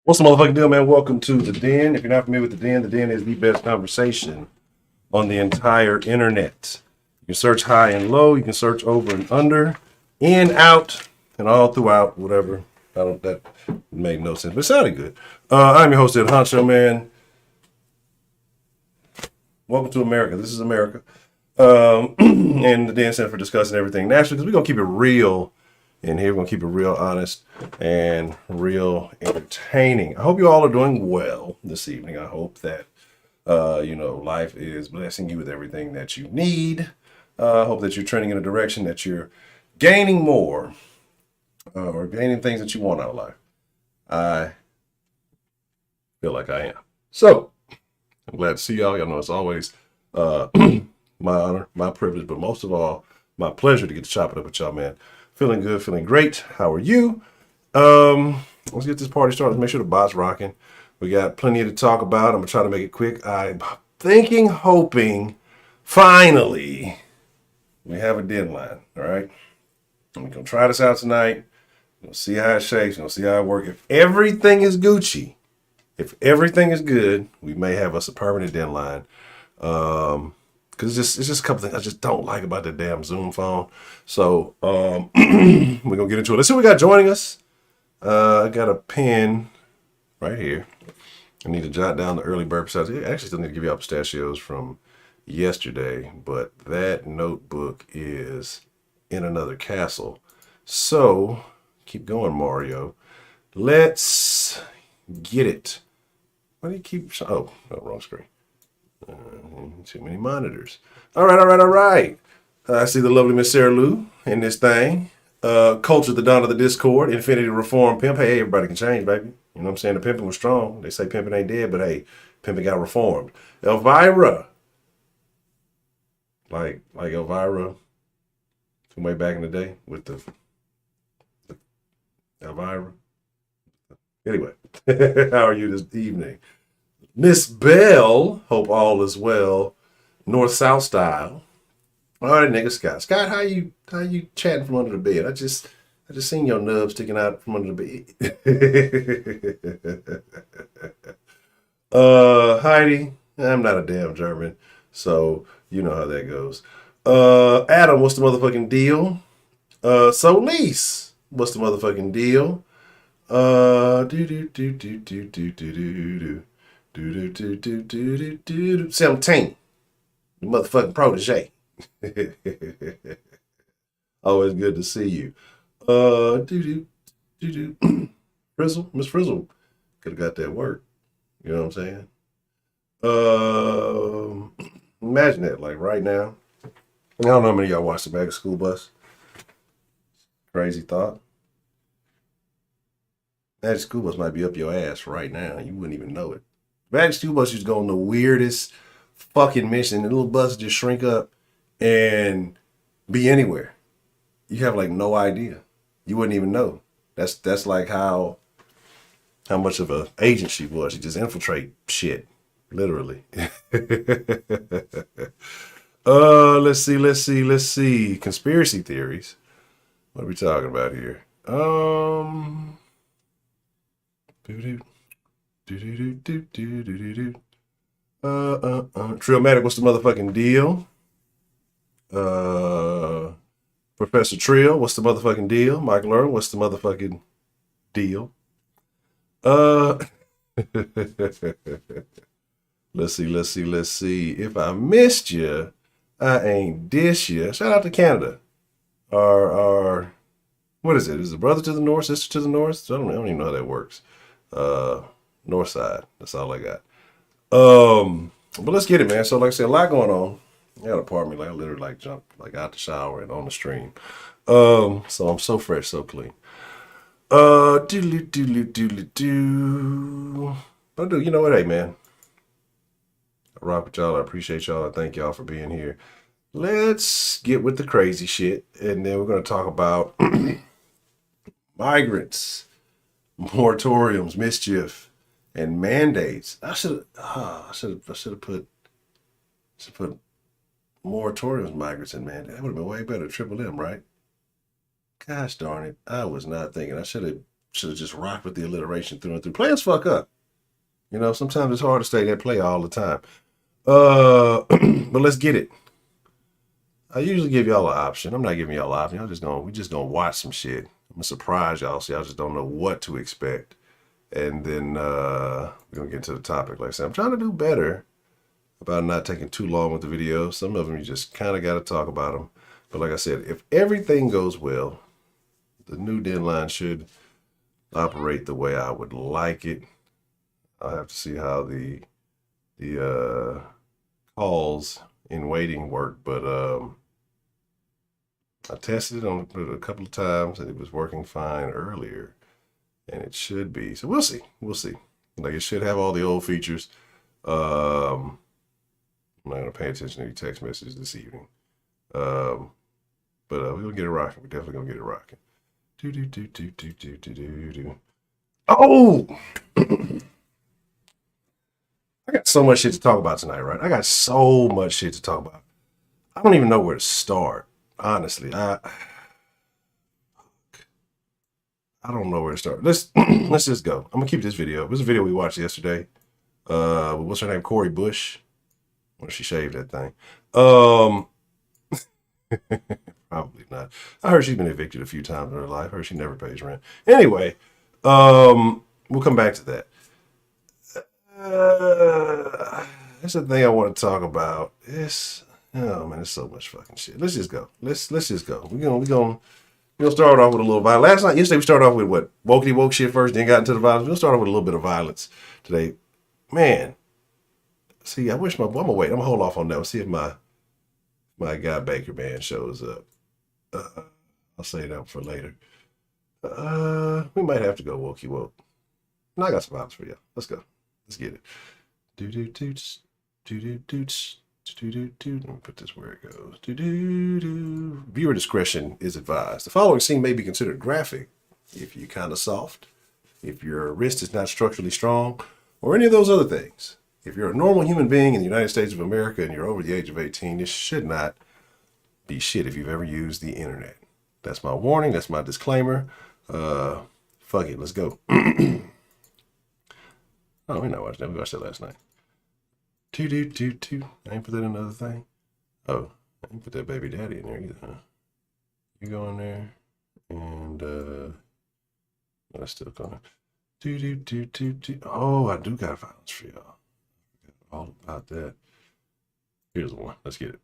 What's the motherfucking deal, man? Welcome to the Den. If you're not familiar with the Den is the best conversation on the entire internet. You can search high and low, you can search over and under, in, out, and all throughout, whatever. That made no sense, but it sounded good. I'm your host, Honcho, man. Welcome to America. This is America. And the Den Center for discussing everything nationally, because we're going to keep it real in here. We're going to keep it real honest and real entertaining. I hope you all are doing well this evening. I hope that, life is blessing you with everything that you need. I hope that you're trending in a direction that you're gaining more or gaining things that you want out of life. I feel like I am. So, I'm glad to see y'all. Y'all know it's always my honor, my privilege, but most of all, my pleasure to get to chop it up with y'all, man. Feeling good, feeling great. How are you? Let's get this party started. Let's make sure the bot's rocking. We got plenty to talk about. I'm going to try to make it quick. I'm hoping, finally, we have a deadline, all right? We're going to try this out tonight. We'll see how it shakes. We'll see how it works. If everything is Gucci, if everything is good, we may have us a permanent deadline. Because it's just a couple things I just don't like about the damn Zoom phone. So we're going to get into it. Let's see what we got joining us. I got a pen right here. I need to jot down the early bird pistachios. I actually still need to give you out pistachios from yesterday, but that notebook is in another castle. So keep going, Mario. Let's get it. Why do you keep... Oh, no, wrong screen. Too many monitors. All right. I see the lovely Miss Sarah Lou in this thing. Culture, the dawn of the discord. Infinity reform pimp. Hey, everybody can change, baby. You know what I'm saying? The pimping was strong. They say pimping ain't dead, but hey, pimping got reformed. Elvira. Like Elvira from way back in the day with the Elvira. Anyway, how are you this evening? Miss Bell, hope all is well. North-South style. All right, nigga, Scott. Scott, how you chatting from under the bed? I just seen your nub sticking out from under the bed. Heidi, I'm not a damn German, so you know how that goes. Adam, what's the motherfucking deal? Solis, what's the motherfucking deal? Do 17, the motherfucking protege. Always good to see you. Frizzle, Miss Frizzle could have got that work. You know what I'm saying? Imagine that, like right now. I don't know how many of y'all watch the Back to School Bus. Crazy thought. That school bus might be up your ass right now. You wouldn't even know it. Back school bus used to go on the weirdest fucking mission. The little bus just shrink up and be anywhere. You have like no idea. You wouldn't even know. That's like how much of an agent she was. She just infiltrate shit, literally. Let's see. Conspiracy theories. What are we talking about here? Trillmatic, what's the motherfucking deal? Professor Trill, what's the motherfucking deal? Mike Learn, what's the motherfucking deal? Let's see. If I missed you, I ain't dish you. Shout out to Canada. Our what is it? Is it brother to the north, sister to the north? I don't even know how that works. North side. That's all I got. But let's get it, man. So like I said, a lot going on. You gotta pardon me, like I literally like jumped like out the shower and on the stream. So I'm so fresh, so clean. Doodly. But you know what, hey man. I rock with y'all. I appreciate y'all. I thank y'all for being here. Let's get with the crazy shit. And then we're gonna talk about migrants, moratoriums, mischief, and mandates. I should have put moratoriums, migrants, and mandates. That would have been way better. Triple M, right? Gosh darn it. I was not thinking. I should have should have just rocked with the alliteration through and through. Players fuck up. You know, sometimes it's hard to stay that player all the time. But let's get it. I usually give y'all an option. I'm not giving y'all an option. We just gonna watch some shit. I'm gonna surprise y'all so y'all just don't know what to expect. And then we're gonna get into the topic. Like I said, I'm trying to do better about not taking too long with the videos. Some of them you just kind of got to talk about them. But like I said, if everything goes well, the new Denline should operate the way I would like it. I'll have to see how the calls in waiting work, but I tested it on it a couple of times and it was working fine earlier, and it should be. So we'll see. Like, it should have all the old features. I'm not gonna pay attention to your text messages this evening, but we're gonna get it rocking. We're definitely gonna get it rocking. Oh. I got so much shit to talk about tonight, right? I got so much shit to talk about. I don't even know where to start, honestly. I don't know where to start. Let's just go. I'm gonna keep this video. It was a video we watched yesterday. What's her name? Corey Bush. When she shaved that thing. Probably not. I heard she's been evicted a few times in her life. I heard she never pays rent. Anyway, we'll come back to that. That's the thing I want to talk about. Oh man, there's so much fucking shit. Let's just go. Let's just go. We're gonna start off with a little violence. Yesterday we started off with what? Wokey woke shit first, then got into the violence. We'll start off with a little bit of violence today. Man. See, I wish I'm gonna wait. I'm gonna hold off on that. We'll see if my guy Baker man shows up. I'll say that for later. We might have to go wokey woke. And I got some options for you. Let's go. Let's get it. Let me put this where it goes. Viewer discretion is advised. The following scene may be considered graphic if you're kind of soft, if your wrist is not structurally strong, or any of those other things. If you're a normal human being in the United States of America and you're over the age of 18, this should not be shit if you've ever used the internet. That's my warning. That's my disclaimer. Fuck it. Let's go. Oh, we're not watching that. We watched that last night. I ain't put that in another thing. Oh, I ain't put that baby daddy in there either, huh? You go in there and that's still going. Oh, I do got violence for y'all. All about that. Here's the one. Let's get it.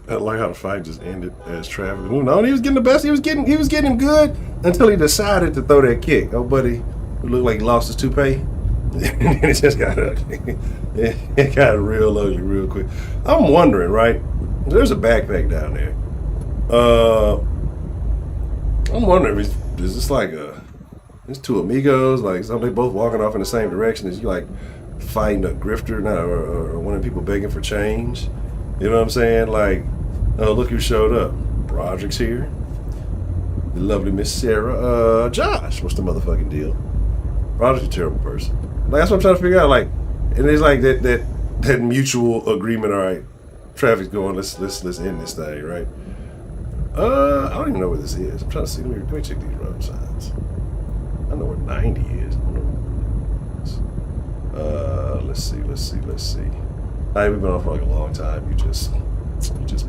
I like how the fight just ended as traffic moved on. He was getting the best. He was getting him good until he decided to throw that kick. Oh, buddy, who looked like he lost his toupee. And it just got ugly. It got real ugly real quick. I'm wondering, right? There's a backpack down there. I'm wondering if is this like it's two amigos, like they both walking off in the same direction. Is you like fighting a grifter now, or one of the people begging for change? You know what I'm saying? Like, oh, look who showed up. Broderick's here. The lovely Miss Sarah. Josh, what's the motherfucking deal? Broderick's a terrible person. Like, that's what I'm trying to figure out. Like, and it's like that mutual agreement. All right, traffic's going. Let's end this thing, right? I don't even know where this is. I'm trying to see. Let me check these road signs. I know where 90 is. I don't know where it is. Let's see. Hey, we've been on for like a long time. You just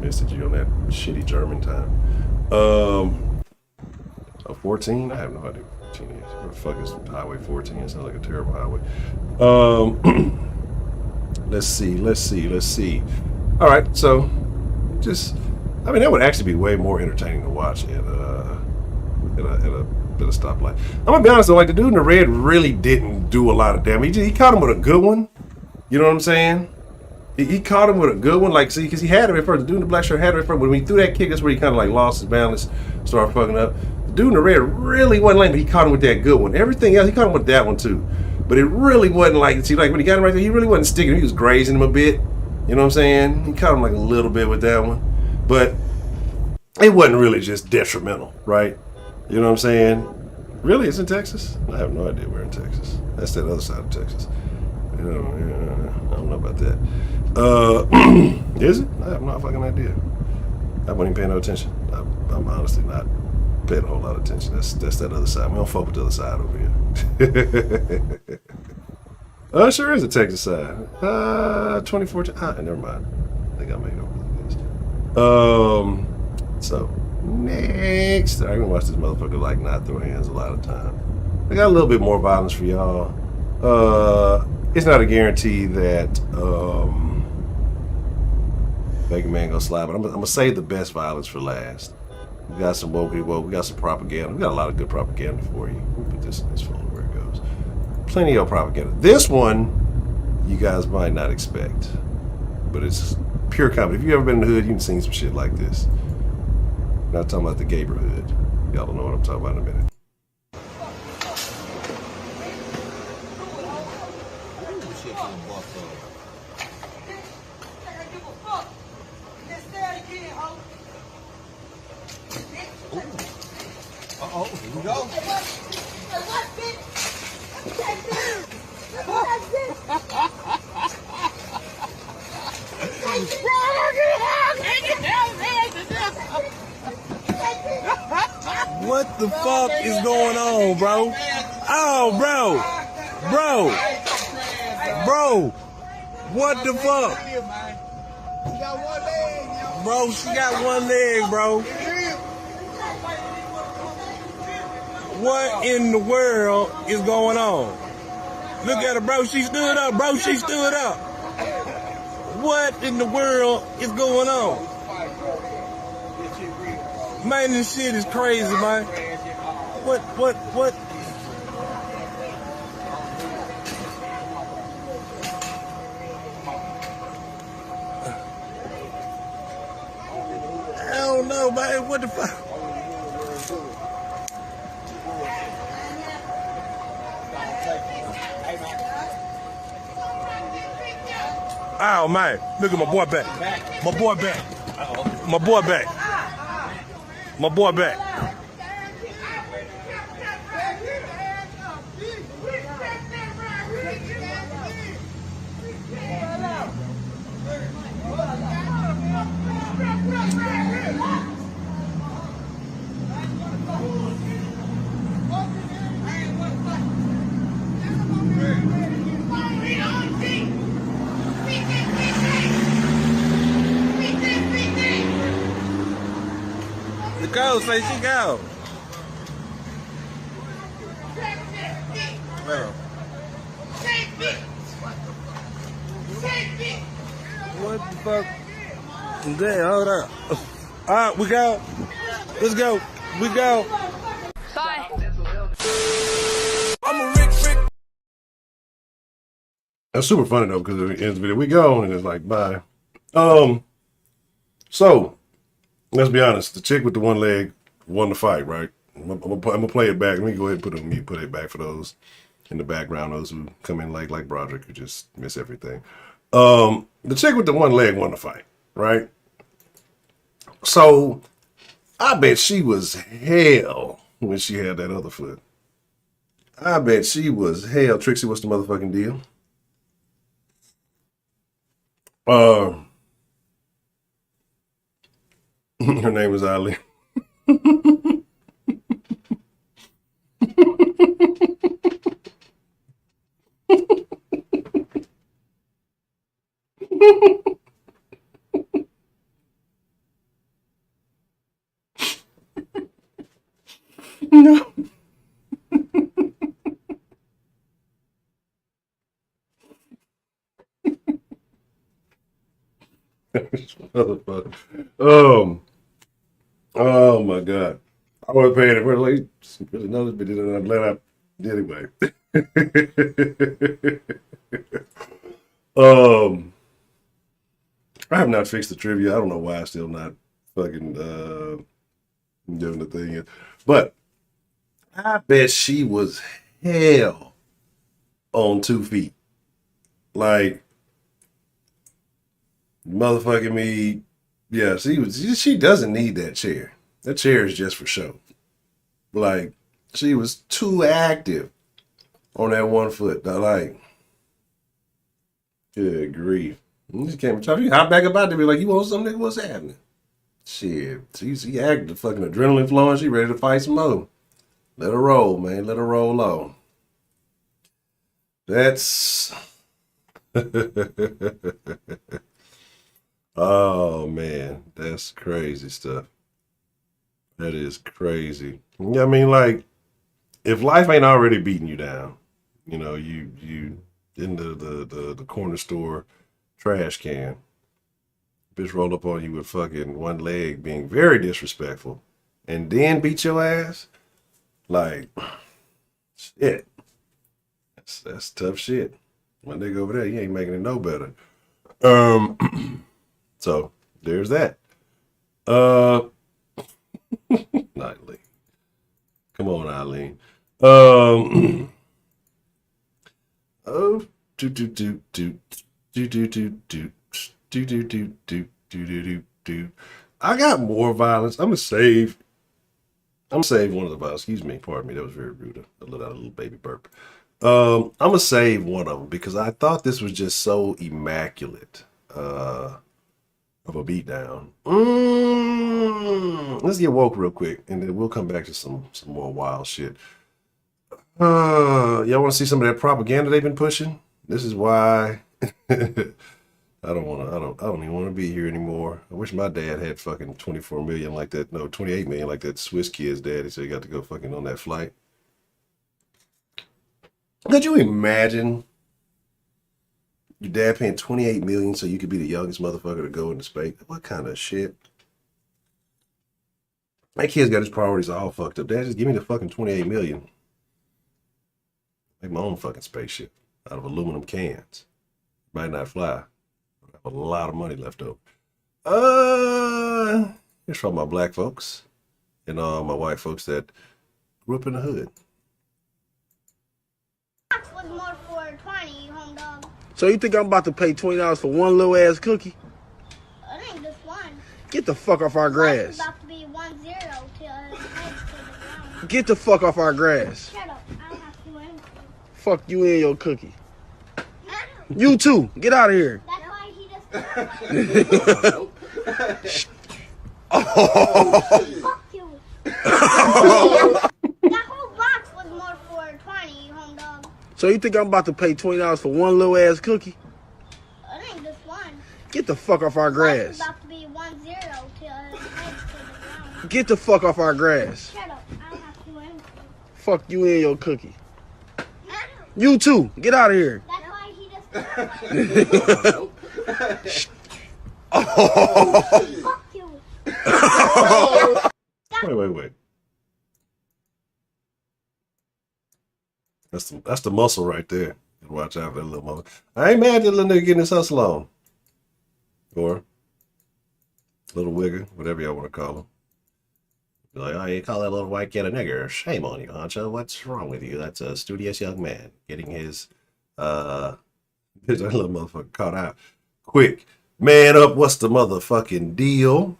missed it. You on that shitty German time. 14? I have no idea what 14 is. Where the fuck is Highway 14? It sounds like a terrible highway. Let's see. All right, so that would actually be way more entertaining to watch at a stoplight. I'm gonna be honest though, like the dude in the red really didn't do a lot of damage. He caught him with a good one. You know what I'm saying? He caught him with a good one, like, see, because he had him at first. The dude in the black shirt had him at first, but when he threw that kick, that's where he kind of like lost his balance, started fucking up. The dude in the red really wasn't lame, but he caught him with that good one. Everything else, he caught him with that one too. but it really wasn't like, see, like when he got him right there, he really wasn't sticking. He was grazing him a bit. You know what I'm saying? He caught him like a little bit with that one, but it wasn't really just detrimental, right? You know what I'm saying? Really, it's in Texas? I have no idea where in Texas. That's that other side of Texas. You know, I don't know about that. Is it? I have no fucking idea. I wasn't even paying no attention. I'm honestly not paying a whole lot of attention. That's that other side. We don't fuck with the other side over here. Sure is a Texas side. 2014. Never mind. I think I made up this. So next, I can watch this motherfucker like not throw hands a lot of time. I got a little bit more violence for y'all. It's not a guarantee that Mega Man gonna slide, but I'm gonna save the best violence for last. We got some woke, we got some propaganda. We got a lot of good propaganda for you. We'll put this in this folder where it goes. Plenty of propaganda. This one, you guys might not expect, but it's pure comedy. If you've ever been in the hood, you've seen some shit like this. I'm not talking about the neighborhood. Y'all don't know what I'm talking about in a minute. Uh-oh, here we go. What the fuck is going on, bro? Oh, bro, what the fuck? Bro, she got one leg, bro. What in the world is going on? Look at her, bro. She stood up, bro. She stood up. What in the world is going on? Man, this shit is crazy, man. What? I don't know, man. What the fuck? Oh, man. Look at my boy back. My boy back. My boy back. My boy back. Go, say she go. Oh. What the fuck? Damn, hold up. All right, we go. Let's go. We go. Bye. I'm a Rick. That's super funny though, because it ends the video. We go and it's like bye. So let's be honest. The chick with the one leg won the fight, right? I'm gonna play it back. Let me go ahead and put it on mute. Put it back for those in the background, those who come in late, like Broderick, who just miss everything. The chick with the one leg won the fight, right? So I bet she was hell when she had that other foot. I bet she was hell. Trixie, what's the motherfucking deal? Her name is Ali. No. Motherfucker. Oh my God. I wasn't paying it for late. Really noticed, but didn't let out anyway. I have not fixed the trivia. I don't know why I'm still not fucking doing the thing. But I bet she was hell on 2 feet. Like, motherfucking me. Yeah, she doesn't need that chair. That chair is just for show. Like, she was too active on that 1 foot. Like, good grief. You just came and try to hop back about to be like, you want something? What's happening? Shit. She acted, the fucking adrenaline flowing. She ready to fight some more. Let her roll, man. Let her roll on. That's... Oh, man. That's crazy stuff. That is crazy. Yeah, I mean, like, if life ain't already beating you down, you know, you in the corner store trash can, bitch roll up on you with fucking one leg being very disrespectful and then beat your ass, like, shit. That's tough shit. My nigga over there, you ain't making it no better. So there's that. Nightly. Come on, Eileen. Oh, I got more violence. I'm gonna save one of the violence. Excuse me, pardon me. That was very rude. I let out a little baby burp. I'm gonna save one of them because I thought this was just so immaculate of a beatdown. Let's get woke real quick, and then we'll come back to some more wild shit. Y'all want to see some of that propaganda they've been pushing? This is why I don't even want to be here anymore. I wish my dad had fucking 24 million like that. No, 28 million like that Swiss kid's dad. He said he got to go fucking on that flight. Could you imagine your dad paying 28 million so you could be the youngest motherfucker to go into space? What kind of shit? My kid's got his priorities all fucked up. Dad, just give me the fucking 28 million. Make my own fucking spaceship out of aluminum cans. Might not fly. I have a lot of money left over. It's from my black folks and all my white folks that grew up in the hood. Was more for 20, home dog. So you think I'm about to pay $20 for one little ass cookie? I think just one. Get the fuck off our grass. It's about to be 1-0 till his head to the ground. Get the fuck off our grass. Shut up. I don't have to do anything. Fuck you and your cookie. You too. Get out of here. That's why he just. Fuck you. That whole box was more for 20, home dog. So you think I'm about to pay $20 for one little ass cookie? I think just one. Get the fuck off our It's grass. about to be 1-0 till his head to the ground. Get the fuck off our grass. Shut up. I don't have to do anything. Fuck you and your cookie. You too. Get out of here. That's why he just. Fuck you. Wait. That's the muscle right there. Watch out for that little muscle. I ain't mad at that little nigga getting his hustle on. Or little wigger, whatever y'all want to call him. Like, oh, you call that little white kid a nigger? Shame on you, Honcho. What's wrong with you? That's a studious young man getting his little motherfucker caught out. Quick, man up. What's the motherfucking deal?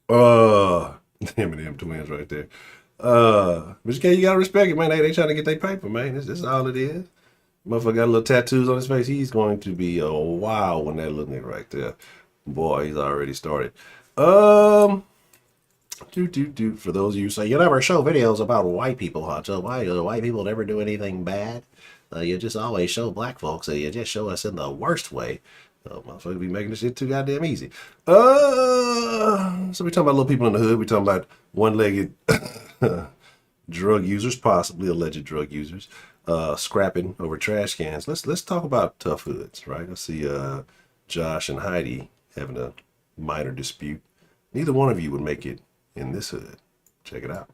Him and them twins right there. But you gotta respect it, man. They trying to get their paper, man. This is all it is. Motherfucker got little tattoos on his face. He's going to be a wow when that little nigga right there. Boy, he's already started. For those of you who say you never show videos about white people, Honcho. Why do white people never do anything bad? You just always show black folks. So you just show us in the worst way. Motherfucker be making this shit too goddamn easy. So we talking about little people in the hood. We talking about one-legged drug users, possibly alleged drug users, scrapping over trash cans. Let's talk about tough hoods, right? I see Josh and Heidi having a minor dispute. Neither one of you would make it in this hood. Check it out.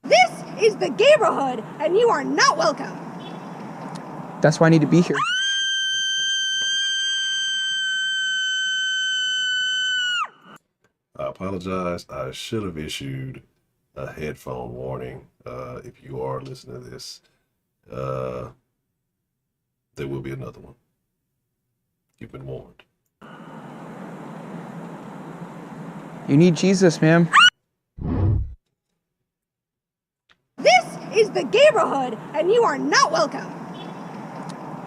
This is the neighborhood, and you are not welcome. That's why I need to be here. I apologize. I should have issued a headphone warning if you are listening to this. There will be another one. You've been warned. You need Jesus, ma'am. This is the neighborhood, and you are not welcome.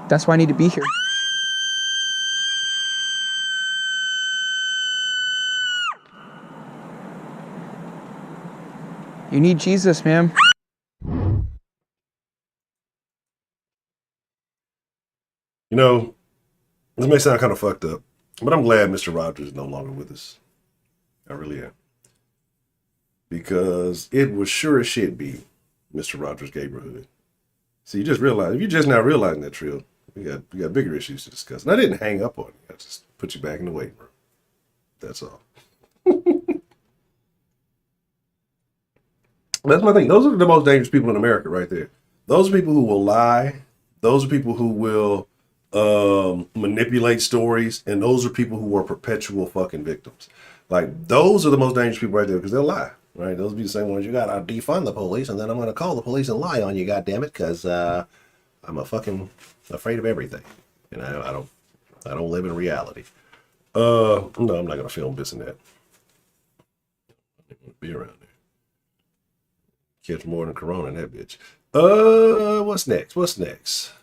That's why I need to be here. You need Jesus, ma'am. You know, this may sound kind of fucked up, but I'm glad Mr. Rogers is no longer with us. I really am. Because it was sure as shit be Mr. Rogers' neighborhood. See, you just realize, if you're just now realizing that, Trill, we got bigger issues to discuss. And I didn't hang up on you. I just put you back in the waiting room. That's all. That's my thing. Those are the most dangerous people in America right there. Those are people who will lie. Those are people who will manipulate stories. And those are people who are perpetual fucking victims. Like, those are the most dangerous people right there because they'll lie. Right? Those will be the same ones. You got to defund the police, and then I'm going to call the police and lie on you, goddammit, because I'm a fucking afraid of everything. And I don't live in reality. No, I'm not going to film this and that. I'm going to be around there. Catch more than Corona in that bitch. What's next? What's next?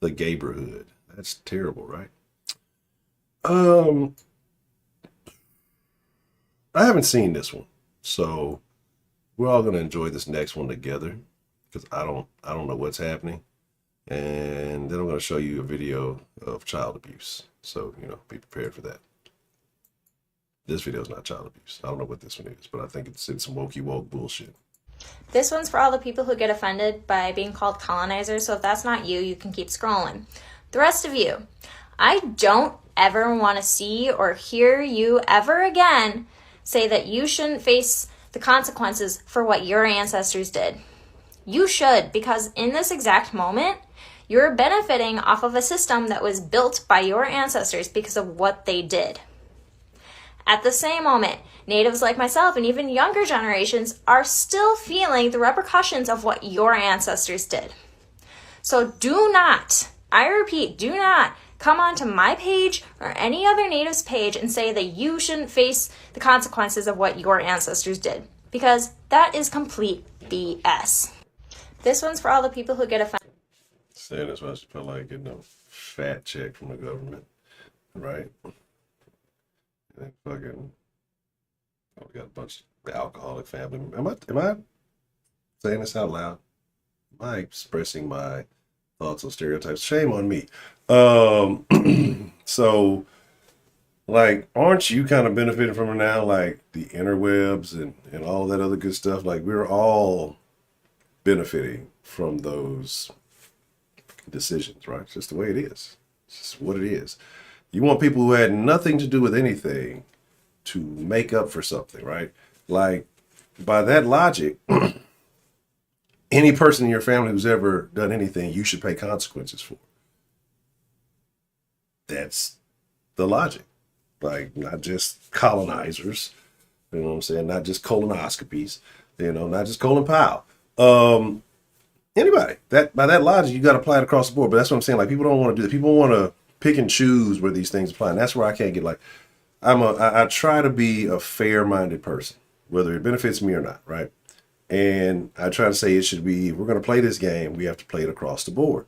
The neighborhood. That's terrible, right? I haven't seen this one, so we're all gonna enjoy this next one together because I don't know what's happening, and then I'm gonna show you a video of child abuse. So be prepared for that. This video is not child abuse. I don't know what this one is, but I think it's some woke bullshit. This one's for all the people who get offended by being called colonizers, so if that's not you, you can keep scrolling. The rest of you, I don't ever want to see or hear you ever again say that you shouldn't face the consequences for what your ancestors did. You should, because in this exact moment, you're benefiting off of a system that was built by your ancestors because of what they did. At the same moment, natives like myself and even younger generations are still feeling the repercussions of what your ancestors did. So do not, I repeat, do not come onto my page or any other native's page and say that you shouldn't face the consequences of what your ancestors did, because that is complete BS. This one's for all the people who get offended. Saying this much, feel like getting a fat check from the government, right? And fucking, we got a bunch of alcoholic family. Am I saying this out loud? Am I expressing my thoughts on stereotypes? Shame on me. So, like, aren't you kind of benefiting from it now? Like the interwebs and all that other good stuff. Like, we're all benefiting from those decisions, right? It's just the way it is. It's just what it is. You want people who had nothing to do with anything to make up for something, right? Like, by that logic, any person in your family who's ever done anything, you should pay consequences for. That's the logic. Like, not just colonizers, you know what I'm saying? Not just colonoscopies, not just colon pile. Anybody. That by that logic, you got to apply it across the board. But that's what I'm saying. Like, people don't want to do that. People want to pick and choose where these things apply. And that's where I can't get, like, I try to be a fair-minded person, whether it benefits me or not, right? And I try to say it should be, if we're going to play this game, we have to play it across the board.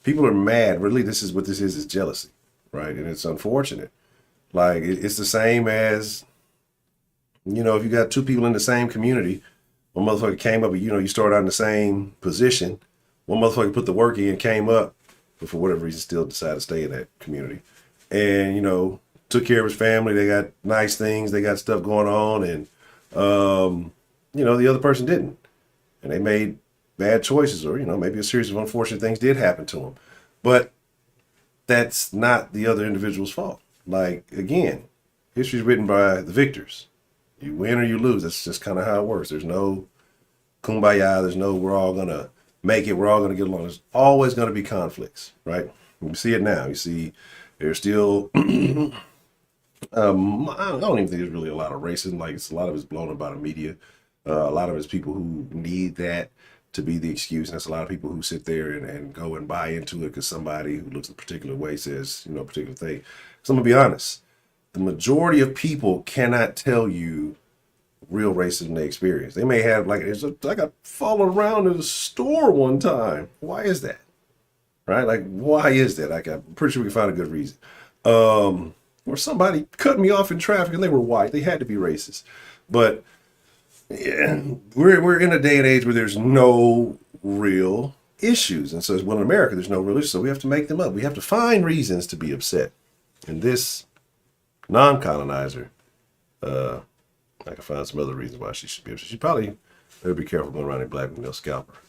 People are mad. Really, this is jealousy, right? And it's unfortunate. Like, it's the same as, if you got two people in the same community, one motherfucker came up, you started out in the same position. One motherfucker put the work in, came up, but for whatever reason still decided to stay in that community. And, took care of his family. They got nice things. They got stuff going on. And, the other person didn't. And they made bad choices, or, maybe a series of unfortunate things did happen to them. But that's not the other individual's fault. Like, again, history is written by the victors. You win or you lose. That's just kind of how it works. There's no kumbaya. There's no, we're all going to make it. We're all going to get along. There's always going to be conflicts, right? You see it now. You see there's still, I don't even think there's really a lot of racism. Like, a lot of it's blown up by the media. A lot of it's people who need that to be the excuse. And that's a lot of people who sit there and go and buy into it because somebody who looks a particular way says, you know, a particular thing. So I'm gonna be honest. The majority of people cannot tell you real racism they experience. They may have like I got followed around in the store one time. Why is that? Right? Like, why is that? Like, I'm pretty sure we can find a good reason. Or somebody cut me off in traffic and they were white. They had to be racist. But yeah, we're in a day and age where there's no real issues. And so, well, in America, there's no real issues. So we have to make them up. We have to find reasons to be upset. And this non-colonizer, I can find some other reasons why she should be upset. She probably better be careful going around in black when they'll scalp her.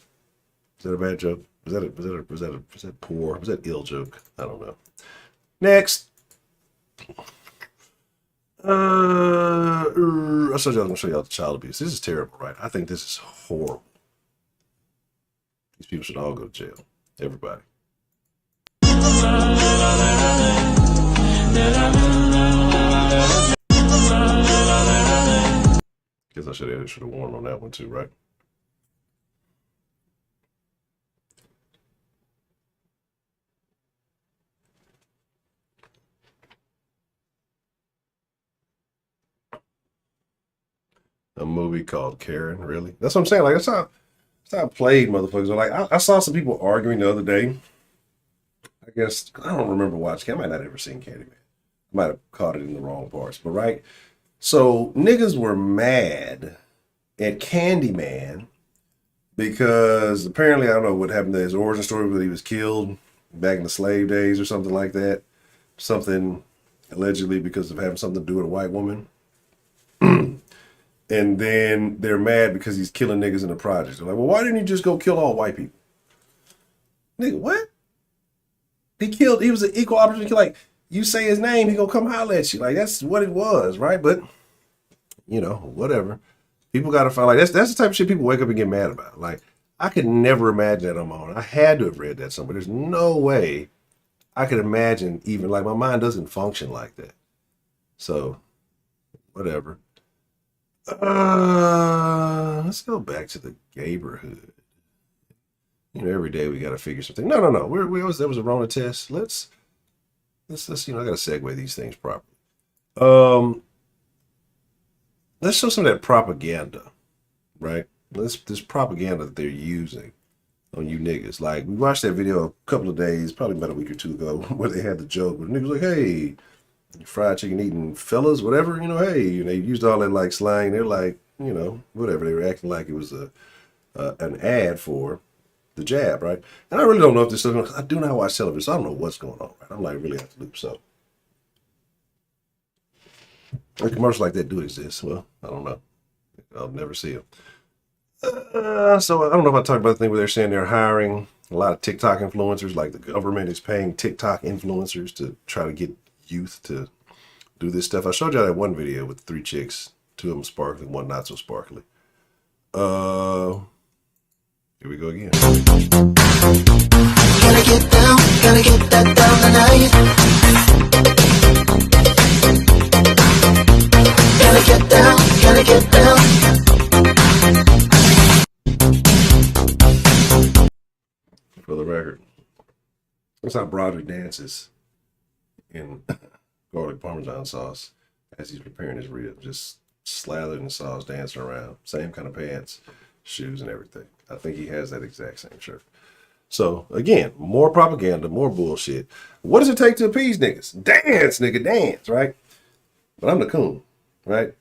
Is that a bad joke? Was that poor? Was that ill joke? I don't know. Next. I showed y'all, I'm gonna show y'all the child abuse. This is terrible, right? I think this is horrible. These people should all go to jail. Everybody. Guess I should have warned on that one too, right? A movie called Karen, really? That's what I'm saying. Like, that's how I played motherfuckers. Like, I saw some people arguing the other day. I guess, I don't remember watching. I might not have ever seen Candyman. I might have caught it in the wrong parts. But, right? So, niggas were mad at Candyman because apparently, I don't know what happened to his origin story, but he was killed back in the slave days or something like that. Something allegedly because of having something to do with a white woman. And then they're mad because he's killing niggas in the projects. They're like, well, why didn't he just go kill all white people? Nigga, what? He was an equal opportunity. Like, you say his name, he gonna come holler at you. Like, that's what it was, right? But, you know, whatever. People gotta find, like, that's the type of shit people wake up and get mad about. Like, I could never imagine that on my own. I had to have read that somewhere. There's no way I could imagine even, like, my mind doesn't function like that. So, whatever. Let's go back to the neighborhood. You know, every day we got to figure something. No. We always, that was a Rona test. Let's, you know, I got to segue these things properly. Let's show some of that propaganda, right? This propaganda that they're using on you niggas. Like, we watched that video a couple of days, probably about a week or two ago, where they had the joke where the niggas like, hey, fried chicken eating fellas, whatever, you know, hey, and they used all that like slang. They're like, you know, whatever. They were acting like it was an ad for the jab, right? And I really don't know if this is, I do not watch television, so I don't know what's going on, right? I'm like really out the loop. So a commercial like that do exist. Well, I don't know. I'll never see them. So I don't know if I talked about the thing where they're saying they're hiring a lot of TikTok influencers, like the government is paying TikTok influencers to try to get youth to do this stuff. I showed you that one video with 3 chicks, 2 of them sparkly, 1 not so sparkly. Here we go again. Gotta get down, gotta get that down tonight. Gotta get down, gotta get down. For the record, that's how Broderick dances in garlic parmesan sauce as he's preparing his rib, just slathered in sauce, dancing around, same kind of pants, shoes, and everything. I think he has that exact same shirt. So again, more propaganda, more bullshit. What does it take to appease niggas? Dance, nigga, dance, right? But I'm the coon, right?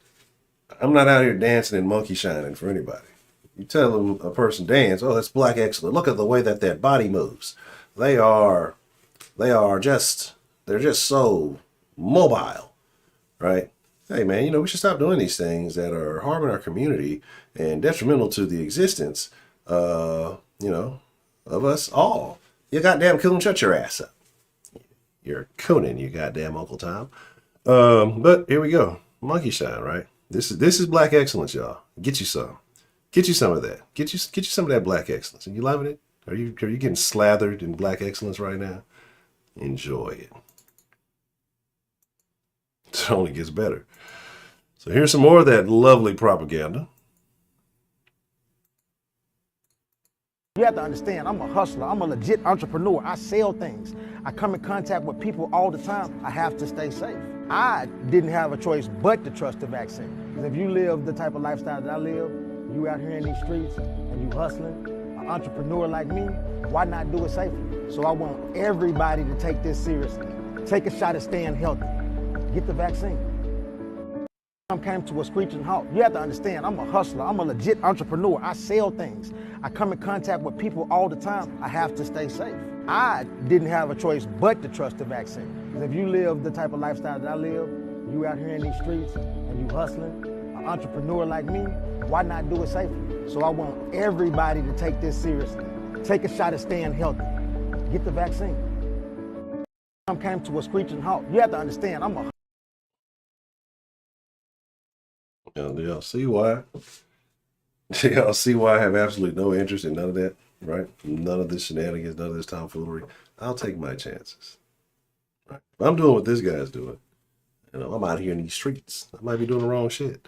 I'm not out here dancing and monkey shining for anybody. You tell them a person dance, oh, that's black excellence. Look at the way that their body moves. They're just so mobile, right? Hey, man, you know, we should stop doing these things that are harming our community and detrimental to the existence, you know, of us all. You goddamn coon, shut your ass up. You're cooning, you goddamn Uncle Tom. But here we go. Monkey shine, right? This is black excellence, y'all. Get you some. Get you some of that. Get you some of that black excellence. Are you loving it? Are you getting slathered in black excellence right now? Enjoy it. It only gets better. So here's some more of that lovely propaganda. You have to understand, I'm a hustler. I'm a legit entrepreneur. I sell things. I come in contact with people all the time. I have to stay safe. I didn't have a choice but to trust the vaccine. Because if you live the type of lifestyle that I live, you out here in these streets and you hustling, an entrepreneur like me, why not do it safely? So I want everybody to take this seriously. Take a shot at staying healthy. Get the vaccine. Came to a screeching halt. You have to understand, I'm a hustler. I'm a legit entrepreneur. I sell things. I come in contact with people all the time. I have to stay safe. I didn't have a choice but to trust the vaccine. Because if you live the type of lifestyle that I live, you out here in these streets and you hustling, an entrepreneur like me, why not do it safely? So I want everybody to take this seriously. Take a shot at staying healthy. Get the vaccine. Came to a screeching halt. You have to understand, I'm a Do y'all see why? Do y'all see why I have absolutely no interest in none of that, right? None of this shenanigans, none of this tomfoolery. I'll take my chances. Right? If I'm doing what this guy's doing, you know, I'm out here in these streets. I might be doing the wrong shit.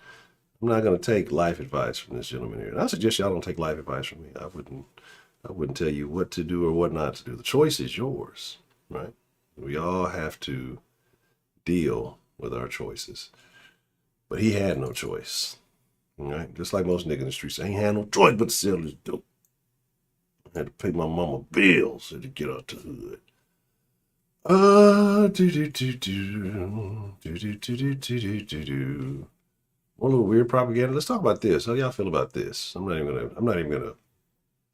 I'm not going to take life advice from this gentleman here. And I suggest y'all don't take life advice from me. I wouldn't tell you what to do or what not to do. The choice is yours, right? We all have to deal with our choices. But he had no choice, right? Just like most niggas in the streets, I ain't had no choice but to sell this dope. I had to pay my mama bills to get out the hood. One little weird propaganda. Let's talk about this. How y'all feel about this? I'm not even gonna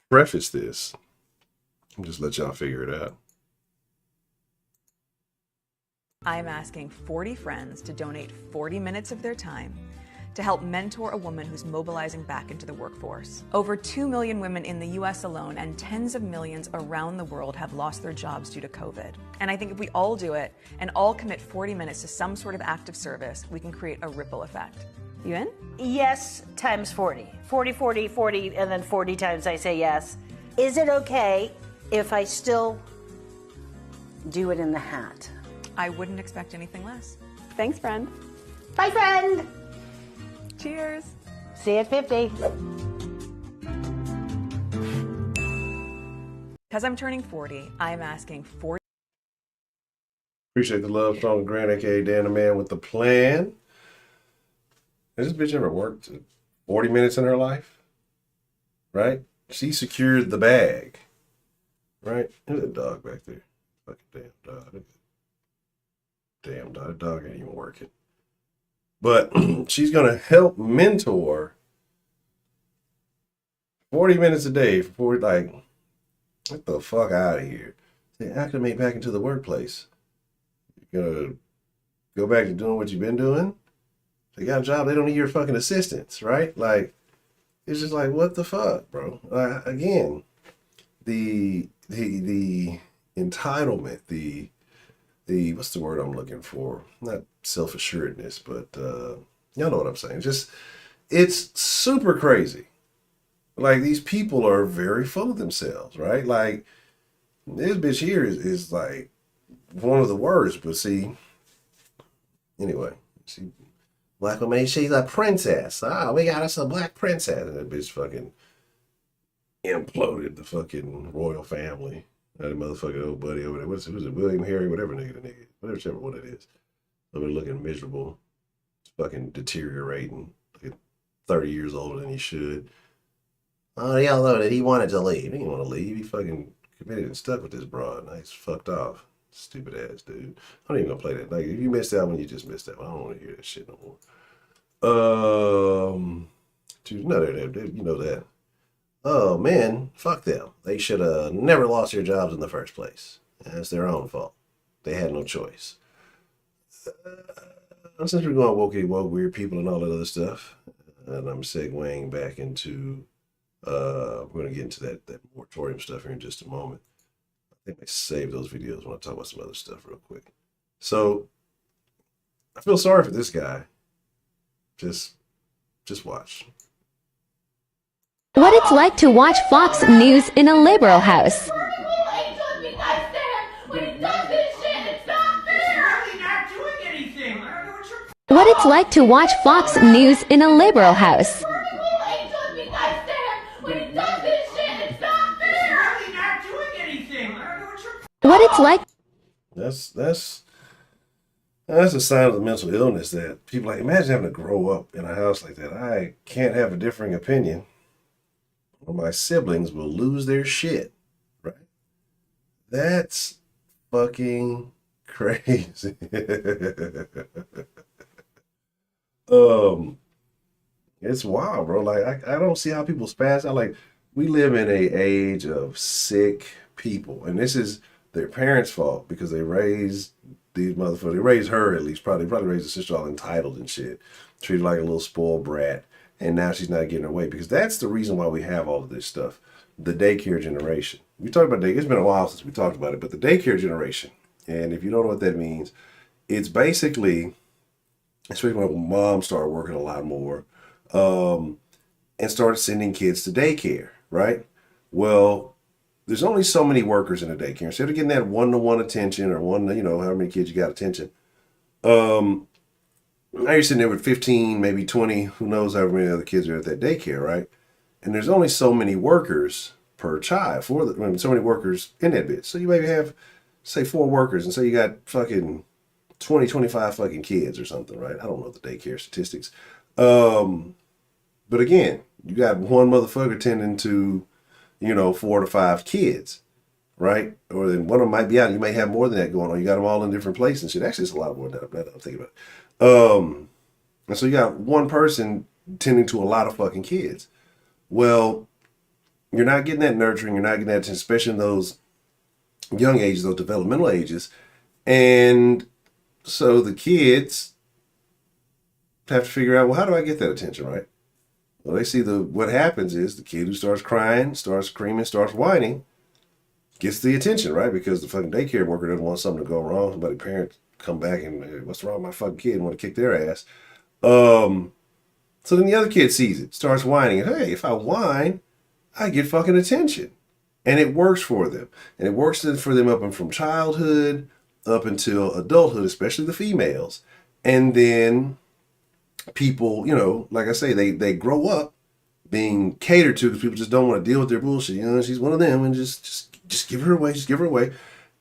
preface this. I'll just let y'all figure it out. I'm asking 40 friends to donate 40 minutes of their time to help mentor a woman who's mobilizing back into the workforce. Over 2 million women in the US alone and tens of millions around the world have lost their jobs due to COVID. And I think if we all do it and all commit 40 minutes to some sort of active service, we can create a ripple effect. You in? Yes, times 40. 40, 40, 40, and then 40 times I say yes. Is it okay if I still do it in the hat? I wouldn't expect anything less. Thanks, friend. Bye, friend. Cheers. See you at 50. Because I'm turning 40, I'm asking 40. Appreciate the love, Strong and Grand, aka Dan the Man with the Plan. Has this bitch ever worked 40 minutes in her life? Right? She secured the bag. Right? There's a dog back there. Fucking damn dog. Damn dog. The dog ain't even working. But she's going to help mentor 40 minutes a day for 40, like, get the fuck out of here. They acclimate back into the workplace. You're going to go back to doing what you've been doing? They got a job, they don't need your fucking assistance, right? Like, it's just like, what the fuck, bro? Again, the entitlement, the what's the word I'm looking for? Not self-assuredness, but y'all know what I'm saying. Just, it's super crazy. Like, these people are very full of themselves, right? Like, this bitch here is like one of the worst, but see, anyway, she, black woman, she's a princess. Ah, we got us a black princess. And that bitch fucking imploded the fucking royal family. That motherfucking old buddy over there. Who's it? William, Harry, whatever whichever one it is. Over there looking miserable. It's fucking deteriorating. Like 30 years older than he should. Oh, y'all know that he wanted to leave. He didn't want to leave. He fucking committed and stuck with this broad. Now he's fucked off. Stupid ass dude. I'm not even gonna play that. Like, if you missed that one, you just missed that one. I don't want to hear that shit no more. You know that. Oh man, fuck them. They should have never lost their jobs in the first place. That's their own fault. They had no choice. Since we're going woke, weird people and all that other stuff, and I'm segueing back into, we're going to get into that moratorium stuff here in just a moment. I think I saved those videos when I talk about some other stuff real quick. So, I feel sorry for this guy. Just watch. What it's like to watch Fox News in a liberal house. What it's like to watch Fox News in a liberal house. what it's like. That's a sign of the mental illness that people like. Imagine having to grow up in a house like that. I can't have a differing opinion, or my siblings will lose their shit. Right? That's fucking crazy. It's wild, bro. Like I don't see how people spaz out. Like we live in a age of sick people, and this is their parents' fault because they raised these motherfuckers. They raised her at least, probably raised the sister all entitled and shit, treated like a little spoiled brat, and now she's not getting her way because that's the reason why we have all of this stuff. The daycare generation. We talked about daycare. It's been a while since we talked about it, but the daycare generation. And if you don't know what that means, it's basically, especially when moms started working a lot more, and started sending kids to daycare, right? Well, there's only so many workers in a daycare. Instead of getting that one-to-one attention or however many kids you got attention, now you're sitting there with 15, maybe 20, who knows how many other kids are at that daycare, right? And there's only so many workers per child, so many workers in that bit. So you maybe have, say, 4 workers, and so you got fucking 20, 25 fucking kids or something, right? I don't know the daycare statistics. But again, you got one motherfucker tending to, 4 to 5 kids, right? Or then one of them might be out. You may have more than that going on. You got them all in different places and shit. Actually, it's a lot more than that. I'm thinking about it. And so you got one person tending to a lot of fucking kids. Well, you're not getting that nurturing. You're not getting that attention, especially in those young ages, those developmental ages. And so the kids have to figure out, well, how do I get that attention, right? Well, they see what happens is the kid who starts crying, starts screaming, starts whining, gets the attention, right? Because the fucking daycare worker doesn't want something to go wrong. Somebody parent come back and, hey, what's wrong with my fucking kid? And want to kick their ass. So then the other kid sees it, starts whining, and hey, if I whine, I get fucking attention. And it works for them. And it works for them up and from childhood up until adulthood, especially the females. And then people, like I say, they grow up being catered to because people just don't want to deal with their bullshit. She's one of them, and just give her away, just give her away.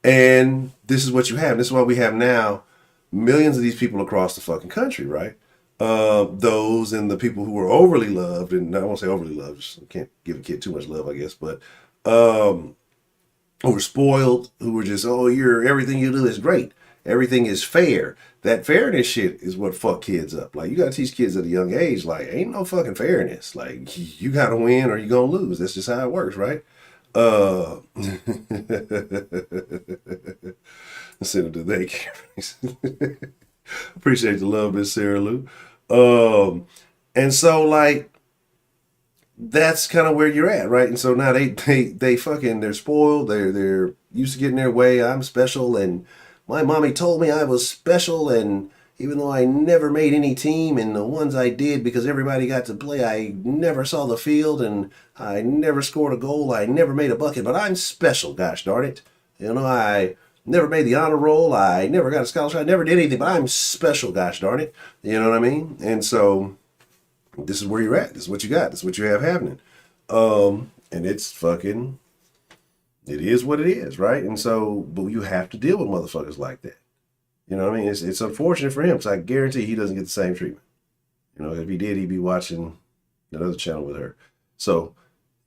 And this is what you have. This is why we have now millions of these people across the fucking country, right? Those and the people who are overly loved, and I won't say overly loved, just can't give a kid too much love, I guess, but who were spoiled, who were just, everything you do is great. Everything is fair. That fairness shit is what fuck kids up. Like, you gotta teach kids at a young age, like, ain't no fucking fairness. Like, you gotta win or you gonna lose. That's just how it works, right? Send it to daycare. Appreciate the love, Miss Sarah Lou. And so, like, that's kind of where you're at, right? And so now they fucking, they're spoiled. They're used to getting their way. I'm special, and my mommy told me I was special, and even though I never made any team, and the ones I did because everybody got to play, I never saw the field, and I never scored a goal. I never made a bucket, but I'm special, gosh darn it. I never made the honor roll. I never got a scholarship. I never did anything, but I'm special, gosh darn it. You know what I mean? And so this is where you're at. This is what you got. This is what you have happening. And it's fucking, it is what it is, right? And so, but you have to deal with motherfuckers like that. You know what I mean? It's unfortunate for him, because I guarantee he doesn't get the same treatment. If he did, he'd be watching another channel with her. So,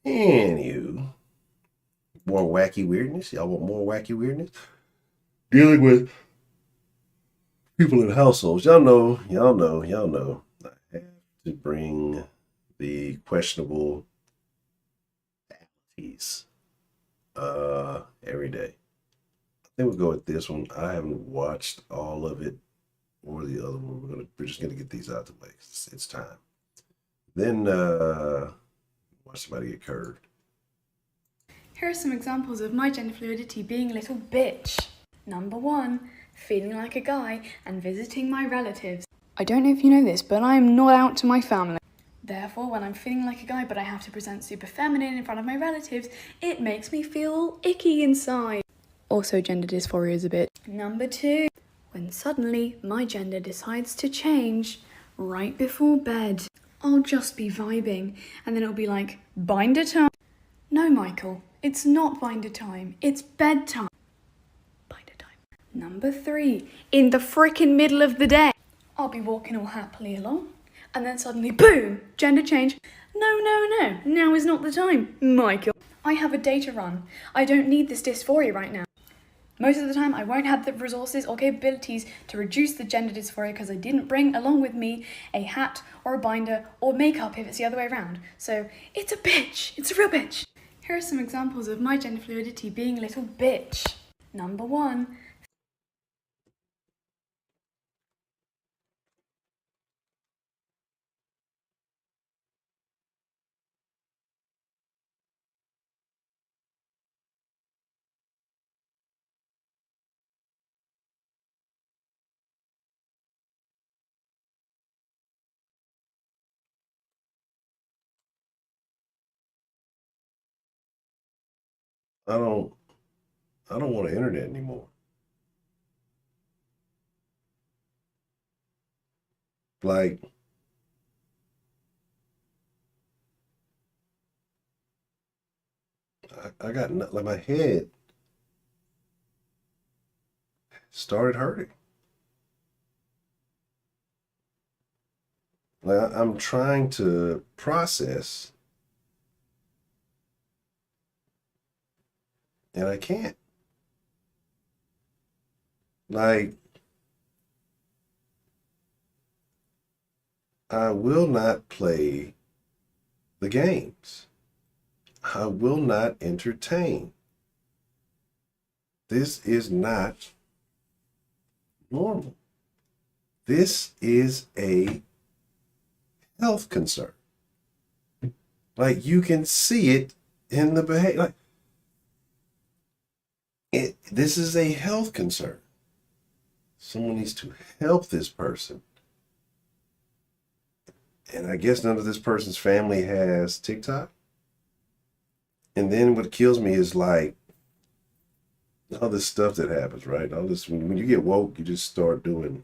anywho, more wacky weirdness. Y'all want more wacky weirdness? Dealing with people in households. Y'all know. I have to bring the questionable faculties every day. I think we'll go with this one. I haven't watched all of it or the other one. We're just gonna get these out the way. It's time. Then watch somebody get curved. Here are some examples of my gender fluidity being a little bitch. Number 1, feeling like a guy and visiting my relatives. I don't know if you know this, but I am not out to my family. Therefore, when I'm feeling like a guy but I have to present super feminine in front of my relatives, it makes me feel icky inside. Also, gender dysphoria is a bit. Number 2, when suddenly my gender decides to change right before bed. I'll just be vibing, and then it'll be like, binder time. No, Michael, it's not binder time, it's bedtime. Number 3, in the frickin' middle of the day. I'll be walking all happily along, and then suddenly, boom, gender change. No, now is not the time, Michael. I have a day to run. I don't need this dysphoria right now. Most of the time, I won't have the resources or capabilities to reduce the gender dysphoria because I didn't bring along with me a hat or a binder or makeup if it's the other way around. So, it's a bitch. It's a real bitch. Here are some examples of my gender fluidity being a little bitch. Number 1. I don't want the internet anymore. Like, I got like my head started hurting. Like I'm trying to process and I can't. Like, I will not play the games. I will not entertain. This is not normal. This is a health concern. Like you can see it in the behavior. Like this is a health concern. Someone needs to help this person. And I guess none of this person's family has TikTok. And then what kills me is like all this stuff that happens, right? All this, when you get woke, you just start doing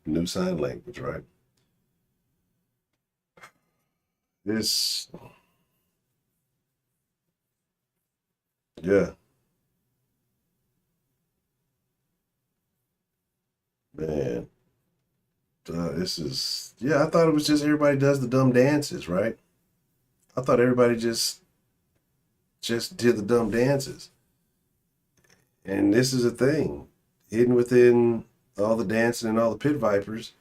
new sign language, right? This, yeah. Man, this is, yeah, I thought it was just everybody does the dumb dances, right? I thought everybody just did the dumb dances. And this is a thing. Hidden within all the dancing and all the pit vipers,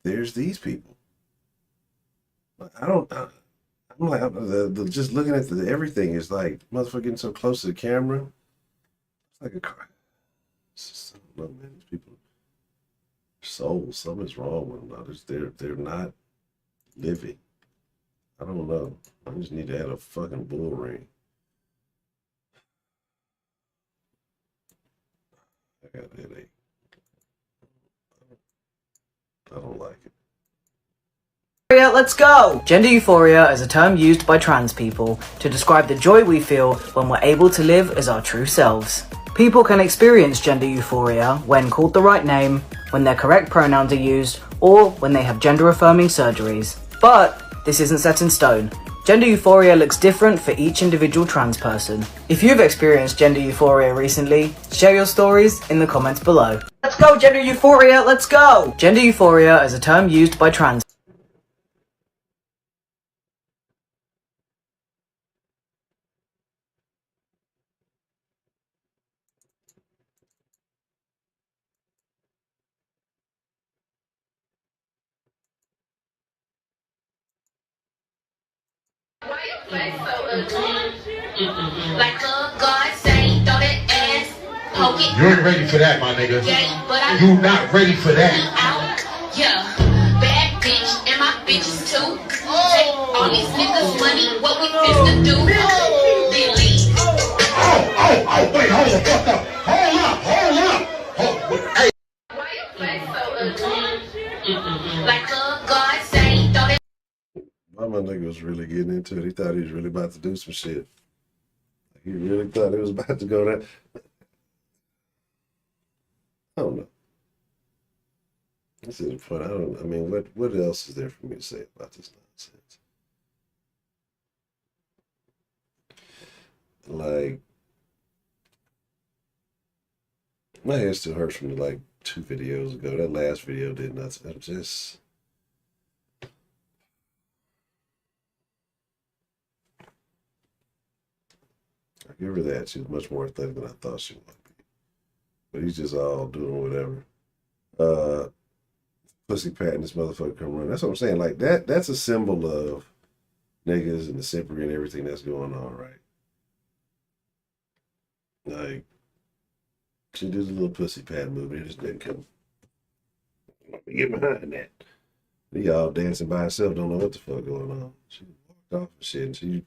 there's these people. I'm like, just looking at everything is like, motherfucker getting so close to the camera. It's like a crime. I don't know, man. These people, souls, something's wrong with them. Others, they're not living. I don't know. I just need to add a fucking bull ring. I got a headache. I don't like it. Let's go! Gender euphoria is a term used by trans people to describe the joy we feel when we're able to live as our true selves. People can experience gender euphoria when called the right name, when their correct pronouns are used, or when they have gender-affirming surgeries. But this isn't set in stone. Gender euphoria looks different for each individual trans person. If you've experienced gender euphoria recently, share your stories in the comments below. Let's go, gender euphoria, let's go! Gender euphoria is a term used by trans Like God say, throw that ass, poke it. You ain't ready for that, my nigga. Yeah, but I You not ready for that. out. Yeah, bad bitch, and my bitches too. Take all these niggas' money, what we finna do? Then leave. Wait, hold the fuck up. Hold up. Hey. Why you play so ugly? Like God say, throw that. My nigga was really getting into it. He thought he was really about to do some shit. He really thought it was about to go there. I don't know. This isn't fun. I mean, what else is there for me to say about this nonsense? Like, My head still hurts from like 2 videos ago. That last video did nothing. I'm just. I give her that. She's much more athletic than I thought she would be. But he's just all doing whatever. Pussy patting this motherfucker come run. That's what I'm saying. Like that's a symbol of niggas and the simpery and everything that's going on, right? Like, she did a little pussy pat movie. It just didn't come. Get behind that. He all dancing by himself, don't know what the fuck going on. She walked off and shit, and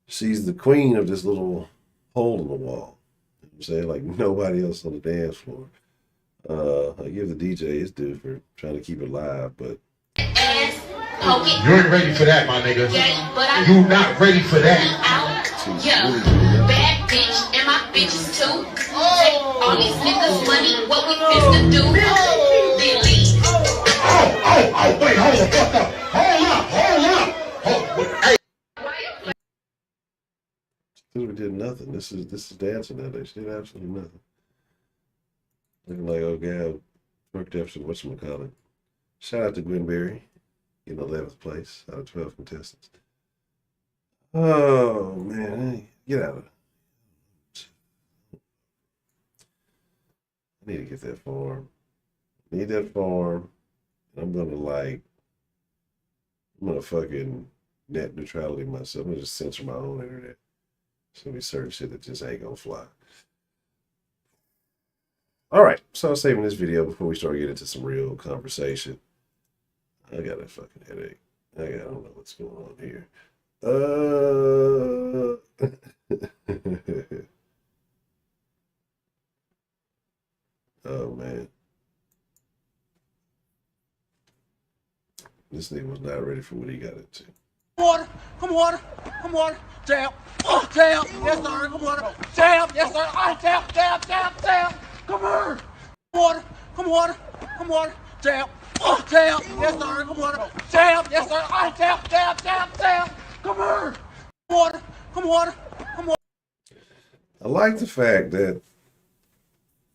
she's the queen of this little hole in the wall. You know what I'm saying? Like nobody else on the dance floor. I give the DJ his due for trying to keep it live, but you ain't ready for that, my nigga. You not ready for that. Bad bitch, and my bitches too. Take all these niggas' money, what we finna do? Then leave. Oh, wait, hold the fuck up. Hold up. Hey. we did nothing. This is dancing nowadays. She did absolutely nothing. Looking like old gal worked after whatchamacallit. Shout out to Gwen Berry, in 11th place out of 12 contestants. Oh man, hey, get out of it. I need to get that form. Need that form. I'm gonna fucking net neutrality myself. I'm gonna just censor my own internet. There's gonna be certain shit that just ain't gonna fly. All right, so I'm saving this video before we start getting into some real conversation. I got a fucking headache. I don't know what's going on here. Oh man. This nigga was not ready for what he got into. Water, come water, jab, jab, yes sir, come water, jab, yes sir, I jab, come here. Water, come water, jab, jab, yes sir, come water, jab, yes sir, I jab, come here. Water, come water. I like the fact that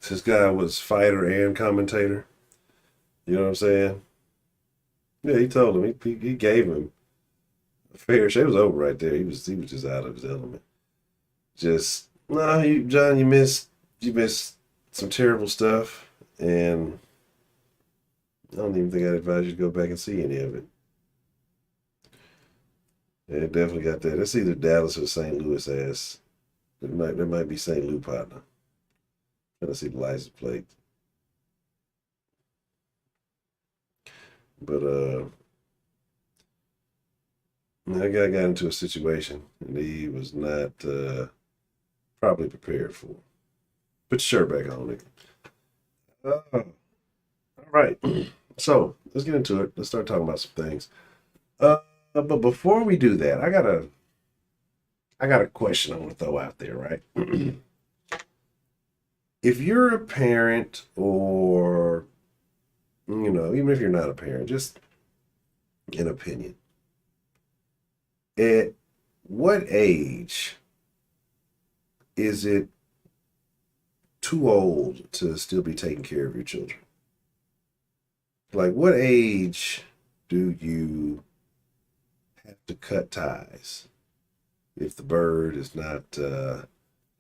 this guy was fighter and commentator. You know what I'm saying? Yeah, he told him, he gave him a fair share. It was over right there. He was just out of his element. Just, no, John, you missed some terrible stuff, and I don't even think I'd advise you to go back and see any of it. Yeah, it definitely got that. That's either Dallas or St. Louis ass. There might be St. Louis partner. Trying to see the license plate. But that guy got into a situation and he was not properly prepared for. Put your shirt back on, nigga. All right. So let's get into it. Let's start talking about some things. But before we do that, I got a question I want to throw out there, right? If you're a parent, or even if you're not a parent, just an opinion. At what age is it too old to still be taking care of your children? Like, what age do you have to cut ties if the bird is not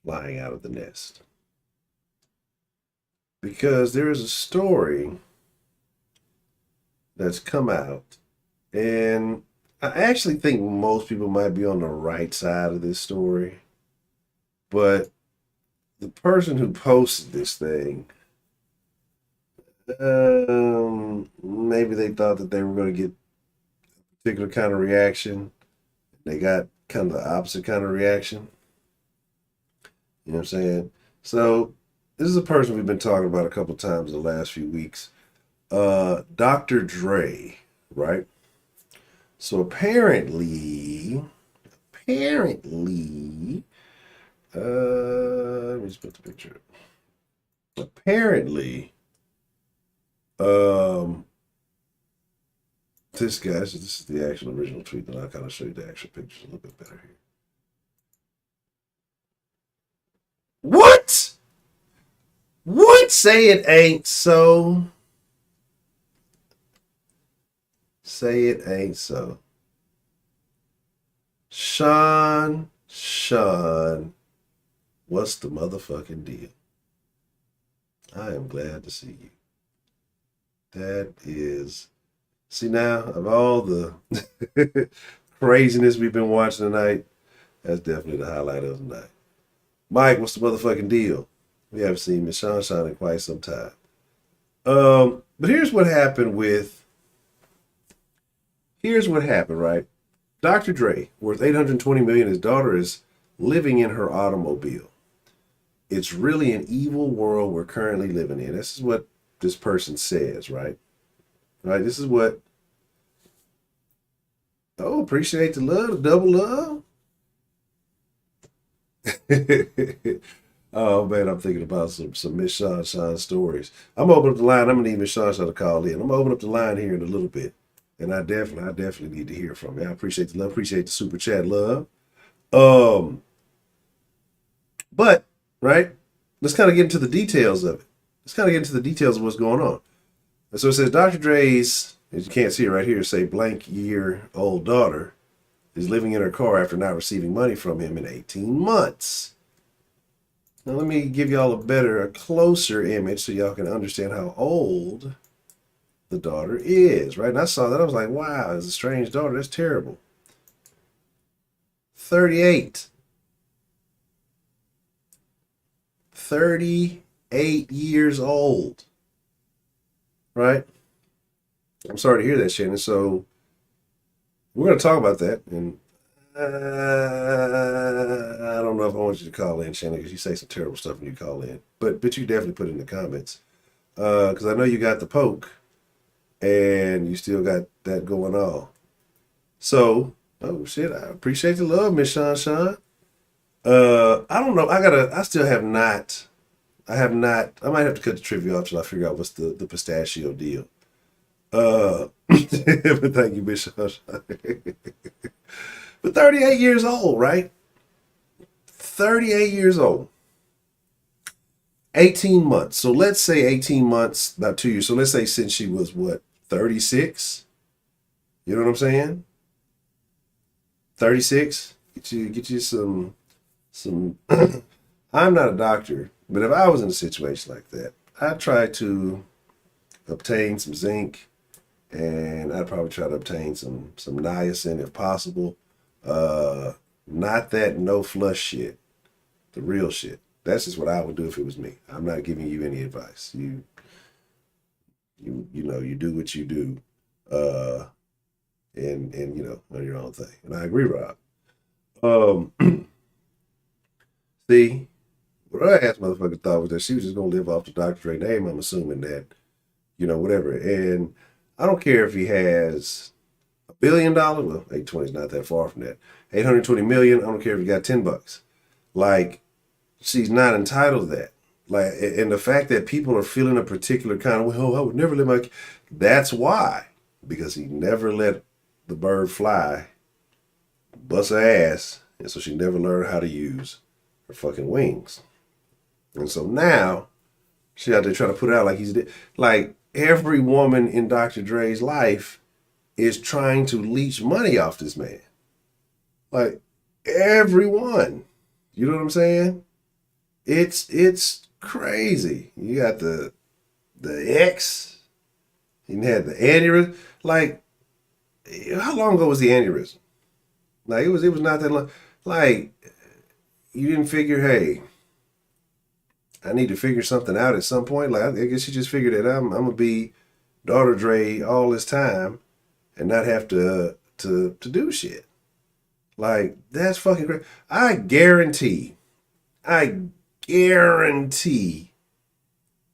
flying out of the nest? Because there is a story that's come out, and I actually think most people might be on the right side of this story, but the person who posted this thing, maybe they thought that they were going to get a particular kind of reaction. They got kind of the opposite kind of reaction. You know what I'm saying? So this is a person we've been talking about a couple of times in the last few weeks. Dr. Dre, right? So apparently, let me just put the picture up. Apparently, this guy, this is the actual original tweet, and I'll kind of show you the actual pictures a little bit better here. What? What? Say it ain't so. Say it ain't so. Sean, what's the motherfucking deal? I am glad to see you. That is, see now, of all the craziness we've been watching tonight, that's definitely the highlight of the night. Mike, what's the motherfucking deal? We haven't seen Miss Sean in quite some time. But here's what happened, right? Dr. Dre, worth $820 million, his daughter is living in her automobile. It's really an evil world we're currently living in. This is what this person says, right? Right? This is what, oh, appreciate the love, the double love. Oh man, I'm thinking about some Miss Sean stories. I'm gonna open up the line. I'm gonna need Miss Sean to call in. I'm gonna open up the line here in a little bit. And I definitely need to hear from you. I appreciate the love, appreciate the super chat love. But, right, let's kind of get into the details of it. Let's kind of get into the details of what's going on. And so it says Dr. Dre's, as you can't see it right here, say blank year old daughter is living in her car after not receiving money from him in 18 months. Now let me give y'all a closer image so y'all can understand how old the daughter is, right? And I saw that, I was like, wow, it's a strange daughter. That's terrible. 38. 38 years old, right? I'm sorry to hear that, Shannon. So we're going to talk about that. And I don't know if I want you to call in, Shannon, because you say some terrible stuff when you call in. But you definitely put it in the comments. Because I know you got the poke. And you still got that going on. So, oh shit, I appreciate the love, Miss Sean. I don't know. I might have to cut the trivia off till I figure out what's the pistachio deal. But thank you, Miss Sean. But 38 years old, right? 38 years old. 18 months. So let's say 18 months, about 2 years. So let's say since she was what? 36. You know what I'm saying? 36. Get you some I'm not a doctor, but if I was in a situation like that, I'd try to obtain some zinc, and I'd probably try to obtain some niacin if possible. Not that no flush shit. The real shit. That's just what I would do if it was me. I'm not giving you any advice. You know, you do what you do, and you know, on your own thing. And I agree, Rob. See, what I asked motherfucker thought was that she was just gonna live off the Dr. Dre name. I'm assuming that, you know, whatever. And I don't care if he has $1 billion. Well, 820 is not that far from that. 820 million. I don't care if he got $10. Like, she's not entitled to that. Like, and the fact that people are feeling a particular kind of, well, I would never let my, that's why. Because he never let the bird fly, bust her ass, and so she never learned how to use her fucking wings. And so now, she out there trying to put it out like he's, like, every woman in Dr. Dre's life is trying to leech money off this man. Like, everyone. You know what I'm saying? It's crazy. You got the X. You had the aneurysm. Like, how long ago was the aneurysm? Like, it was not that long. Like, you didn't figure, hey, I need to figure something out at some point. Like, I guess you just figured that I'm gonna be Dr. Dre all this time and not have to do shit. Like, that's fucking great. I guarantee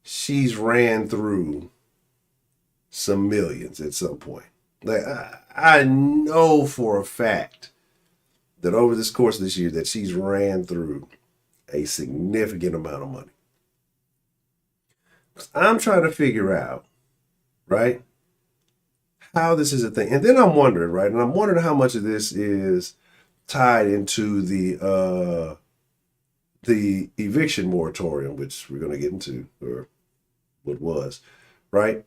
she's ran through some millions at some point. Like, I know for a fact that over this course of this year that she's ran through a significant amount of money. I'm trying to figure out, right, how this is a thing. And then I'm wondering, right, and I'm wondering how much of this is tied into the the eviction moratorium, which we're going to get into, or what was, right?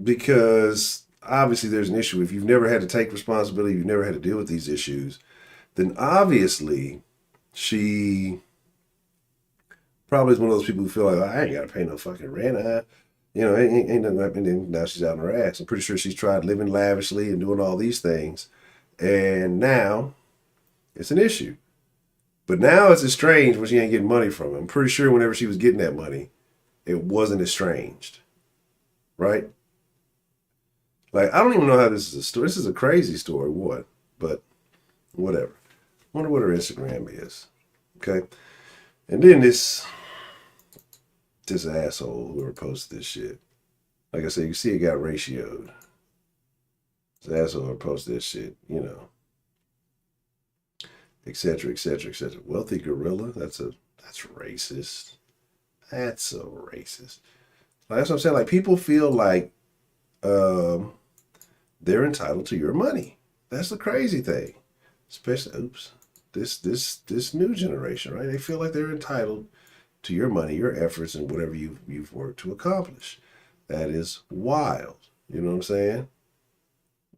Because obviously there's an issue. If you've never had to take responsibility, you've never had to deal with these issues, then obviously she probably is one of those people who feel like, I ain't got to pay no fucking rent. Ain't nothing happening. And now she's out on her ass. I'm pretty sure she's tried living lavishly and doing all these things. And now it's an issue. But now it's estranged when she ain't getting money from him. I'm pretty sure whenever she was getting that money, it wasn't estranged. Right? Like, I don't even know how this is a story. This is a crazy story, what? But whatever. I wonder what her Instagram is. Okay? And then this asshole whoever posted this shit. Like I said, you can see it got ratioed. This asshole who posted this shit, et cetera, et cetera, et cetera. Wealthy gorilla? That's racist. That's so racist. Like, that's what I'm saying. Like, people feel like they're entitled to your money. That's the crazy thing. Especially, this new generation, right? They feel like they're entitled to your money, your efforts, and whatever you've worked to accomplish. That is wild. You know what I'm saying?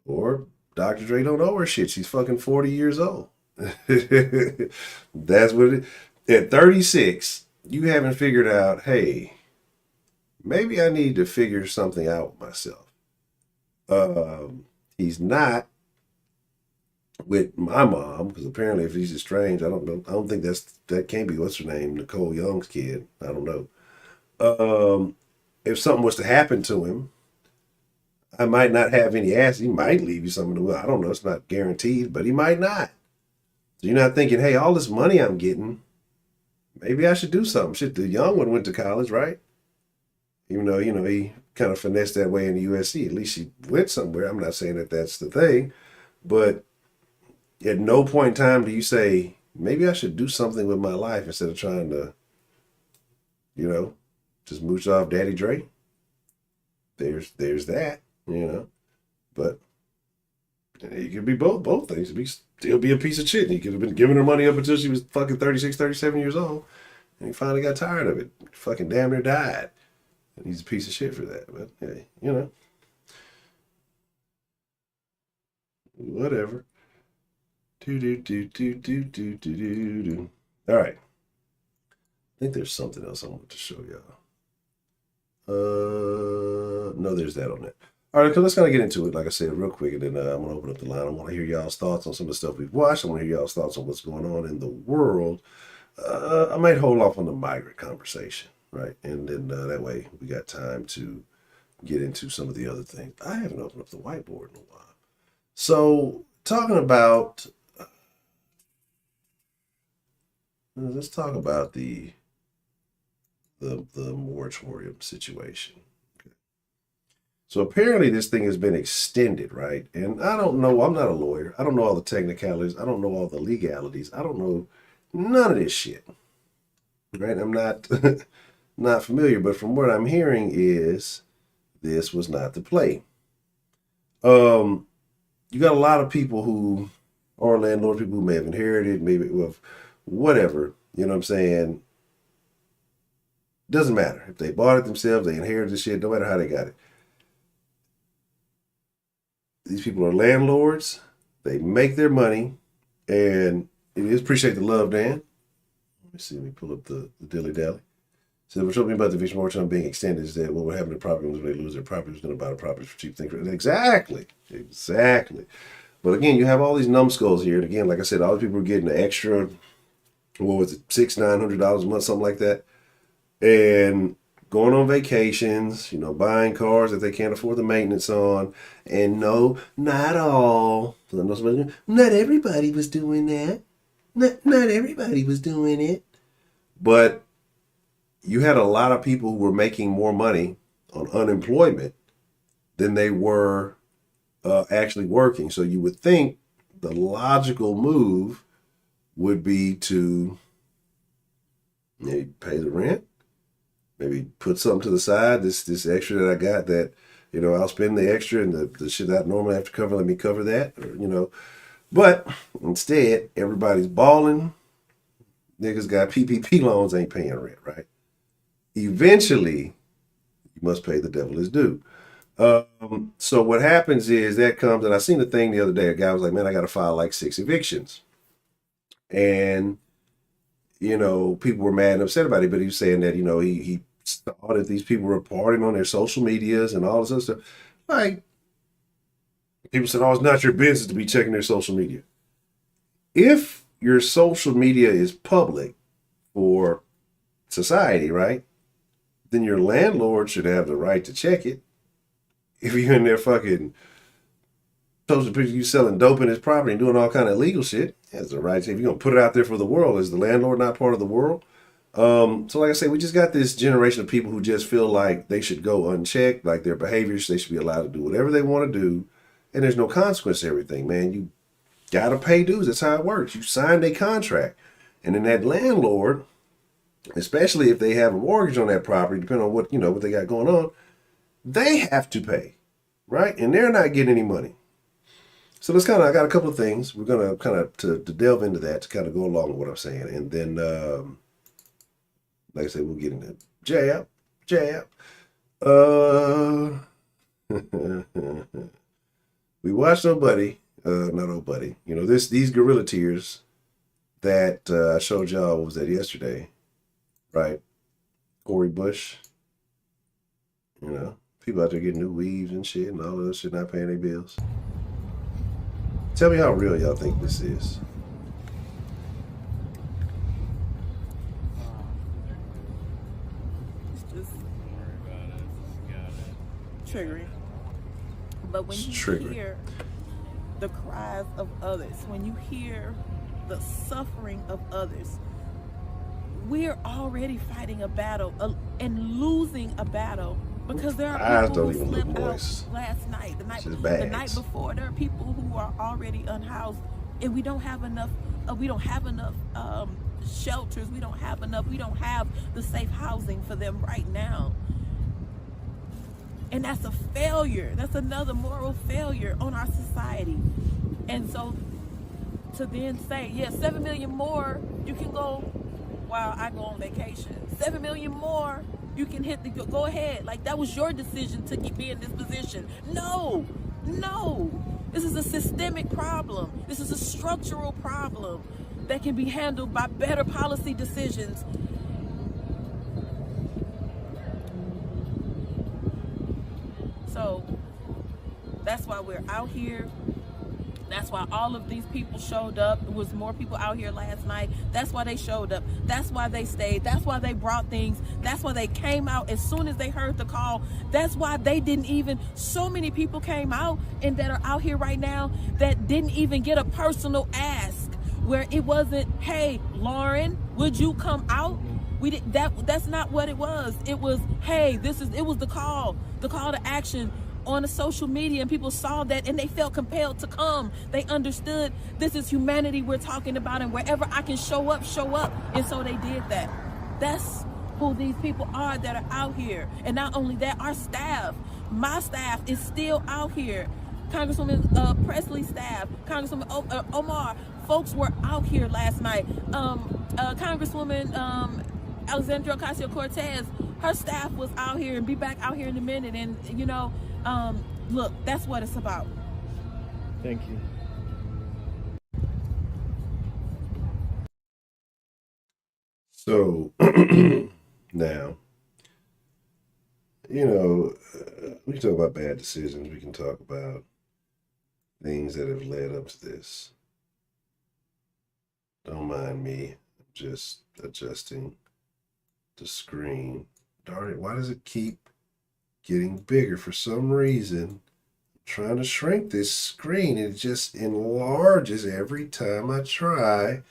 Or Dr. Dre don't owe her shit. She's fucking 40 years old. That's what it is. At 36, you haven't figured out, hey, maybe I need to figure something out myself. He's not with my mom, because apparently if he's estranged, I don't know. I don't think that can't be, what's her name, Nicole Young's kid. I don't know. If something was to happen to him, I might not have any assets. He might leave you something to will. I don't know. It's not guaranteed, but he might not. So you're not thinking, hey, all this money I'm getting, maybe I should do something. Shit, the young one went to college, right? Even though, he kind of finessed that way in the USC. At least he went somewhere. I'm not saying that that's the thing, but at no point in time do you say, maybe I should do something with my life instead of trying to, just mooch off Daddy Dre. There's that, but it could be both things. Still be a piece of shit. He could have been giving her money up until she was fucking 36, 37 years old. And he finally got tired of it. Fucking damn near died. And he's a piece of shit for that. But hey, whatever. All right. I think there's something else I want to show y'all. No, there's that on it. All right, let's kind of get into it, like I said, real quick, and then I'm going to open up the line. I want to hear y'all's thoughts on some of the stuff we've watched. I want to hear y'all's thoughts on what's going on in the world. I might hold off on the migrant conversation, right? And then that way we got time to get into some of the other things. I haven't opened up the whiteboard in a while. So, talking about, let's talk about the moratorium situation. Okay. So apparently this thing has been extended, right? And I don't know, I'm not a lawyer. I don't know all the technicalities. I don't know all the legalities. I don't know none of this shit, right? I'm not, not familiar, but from what I'm hearing is this was not the play. You got a lot of people who are landlords, people who may have inherited, maybe with whatever, you know what I'm saying? Doesn't matter. If they bought it themselves, they inherited the shit, no matter how they got it. These people are landlords. They make their money. And it is, appreciate the love, Dan. Let me see, let me pull up the dilly dally. So what's talking about the eviction moratorium being extended is that what would happen to property owners when they lose their property was going to buy the property for cheap things. Exactly. But again, you have all these numbskulls here. And again, like I said, all the people are getting an extra, what was it, $600-900 a month, something like that. And going on vacations, buying cars that they can't afford the maintenance on. And no, not all. Not everybody was doing that. Not everybody was doing it. But you had a lot of people who were making more money on unemployment than they were actually working. So you would think the logical move would be to maybe pay the rent, maybe put something to the side, this extra that I got that, I'll spend the extra and the shit that I normally have to cover, let me cover that, or, But instead, everybody's balling. Niggas got PPP loans, ain't paying rent, right? Eventually, you must pay the devil his due. So what happens is that comes, and I seen the thing the other day. A guy was like, man, I got to file like 6 evictions. And, people were mad and upset about it, but he was saying that, he saw that these people were partying on their social medias and all this other stuff. Like, people said, oh, it's not your business to be checking their social media. If your social media is public for society, right, then your landlord should have the right to check it. If you're in there fucking posting pictures you selling dope in his property and doing all kind of illegal shit, he has the right to. If you're going to put it out there for the world, is the landlord not part of the world? So like I say, we just got this generation of people who just feel like they should go unchecked, like their behaviors, they should be allowed to do whatever they want to do, and there's no consequence to everything, man. You got to pay dues. That's how it works. You signed a contract. And then that landlord, especially if they have a mortgage on that property, depending on what they got going on, they have to pay, right? And they're not getting any money. So I got a couple of things. We're going to kind of, to delve into that, to kind of go along with what I'm saying. And then, like I said, we'll get into jab. We watched not old buddy. These gorilla tears that I showed y'all, what was that, yesterday, right? Corey Bush, people out there getting new weaves and shit and all of this shit, not paying their bills. Tell me how real y'all think this is. It's just triggering. But when you hear the cries of others, when you hear the suffering of others, we're already fighting a battle and losing a battle because there are people who slipped out last night, the night before. There are people who are already unhoused, and we don't have enough. Shelters. We don't have the safe housing for them right now. And that's a failure. That's another moral failure on our society. And so to then say, 7 million more, you can go while I go on vacation. 7 million more, you can go ahead. Like, that was your decision to be in this position. No. This is a systemic problem. This is a structural problem that can be handled by better policy decisions. So that's why we're out here. That's why all of these people showed up. There was more people out here last night. That's why they showed up. That's why they stayed. That's why they brought things. That's why they came out as soon as they heard the call. That's why they didn't even, so many people came out and that are out here right now that didn't even get a personal ask, where it wasn't, hey, Lauren, would you come out? We did that's not what it was. It was, hey, it was the call to action on the social media, and people saw that and they felt compelled to come. They understood this is humanity we're talking about, and wherever I can show up. And so they did that. That's who these people are that are out here. And not only that, our staff, my staff is still out here. Congresswoman Presley's staff, Congresswoman Omar, folks were out here last night. Congresswoman Alexandria Ocasio-Cortez, her staff was out here, and be back out here in a minute. And look, that's what it's about. Thank you. So now, we can talk about bad decisions. We can talk about things that have led up to this. Don't mind me. I'm just adjusting the screen. Darn it, why does it keep getting bigger? For some reason, I'm trying to shrink this screen. It just enlarges every time I try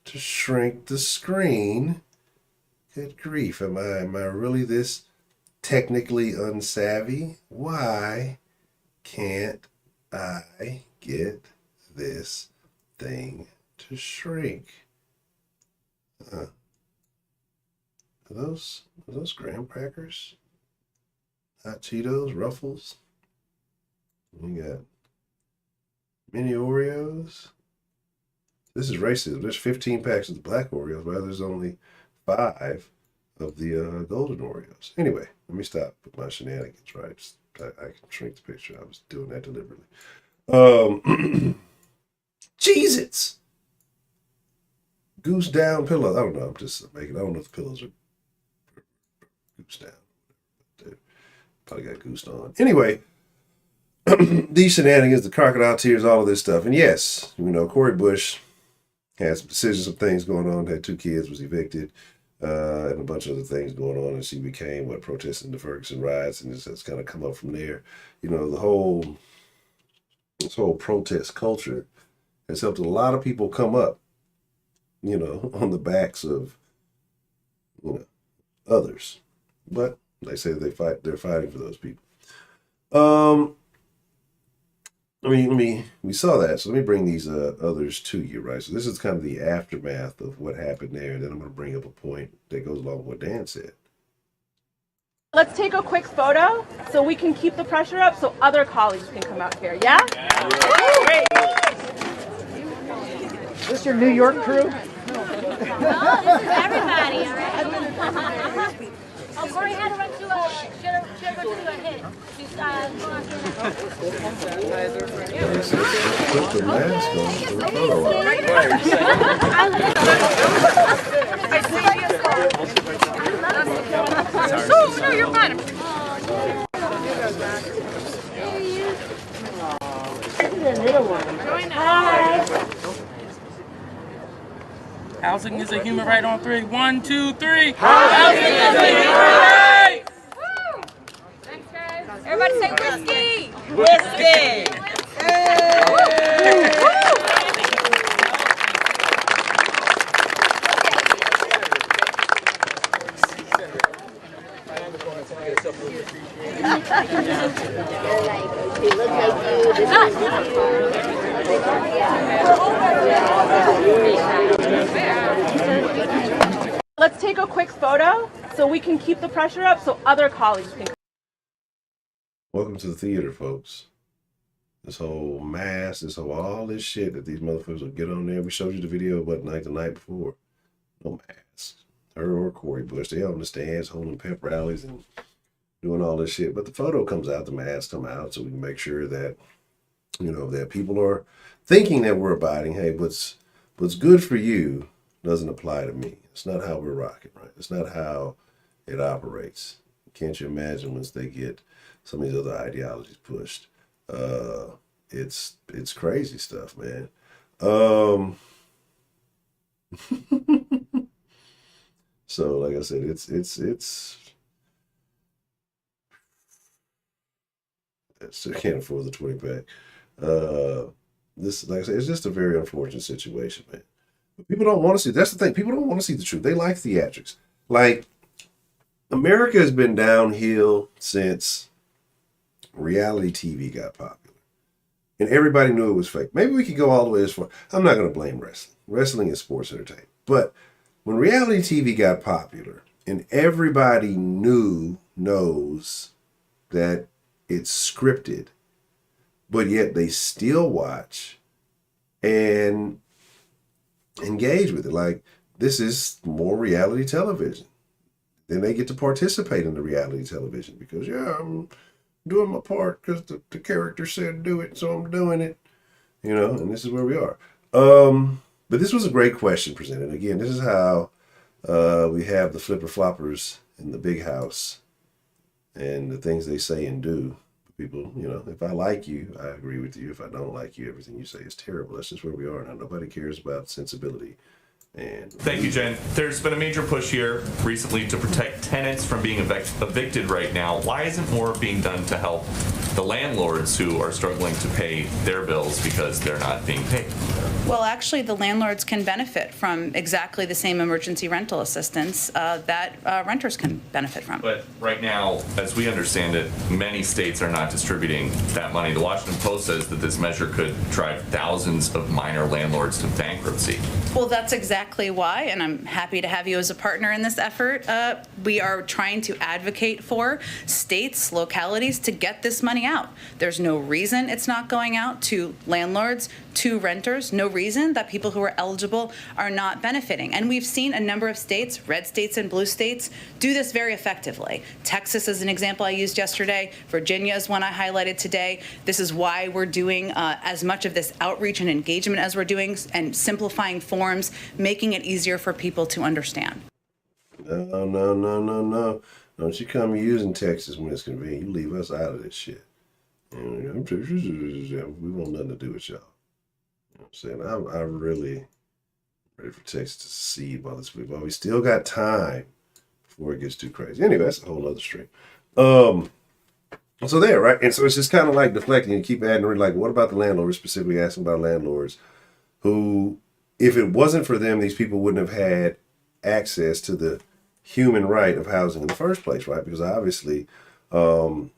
to shrink the screen. Good grief, am I really this technically unsavvy? Why can't I get this thing to shrink? Are those graham crackers? Hot Cheetos, Ruffles. We got mini Oreos. This is racism. There's 15 packs of the black Oreos, while there's only 5 of the golden Oreos. Anyway, let me stop with my shenanigans, right? I can shrink the picture. I was doing that deliberately. Cheez-Its. Goose down pillows. I don't know. I'm just making. I don't know if the pillows are goose down. They probably got goosed on. Anyway, these shenanigans, the crocodile tears, all of this stuff. And yes, you know, Corey Bush had some decisions of things going on. Had 2 kids, was evicted, and a bunch of other things going on. And she became protesting the Ferguson riots, and it's kind of come up from there. You know, this whole protest culture has helped a lot of people come up, you know, on the backs of, you know, others. But they say they're fighting for those people. We saw that, so let me bring these others to you, right? So this is kind of the aftermath of what happened there, and then I'm going to bring up a point that goes along with what Dan said. Let's take a quick photo so we can keep the pressure up so other colleagues can come out here, yeah? Great. Is this your New York crew? No, this is everybody, all right? Oh, Corey had to run to should have run to the hit. She's going Put the mask on for the photo op. No, you're fine. This is a little one. Hi. Housing is a human right on 3. 1, 2, 3. Housing is a human right! Woo! Thanks, guys. Everybody say whiskey! Whiskey! Let's take a quick photo so we can keep the pressure up so other colleagues can. Welcome to the theater, folks. This whole mask, all this shit that these motherfuckers will get on there. We showed you the video, the night before. No mask. Her or Corey Bush, they on the stands holding pep rallies and doing all this shit. But the photo comes out, the masks come out, so we can make sure that, you know, that people are thinking that we're abiding. Hey, what's good for you doesn't apply to me. It's not how we're rocking, right? It's not how it operates. Can't you imagine once they get some of these other ideologies pushed? It's crazy stuff, man. So like I said, I still can't afford the 20 pack. This, like I said, it's just a very unfortunate situation, man. But people don't want to see. That's the thing. People don't want to see the truth. They like theatrics. Like, America has been downhill since reality TV got popular, and everybody knew it was fake. Maybe we could go all the way as far. I'm not going to blame wrestling. Wrestling is sports entertainment. But when reality TV got popular, and everybody knows that it's scripted, but yet they still watch and engage with it. Like, this is more reality television. Then they get to participate in the reality television because, yeah, I'm doing my part because the character said do it, so I'm doing it. You know, and this is where we are. But this was a great question presented. Again, this is how we have the flipper floppers in the big house and the things they say and do. People, you know, if I like you, I agree with you. If I don't like you, everything you say is terrible. That's just where we are now. Nobody cares about sensibility. And thank you, Jen. There's been a major push here recently to protect tenants from being evicted right now. Why isn't more being done to help the landlords who are struggling to pay their bills because they're not being paid? Well, actually, the landlords can benefit from exactly the same emergency rental assistance that renters can benefit from. But right now, as we understand it, many states are not distributing that money. The Washington Post says that this measure could drive thousands of minor landlords to bankruptcy. Well, that's exactly exactly why, and I'm happy to have you as a partner in this effort. We are trying to advocate for states, localities to get this money out. There's no reason it's not going out to landlords, to renters, no reason that people who are eligible are not benefiting. And we've seen a number of states, red states and blue states, do this very effectively. Texas is an example I used yesterday. Virginia is one I highlighted today. This is why we're doing as much of this outreach and engagement as we're doing, and simplifying forms, making it easier for people to understand. No. Don't you come using Texas when it's convenient. You leave us out of this shit. We want nothing to do with y'all. You know what I'm saying? I'm really ready for Texas to secede while we still got time before it gets too crazy. Anyway, that's a whole other stream. So there, right? And so it's just kind of like deflecting and keep adding, like, what about the landlords, specifically asking about landlords who, if it wasn't for them, these people wouldn't have had access to the human right of housing in the first place, right? Because obviously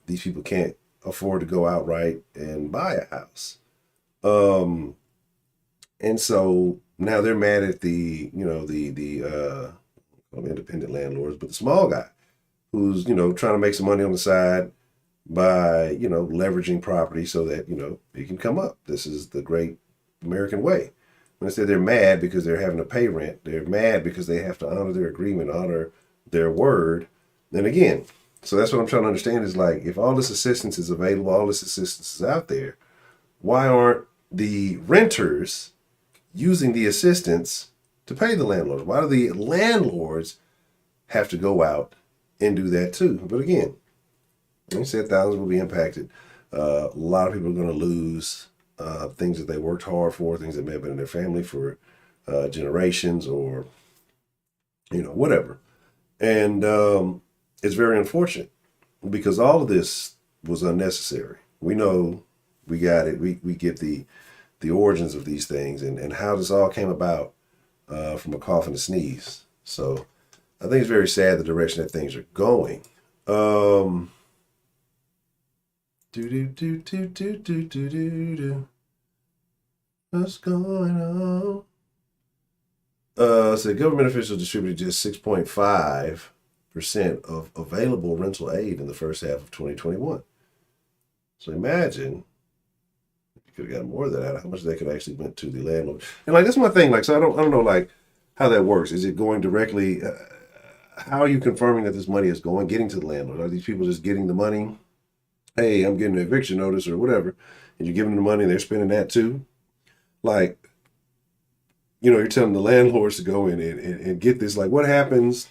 these people can't afford to go outright and buy a house. And so now they're mad at the independent landlords, but the small guy who's, trying to make some money on the side by, leveraging property so that, he can come up. This is the great American way. When I say they're mad because they're having to pay rent, they're mad because they have to honor their agreement, honor their word. Then again, so that's what I'm trying to understand is, like, if all this assistance is available, all this assistance is out there, why aren't the renters using the assistance to pay the landlords? Why do the landlords have to go out and do that too? But again, like I said, thousands will be impacted. A lot of people are going to lose things that they worked hard for, things that may have been in their family for generations, or whatever. And it's very unfortunate because all of this was unnecessary. We know, we got it. We get the origins of these things and how this all came about from a cough and a sneeze. So I think it's very sad the direction that things are going. What's going on? So government officials distributed just 6.5% of available rental aid in the first half of 2021. So imagine you could have gotten more of that out, how much they could actually went to the landlord. And like, that's my thing. Like, so I don't know, like, how that works. Is it going directly? How are you confirming that this money is getting to the landlord? Are these people just getting the money? Hey, I'm getting an eviction notice or whatever, and you're giving them the money and they're spending that too? Like, you're telling the landlords to go in and get this. Like, what happens?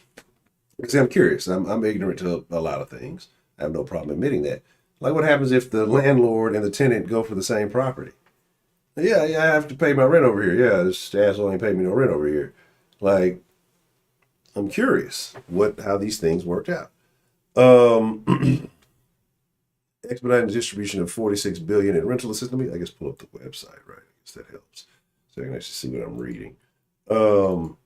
Because I'm curious. I'm ignorant to a lot of things. I have no problem admitting that. Like, what happens if the landlord and the tenant go for the same property? Yeah, I have to pay my rent over here. Yeah, this asshole ain't paid me no rent over here. Like, I'm curious how these things worked out. Expediting the distribution of $46 billion in rental assistance. Let me, I guess, pull up the website, right? I guess that helps, so I can actually see what I'm reading. And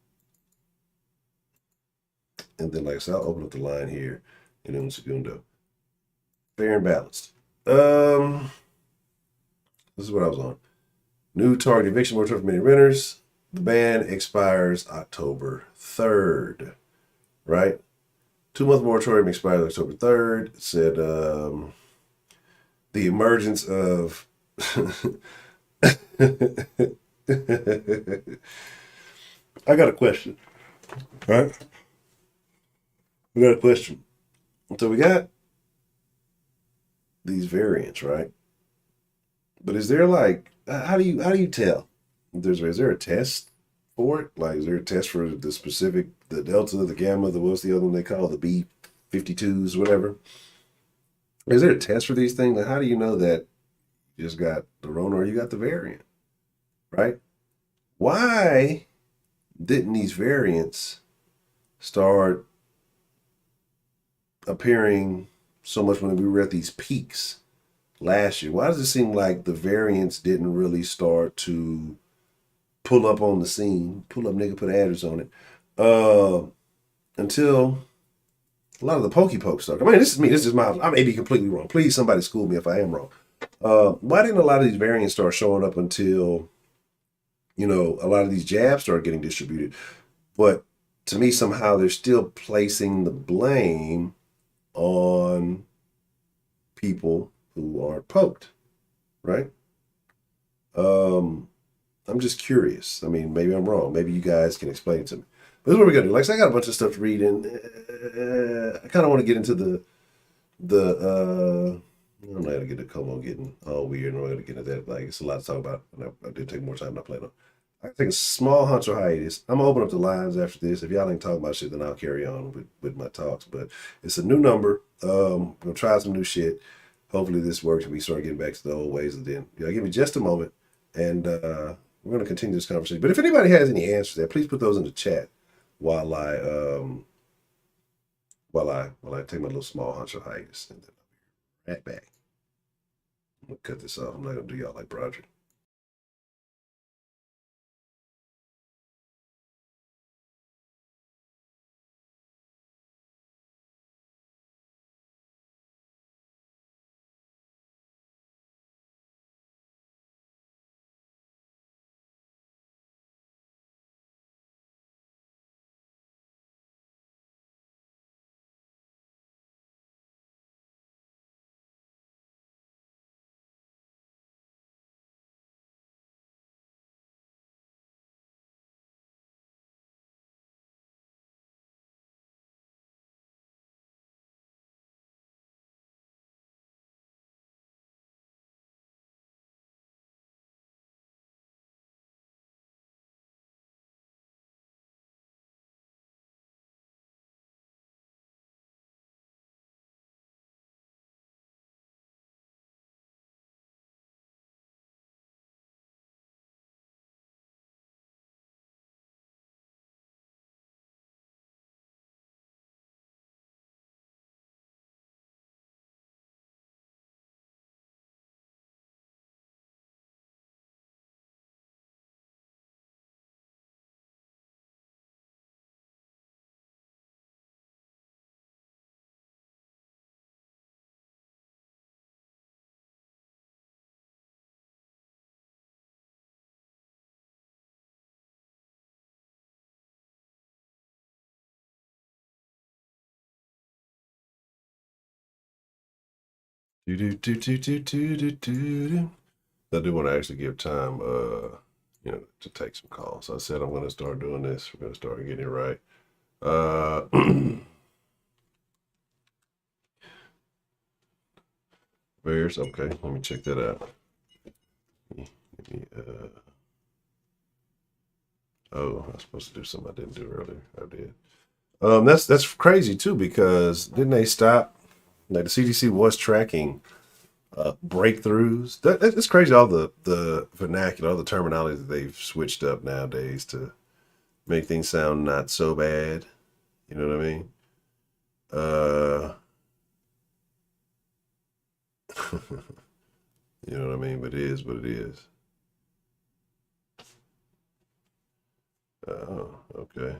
then, like I said, I'll open up the line here in un segundo. Fair and balanced. This is what I was on. New target eviction moratorium for many renters. The ban expires October 3rd, right? 2-month moratorium expires October 3rd. It said the emergence of I got a question. Right? We got a question. So we got these variants, right? But is there, like, how do you tell? Is there a test for it? Like, is there a test for the specific, the Delta, the Gamma, what's the other one they call, the B52s, whatever? Is there a test for these things? Like, how do you know that you just got the Rona or you got the variant, right? Why didn't these variants start appearing so much when we were at these peaks last year? Why does it seem like the variants didn't really start to pull up on the scene, pull up, nigga, put an address on it, until a lot of the pokey poke stuff? I mean, this is me. This is I may be completely wrong. Please, somebody school me if I am wrong. Why didn't a lot of these variants start showing up until you know, a lot of these jabs start getting distributed. But to me, somehow they're still placing the blame on people who are poked, right? I'm just curious. I mean, maybe I'm wrong. Maybe you guys can explain it to me. But this is what we're gonna do. Like I said, I got a bunch of stuff to read, and I kind of want to get into the I'm not gonna get to Como getting all weird. I'm not gonna get into that. Like, it's a lot to talk about, and I did take more time than I planned on. I can take a small Honcho hiatus. I'm gonna open up the lines after this. If y'all ain't talking about shit, then I'll carry on with my talks. But it's a new number. I'm gonna try some new shit. Hopefully this works and we start getting back to the old ways. And then y'all give me just a moment, and we're gonna continue this conversation. But if anybody has any answers to that, please put those in the chat while I take my little small Honcho hiatus, and then I'll be right back. I'm gonna cut this off. I'm not gonna do y'all like Broderick. I do want to actually give time, you know, to take some calls. So I said I'm going to start doing this. We're going to start getting it right. Bears, okay. Let me check that out. Oh, I was supposed to do something I didn't do earlier. I did. That's crazy too, because didn't they stop? Like, the CDC was tracking breakthroughs. It's crazy, all the vernacular, all the terminology that they've switched up nowadays to make things sound not so bad. You know what I mean? You know what I mean? But it is what it is. Oh, okay.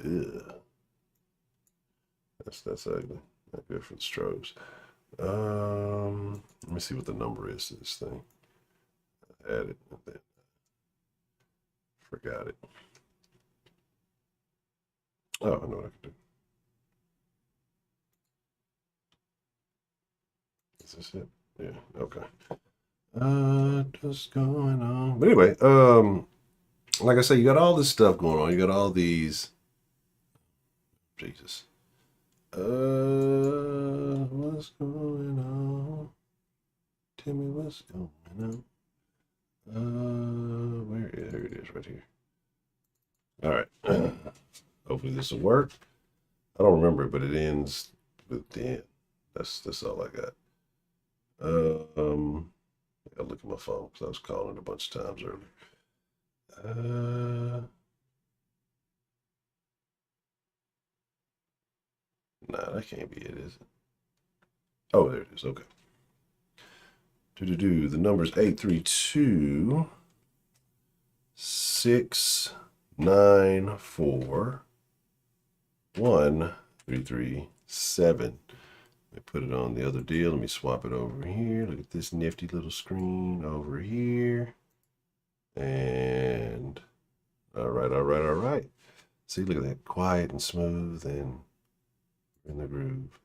Ew. That's ugly. Not good for the strobes. Let me see what the number is to this thing. I had it, and then forgot it. Oh, I know what I can do. Is this it? Yeah, okay. What's going on? But anyway, like I say, you got all this stuff going on. You got all these. Jesus. What's going on? Tell me what's going on. There it is, right here. All right. Hopefully this will work. I don't remember it, but it ends with the end. That's all I got. I gotta look at my phone because I was calling a bunch of times earlier. Nah, that can't be it, is it? Oh, there it is. Okay. The number is 832 694 1337. Let me put it on the other deal. Let me swap it over here. Look at this nifty little screen over here. And all right. See, look at that, quiet and smooth and in the groove.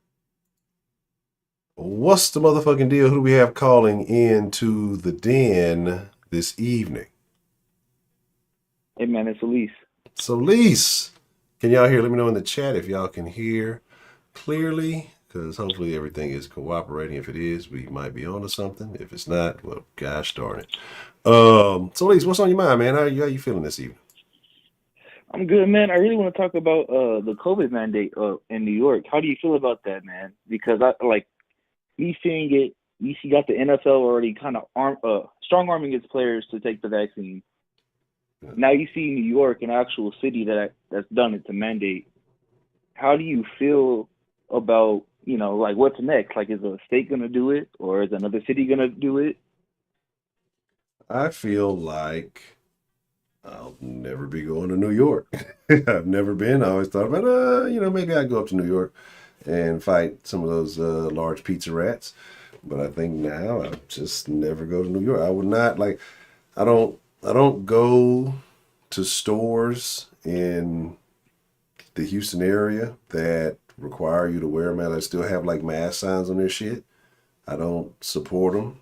What's the motherfucking deal? Who do we have calling into the den this evening? Hey man, it's Elise. So Elise, can y'all hear? Let me know in the chat if y'all can hear clearly, because hopefully everything is cooperating. If it is, we might be onto something. If it's not, well, gosh darn it. So Elise, what's on your mind, man? How you feeling this evening? I'm good, man. I really want to talk about the COVID mandate in New York. How do you feel about that, man? Because I like me seeing it. You see, got the NFL already kind of strong arming its players to take the vaccine. Now you see New York, an actual city that's done it to mandate. How do you feel about, like what's next? Like, is a state gonna do it, or is another city gonna do it? I feel like I'll never be going to New York. I've never been. I always thought about, maybe I'd go up to New York and fight some of those large pizza rats. But I think now I'll just never go to New York. I would not I don't go to stores in the Houston area that require you to wear a mask. That still have like mask signs on their shit. I don't support them.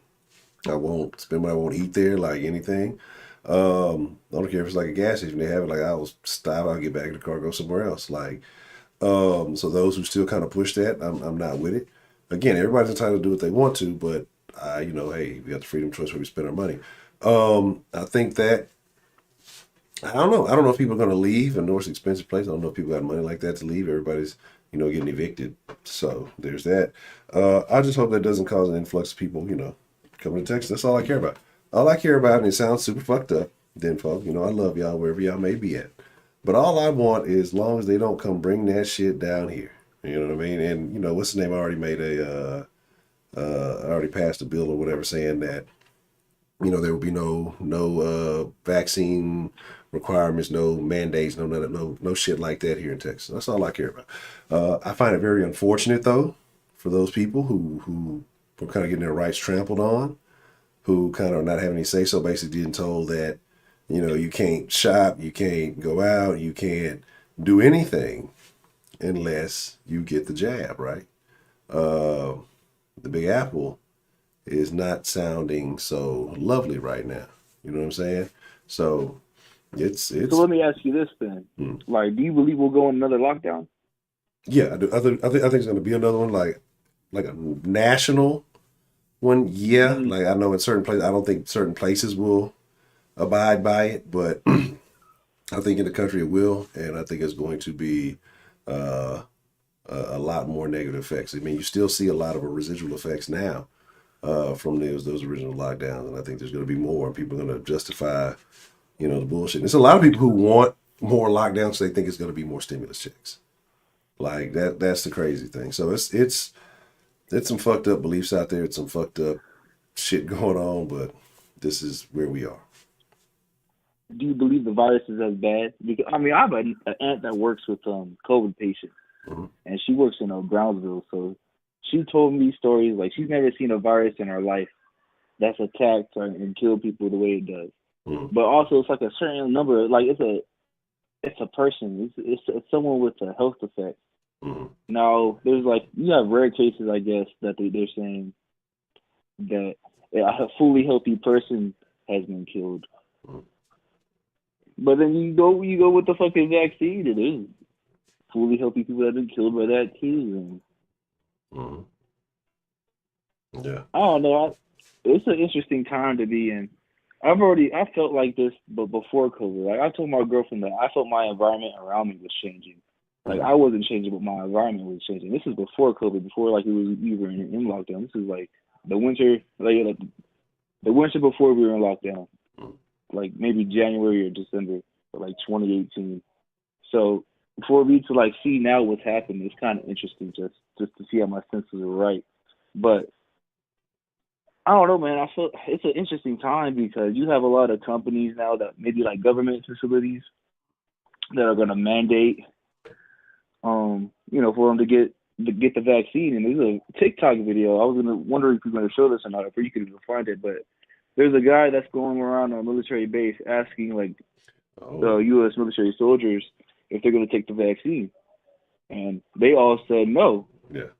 I won't spend money. I won't eat there like anything. I don't care if it's like a gas station. They have it. Like, I'll stop. I'll get back in the car, go somewhere else. Like, so those who still kind of push that, I'm not with it. Again, everybody's entitled to do what they want to, but hey, we got the freedom choice where we spend our money. I think that I don't know. I don't know if people are going to leave. A North's expensive place. I don't know if people got money like that to leave. Everybody's, getting evicted. So there's that. I just hope that doesn't cause an influx of people, coming to Texas. That's all I care about. All I care about, and it sounds super fucked up, then folk, I love y'all wherever y'all may be at. But all I want is, as long as they don't come bring that shit down here. You know what I mean? And, what's the name? I already made I already passed a bill or whatever saying that, there will be no vaccine requirements, no mandates, no shit like that here in Texas. That's all I care about. I find it very unfortunate though for those people who were kind of getting their rights trampled on, who kind of not having any say so, basically getting told that, you can't shop, you can't go out, you can't do anything unless you get the jab, right? The Big Apple is not sounding so lovely right now. You know what I'm saying? So it's. So let me ask you this then. Like, do you believe we'll go in another lockdown? Yeah, I do. I think it's going to be another one, like a national one. Yeah, like I know in certain places, I don't think certain places will abide by it, but I think in the country it will, and I think it's going to be a lot more negative effects. I mean, you still see a lot of residual effects now from those original lockdowns, and I think there's going to be more, and people are going to justify, the bullshit. There's a lot of people who want more lockdowns, so they think it's going to be more stimulus checks. Like that's the crazy thing. So it's some fucked up beliefs out there. It's some fucked up shit going on, but this is where we are. Do you believe the virus is as bad? Because I have an aunt that works with COVID patients, and she works in Brownsville. So she told me stories like she's never seen a virus in her life that's attacked and killed people the way it does. But also, it's like a certain number. Like it's a person. It's someone with a health effect. Now, there's you have rare cases, I guess, that they're saying that a fully healthy person has been killed. But then you go with the fucking vaccine, and there's fully healthy people that have been killed by that too. Yeah. I don't know. It's an interesting time to be in. I felt like this, but before COVID. Like I told my girlfriend that I felt my environment around me was changing. Like I wasn't changing, but my environment was changing. This is before COVID, before we were in lockdown. This is like the winter, the winter before we were in lockdown, like maybe January or December, of 2018. So for me to see now what's happened, it's kind of interesting just to see how my senses are right. But I don't know, man. I feel it's an interesting time because you have a lot of companies now that maybe government facilities that are going to mandate, for them to get get the vaccine. And there's a TikTok video. I was wondering if you're going to show this or not, if you could even find it. But there's a guy that's going around a military base asking like the U.S. military soldiers if they're going to take the vaccine, and they all said no. Yeah.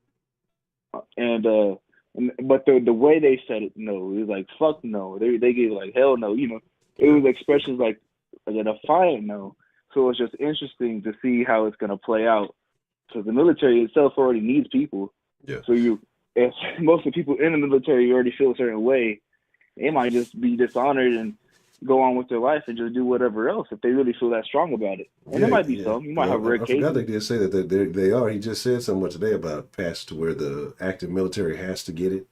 But the way they said it, no, it was like fuck no. They gave like hell no. You know, it was expressions like a defiant no. So it's just interesting to see how it's going to play out. Because the military itself already needs people. Yeah. So if most of the people in the military already feel a certain way, they might just be dishonored and go on with their life and just do whatever else if they really feel that strong about it. And there might be some. You might have rare cases. I forgot they did say that they are. He just said something today about passage to where the active military has to get it.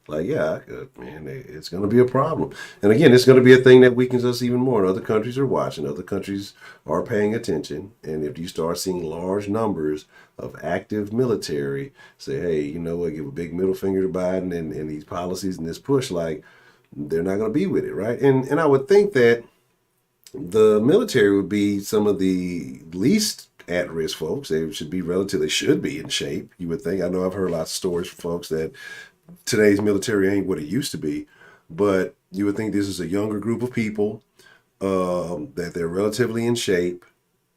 Like, yeah, man, it's going to be a problem. And again, it's going to be a thing that weakens us even more. And other countries are watching. Other countries are paying attention. And if you start seeing large numbers of active military say, hey, you know what, give a big middle finger to Biden and these policies and this push, like, they're not going to be with it, right? And I would think that the military would be some of the least at-risk folks. They should be in shape, you would think. I know I've heard lots of stories from folks that today's military ain't what it used to be, but you would think this is a younger group of people, that they're relatively in shape,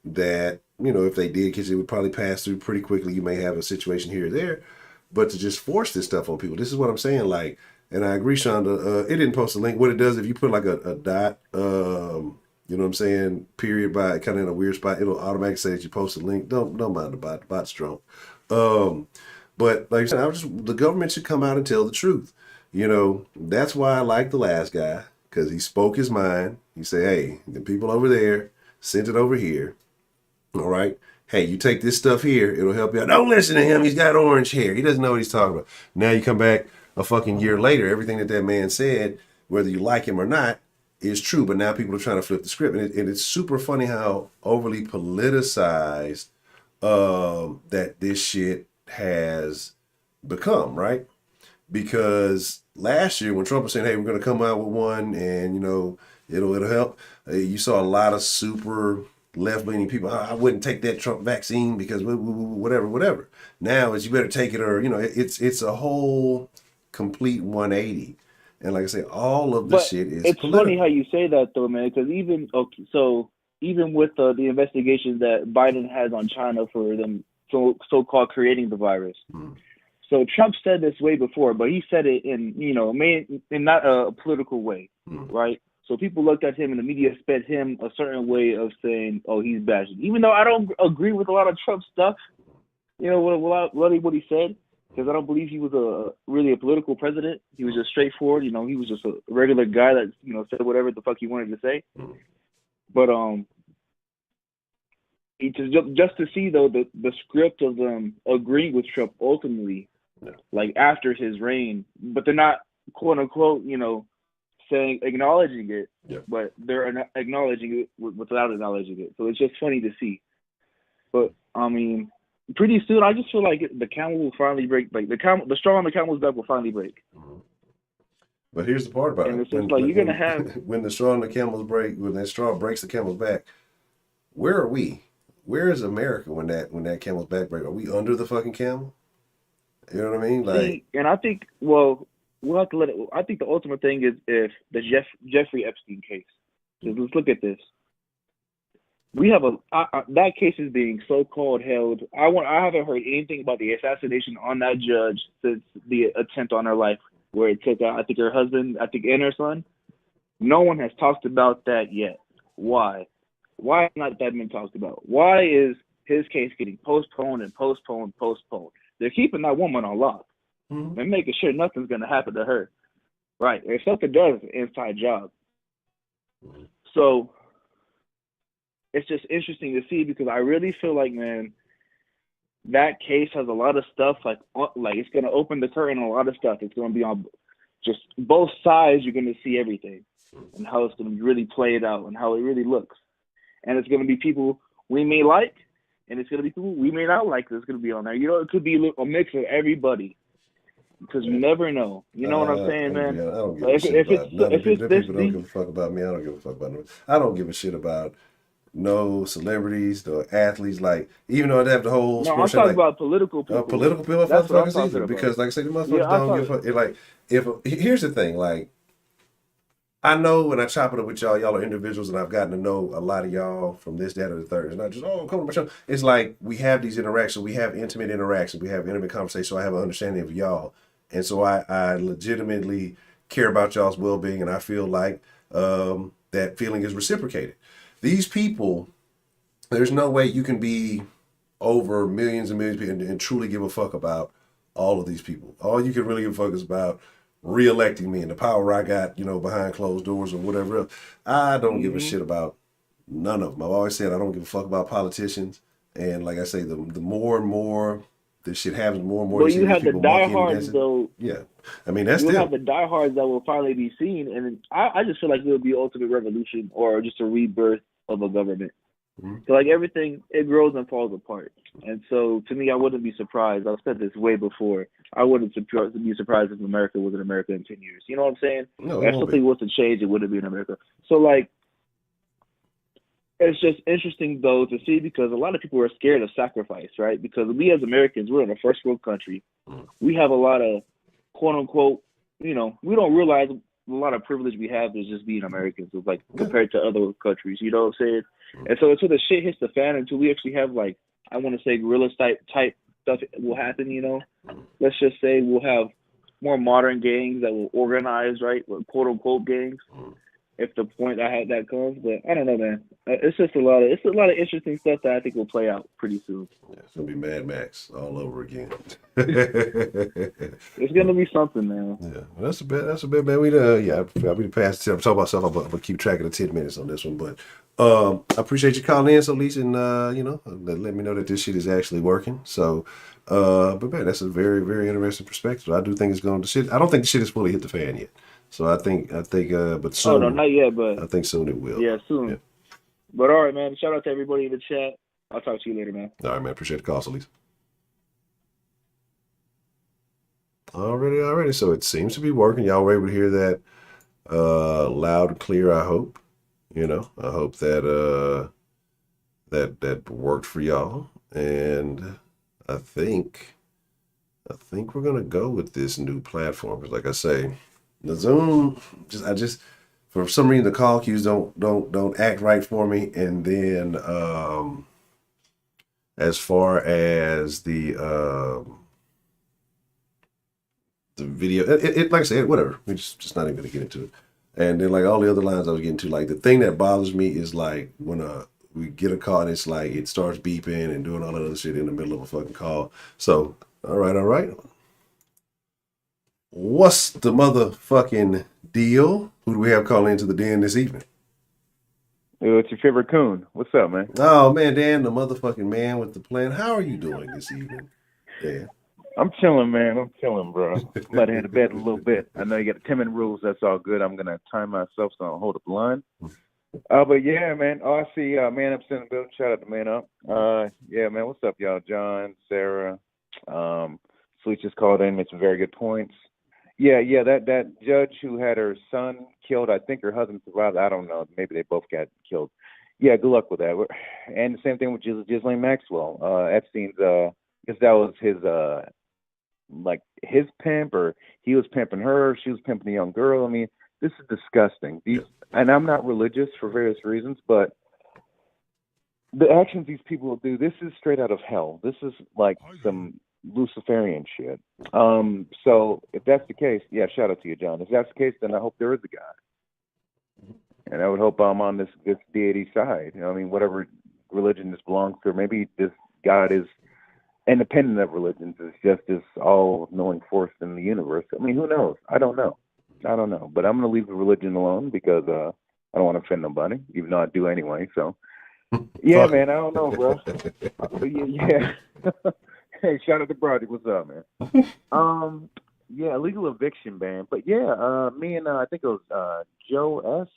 that, you know, if they did catch it, would probably pass through pretty quickly. You may have a situation here or there, but to just force this stuff on people, this is what I'm saying, like, and I agree, Shonda, it didn't post a link. What it does, if you put like a dot, you know what I'm saying, period by kind of in a weird spot, it'll automatically say that you post a link. Don't mind the bot. The bot's drunk. But like I said, the government should come out and tell the truth. You know, that's why I like the last guy, because he spoke his mind. He said, hey, the people over there sent it over here. All right. Hey, you take this stuff here, it'll help you out. Don't listen to him. He's got orange hair. He doesn't know what he's talking about. Now you come back a fucking year later, everything that man said, whether you like him or not, is true. But now people are trying to flip the script. And it's super funny how overly politicized that this shit has become, right? Because last year when Trump was saying, hey, we're going to come out with one and, you know, it'll help, you saw a lot of super left-leaning people, I wouldn't take that Trump vaccine because whatever. Now it's you better take it, or, you know, it's a whole complete 180. And like I say, all of the shit is it's political. Funny how you say that though, man, because even with the investigations that Biden has on China for them so-called creating the virus. So Trump said this way before, but he said it in, you know, in not a political way, right? So people looked at him and the media spent him a certain way of saying, oh, he's bashing. Even though I don't agree with a lot of Trump stuff, you know, what he said, because I don't believe he was really a political president. He was just straightforward. You know, he was just a regular guy that, you know, said whatever the fuck he wanted to say. But just to see though the script of them agreeing with Trump ultimately, like after his reign, but they're not quote unquote, you know, acknowledging it, but they're acknowledging it without acknowledging it. So it's just funny to see. But I mean, pretty soon I just feel like the camel will finally break. Like the straw on the camel's back will finally break. But here's the part about and it. It's just you're gonna have when the straw on the camel's when that straw breaks the camel's back. Where are we? Where is America when that camel's back breaks? Are we under the fucking camel? You know what I mean? Like, and I think we'll have to let it. I think the ultimate thing is if the Jeffrey Epstein case. So let's look at this. We have that case is being so-called held. I haven't heard anything about the assassination on that judge since the attempt on her life, where it took out, I think, her husband, and her son. No one has talked about that yet. Why? Why has not that been talked about? Why is his case getting postponed and postponed? They're keeping that woman on lock. They're making sure nothing's going to happen to her. Right. If something does, it's an inside job. So it's just interesting to see, because I really feel like, man, that case has a lot of stuff, like it's going to open the curtain on a lot of stuff. It's going to be on just both sides. You're going to see everything and how it's going to be really played out and how it really looks. And it's going to be people we may like, and it's going to be people we may not like that's going to be on there. You know, it could be a mix of everybody, because you never know. You know what I'm saying, man? I don't give a shit about people don't give a fuck about me. I don't give a fuck about them. I don't give a shit about no celebrities, no athletes. Like, even though they have the whole No, I'm sports, talking like about political people. political people, That's what I'm motherfuckers talking either. about. Because, like I said, the motherfuckers Yeah, I'm don't give a fuck. Like, here's the thing, like. I know when I chop it up with y'all are individuals, and I've gotten to know a lot of y'all from this, that, or the third. It's not just, come to my show. It's like we have these interactions. We have intimate interactions. We have intimate conversations. So I have an understanding of y'all. And so I legitimately care about y'all's well-being, and I feel like that feeling is reciprocated. These people, there's no way you can be over millions and millions of people and truly give a fuck about all of these people. All you can really give a fuck is about re-electing me and the power I got, behind closed doors or whatever else. I don't give a shit about none of them. I've always said I don't give a fuck about politicians. And like I say, the more and more this shit happens, more and more But see you these have the people monkeying diehards, against it. though. Yeah. I mean, that's You'll them. have the diehards that will finally be seen, and I just feel like it would be ultimate revolution or just a rebirth of a government. So like everything, it grows and falls apart. And so to me, I wouldn't be surprised. I've said this way before. I wouldn't be surprised if America was in America in 10 years. You know what I'm saying? No, if something was to change, it wouldn't be in America. So like, it's just interesting though to see, because a lot of people are scared of sacrifice, right? Because we as Americans, we're in a first world country. We have a lot of quote unquote, we don't realize a lot of privilege we have is just being Americans, like compared to other countries. You know what I'm saying? And so until the shit hits the fan, until we actually have like, I want to say guerrilla type stuff will happen. Let's just say we'll have more modern gangs that will organize, right? Quote unquote gangs. If the point that comes, but I don't know, man. It's a lot of interesting stuff that I think will play out pretty soon. Yeah, it's gonna be Mad Max all over again. It's gonna be something, man. Yeah, well, that's a bit, man. I'll be past 10. I'm talking about myself. I'm gonna keep track of the 10 minutes on this one, but I appreciate you calling in, so at least, and let me know that this shit is actually working. So, but man, that's a very, very interesting perspective. I do think it's going to shit. I don't think the shit has fully hit the fan yet. So I think, but soon. Oh no, not yet, but I think soon it will. Yeah, soon. Yeah. But all right, man. Shout out to everybody in the chat. I'll talk to you later, man. All right, man. Appreciate the call, Solis. Already. So it seems to be working. Y'all were able to hear that loud and clear, I hope. I hope that that worked for y'all. And I think we're gonna go with this new platform, because like I say, the Zoom for some reason the call queues don't act right for me. And then as far as the video, it like I said, whatever. We're just not even gonna get into it. And then like all the other lines I was getting to, like the thing that bothers me is like when we get a call and it's like it starts beeping and doing all that other shit in the middle of a fucking call. So all right. What's the motherfucking deal? Who do we have calling into the den this evening? It's your favorite coon. What's up, man? Oh man, Dan, the motherfucking man with the plan. How are you doing this evening, Dan? I'm chilling, man. I'm chilling, bro. I'm about to head to bed a little bit. I know you got the 10-minute rules. That's all good. I'm gonna time myself so I don't hold up the line. But yeah, man. Oh, I see. Man Up's in the building. Shout out to Man Up. Yeah, man. What's up, y'all? John, Sarah, Sweet just called in, made some very good points. Yeah. That judge who had her son killed. I think her husband survived. I don't know. Maybe they both got killed. Yeah. Good luck with that. And the same thing with Ghislaine Maxwell. Epstein's. Because that was his like his pimp, or he was pimping her, she was pimping a young girl. I mean, this is disgusting. And I'm not religious for various reasons, but the actions these people will do, this is straight out of hell. This is like some Luciferian shit. So if that's the case, yeah, shout out to you, John. If that's the case, then I hope there is a God. And I would hope I'm on this deity side. I mean, whatever religion this belongs to, or maybe this God is independent of religions, is just this all-knowing force in the universe. I mean, who knows? I don't know. But I'm going to leave the religion alone because I don't want to offend nobody, even though I do anyway. So, yeah, man, I don't know, bro. Yeah. Hey, shout out to Brody. What's up, man? Yeah, illegal eviction ban. But yeah, me and I think it was Joe S.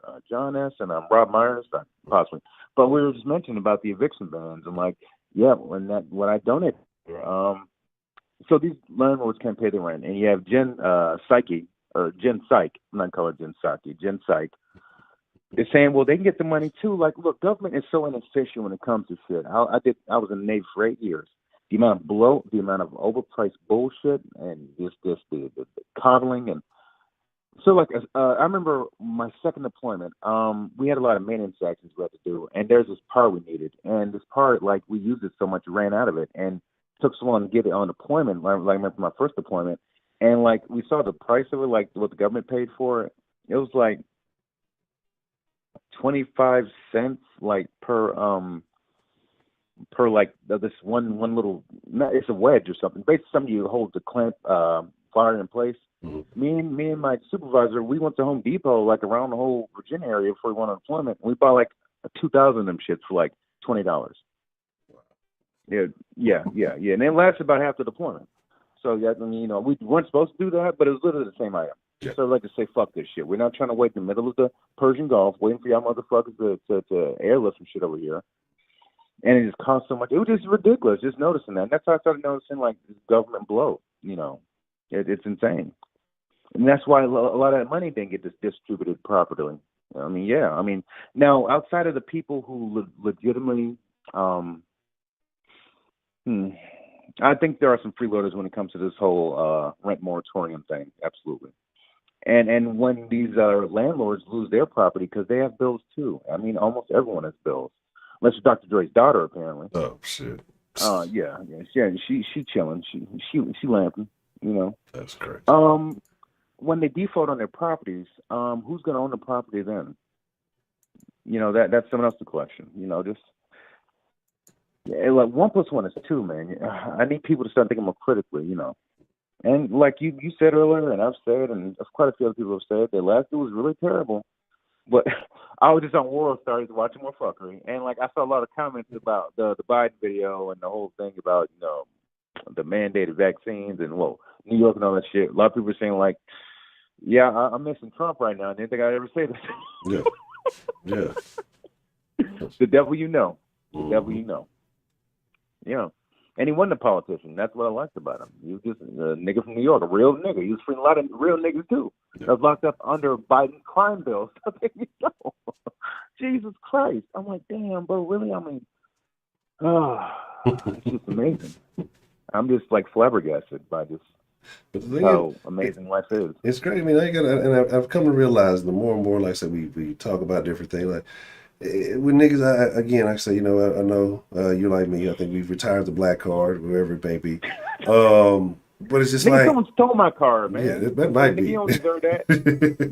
or John S. and Rob Myers, possibly. But we were just mentioning about the eviction bans. I'm like, yeah, when I donate, so these landlords can't pay their rent, and you have Jen Psyche, or Jen Psych. I'm not calling it Jen Psyche, Jen Psych, they're saying, well, they can get the money too. Like, look, government is so inefficient when it comes to shit. I was in the Navy for 8 years. The amount of bloat, the amount of overpriced bullshit, and the coddling, and so like I remember my second deployment. We had a lot of maintenance actions we had to do, and there's this part we needed, and this part, like, we used it so much, ran out of it, and took so long to get it on deployment. Like I remember my first deployment, and like we saw the price of it, like what the government paid for it. It was like 25 cents, like per like this one little. It's a wedge or something. Basically, something you hold to clamp fire in place. Mm-hmm. Me and my supervisor, we went to Home Depot, like around the whole Virginia area before we went on deployment. We bought like 2,000 of them shits for like $20. Yeah, and it lasted about half the deployment. So yeah, I mean, we weren't supposed to do that, but it was literally the same item. Yeah. So I like to say, fuck this shit. We're not trying to wait in the middle of the Persian Gulf, waiting for y'all motherfuckers to airlift some shit over here. And it just cost so much. It was just ridiculous. Just noticing that. And that's how I started noticing like this government blow. It's insane. And that's why a lot of that money didn't get distributed properly. I mean, now outside of the people who legitimately, I think there are some freeloaders when it comes to this whole rent moratorium thing. Absolutely. And when these landlords lose their property, because they have bills too. I mean, almost everyone has bills, unless you're Dr. Dre's daughter, apparently. Oh shit. Yeah. She chilling. She lamping. That's great. When they default on their properties, who's going to own the property then? That's someone else's collection. Like 1 + 1 is 2, man. I need people to start thinking more critically. And like you said earlier, and I've said, and quite a few other people have said, that last dude was really terrible. But I was just on World Stars watching more fuckery, and like I saw a lot of comments about the Biden video and the whole thing about the mandated vaccines and New York and all that shit. A lot of people were saying like, yeah, I'm missing Trump right now. I didn't think I'd ever say this. Yeah. The devil you know. The devil you know. And he wasn't a politician. That's what I liked about him. He was just a nigga from New York, a real nigga. He was freeing a lot of real niggas too. That was locked up under Biden's crime bill. Jesus Christ. I'm like, damn, bro, really? I mean, it's just amazing. I'm just like flabbergasted by this. How amazing life is. It's great. I mean, I've come to realize the more and more, like I said, we talk about different things. Like with niggas, I say, I know you're like me. I think we've retired the black card, wherever it may be. But it's just like someone stole my car, man. Yeah, that might be. You don't deserve that.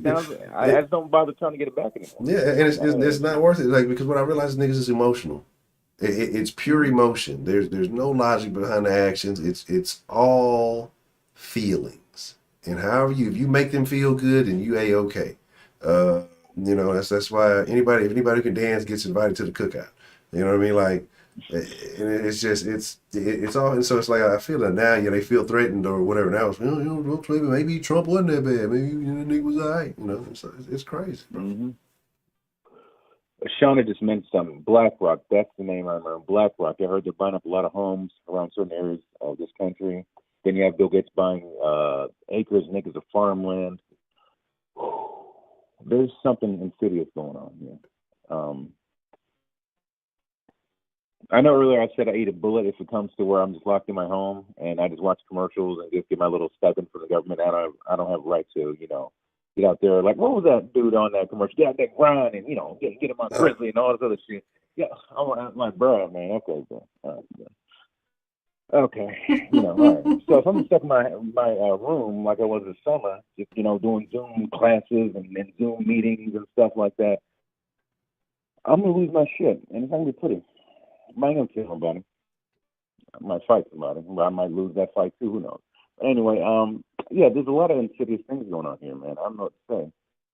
Now, I just don't bother trying to get it back anymore. Yeah, and it's not worth it. Like, because what I realize, niggas is emotional. It's pure emotion. There's no logic behind the actions. It's all feelings, and if you make them feel good, and you okay. That's why if anybody who can dance gets invited to the cookout. You know what I mean? Like, and it's all. And so it's like I feel that now. They feel threatened or whatever. Now it's maybe Trump wasn't that bad. Maybe the nigga was alright. It's crazy, bro. Mm-hmm. Shauna just mentioned something. BlackRock, that's the name I remember. BlackRock. I heard they're buying up a lot of homes around certain areas of this country. Then you have Bill Gates buying acres and acres of farmland. There's something insidious going on here. I know earlier I said I eat a bullet if it comes to where I'm just locked in my home and I just watch commercials and just get my little stipend from the government. I don't have a right to, get out there. Like, what was that dude on that commercial? Get out there, grind and, get him on Grizzly and all this other shit. Yeah, I'm like, bro, man, okay, bro. All right, bro. Okay, all right. So if I'm stuck in my room like I was this summer, just, doing Zoom classes and Zoom meetings and stuff like that, I'm going to lose my shit. And it's not going to be pretty. I might not kill somebody. I might fight somebody. But I might lose that fight too. Who knows? But anyway, there's a lot of insidious things going on here, man. I don't know what to say.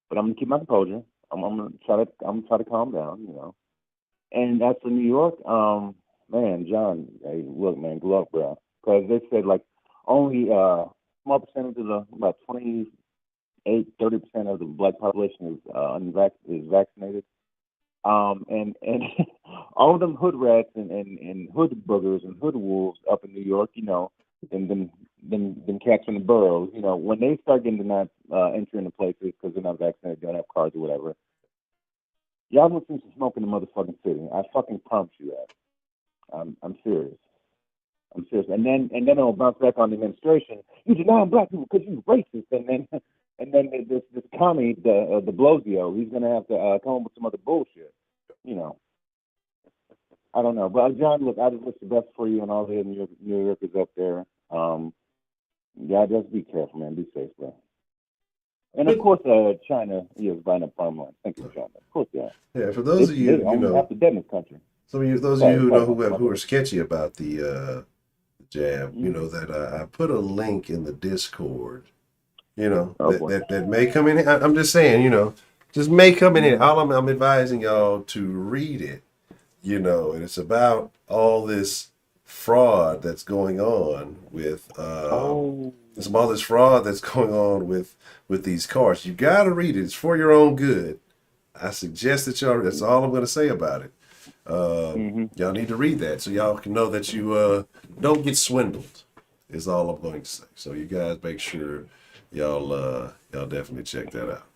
But I'm going to keep my composure. I'm going to try to calm down, And as for New York, man, John, hey, look, man, good luck, bro. Because they said, like, only a small percentage of about 28-30% of the black population is vaccinated. And all of them hood rats and hood boogers and hood wolves up in New York, and them cats from the boroughs, when they start getting to not enter into places because they're not vaccinated, don't have cards or whatever, Y'all gonna see some smoke in the motherfucking city. I fucking promise you that. I'm serious. I'm serious. And then it'll bounce back on the administration. You denying black people because you racist. And then this commie, the Blosio, he's gonna have to come up with some other bullshit. You know. I don't know, but John, look, I just wish the best for you and all the New Yorkers up there. Yeah, just be careful, man. Be safe, bro. And of course, China is buying up farmland. Thank you, China. Of course, yeah. Yeah, for those of you, you know, after dead in this country. Some of you, those of you who are sketchy about the jab, you know that I put a link in the Discord. You know that may come in. I'm just saying, you know, just may come in. All I'm advising y'all to read it. You know, and it's about all this fraud that's going on with some all this fraud that's going on with these cars. You got to read it. It's for your own good. I suggest that y'all. That's all I'm going to say about it. Y'all need to read that so y'all can know that you don't get swindled. Is all I'm going to say. So you guys make sure y'all definitely check that out.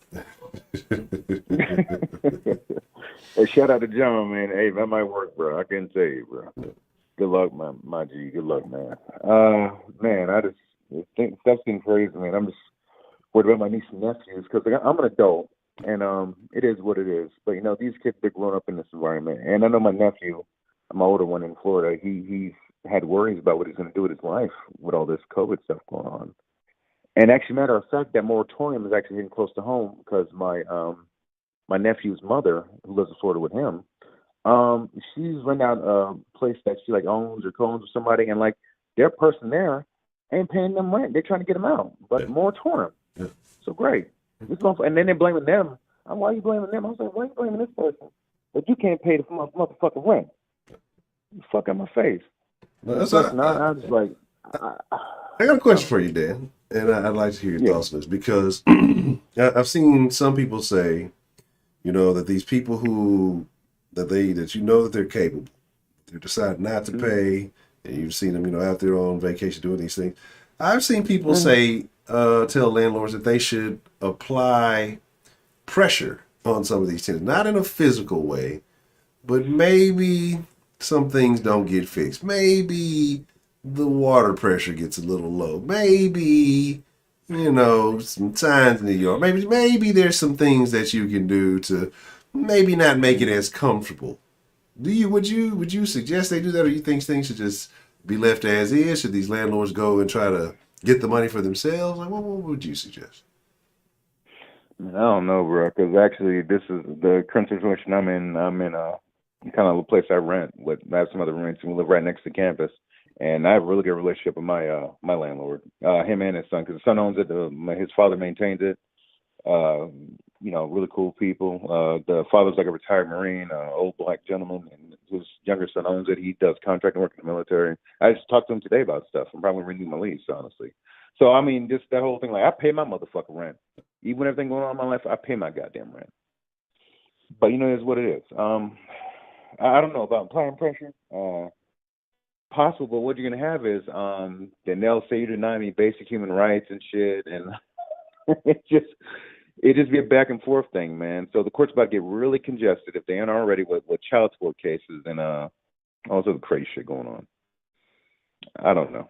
Hey, shout out to John, man. Hey, that might work, bro. I can tell you, bro. Good luck, my G. Good luck, man. Man, I just think stuff's getting crazy, man. I'm just worried about my niece and nephews because I'm an adult, and it is what it is. But you know, these kids are growing up in this environment, and I know my nephew, my older one in Florida, he's had worries about what he's going to do with his life with all this COVID stuff going on. And actually, matter of fact, that moratorium is actually getting close to home because my nephew's mother, who lives in Florida with him, she's renting out a place that she like owns or co-owns with somebody, and like their person there ain't paying them rent. They're trying to get them out, but moratorium. Yeah. So great. And then they're blaming them. Why are you blaming them? I was like, why are you blaming this person? But you can't pay the motherfucking rent. You fuck out my face. No, I was just like, I got a question for you, Dan, and I'd like to hear your thoughts on this because I've seen some people say, you know, that these people that you know that they're capable, they decide not to pay, and you've seen them, you know, out there on vacation doing these things. I've seen people say, tell landlords that they should apply pressure on some of these tenants, not in a physical way, but maybe some things don't get fixed. Maybe the water pressure gets a little low. Maybe, you know, some signs in New York. Maybe there's some things that you can do to maybe not make it as comfortable. Would you suggest they do that, or you think things should just be left as is? Should these landlords go and try to get the money for themselves? Like, what would you suggest? I don't know, bro, because actually this is the current situation I'm in. I'm in kind of a place I rent. I have some other roommates, and we live right next to campus. And I have a really good relationship with my my landlord, him and his son, because his son owns it. His father maintains it. You know, really cool people. The father's like a retired Marine, old black gentleman, and his younger son owns it. He does contracting work in the military. I just talked to him today about stuff. I'm probably renewing my lease, honestly. So I mean, just that whole thing. Like, I pay my motherfucking rent, even with everything going on in my life. I pay my goddamn rent. But you know, it's what it is. I don't know about applying pressure. Possible, but what you're gonna have is then they'll say you deny me basic human rights and shit, and it just be a back and forth thing, man. So the court's about to get really congested if they aren't already with child support cases and all this other crazy shit going on. I don't know.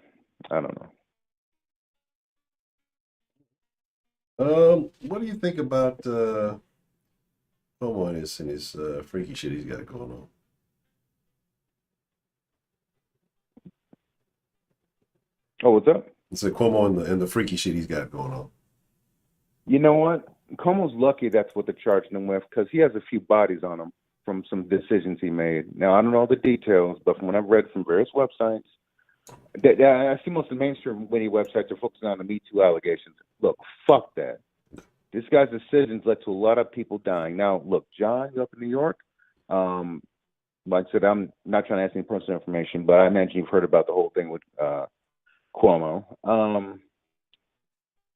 What do you think about homelessness and his freaky shit he's got going on? Oh, what's up? It's a Cuomo and the freaky shit he's got going on. You know what? Cuomo's lucky that's what they're charging him with, because he has a few bodies on him from some decisions he made. Now, I don't know the details, but from what I've read from various websites, I see most of the mainstream media websites are focusing on the Me Too allegations. Look, fuck that. This guy's decisions led to a lot of people dying. Now, look, John, you're up in New York. Like I said, I'm not trying to ask any personal information, but I imagine you've heard about the whole thing with Cuomo.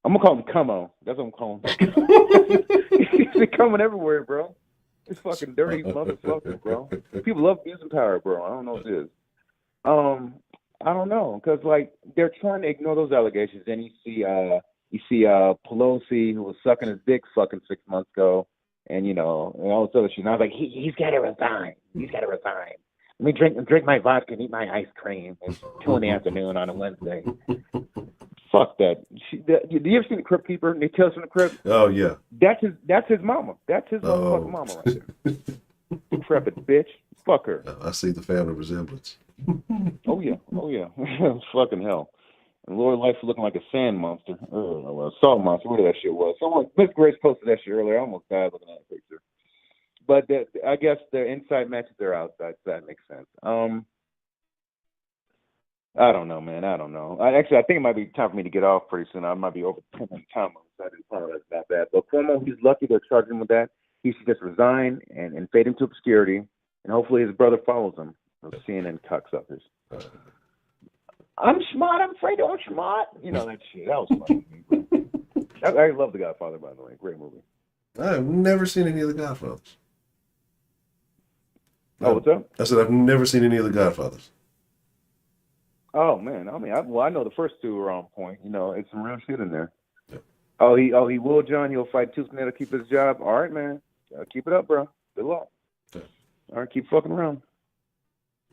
I'm gonna call him Cummo. That's what I'm calling him. He's been coming everywhere, bro. It's fucking dirty motherfucker, bro. People love using power, bro. I don't know what it is. I don't know, because like they're trying to ignore those allegations. Then you see Pelosi, who was sucking his dick fucking 6 months ago, and and all this other shit. And I was like, he's got to resign. He's got to resign. Let me drink my vodka and eat my ice cream. It's 2 in the afternoon on a Wednesday. Fuck that. Do you ever see the Crypt Keeper? They tell us from the Crypt. Oh yeah. That's his mama. That's his motherfucking mama right there. Decrepit bitch. Fuck her. I see the family resemblance. Oh yeah. Fucking hell. And Lori Life was looking like a sand monster. Or a salt monster, whatever that shit was. Miss Grace posted that shit earlier. I almost died looking at the picture. But I guess their inside matches their outside, so that makes sense. I don't know, man. I don't know. I think it might be time for me to get off pretty soon. I might be over 10 minutes time. So I didn't probably that's not bad. But Cuomo, he's lucky they're charging him with that. He should just resign and fade into obscurity, and hopefully his brother follows him. Those CNN cocksuckers. I'm smart. I'm afraid I'm smart. That shit. That was funny. I love The Godfather, by the way. Great movie. I've never seen any of The Godfathers. Oh, what's up? I said I've never seen any of The Godfathers. Oh man, I mean, I know the first two were on point. It's some real shit in there. Yeah. Oh, he will, John. He'll fight tooth and nail to keep his job. All right, man. Keep it up, bro. Good luck. Yeah. All right, keep fucking around.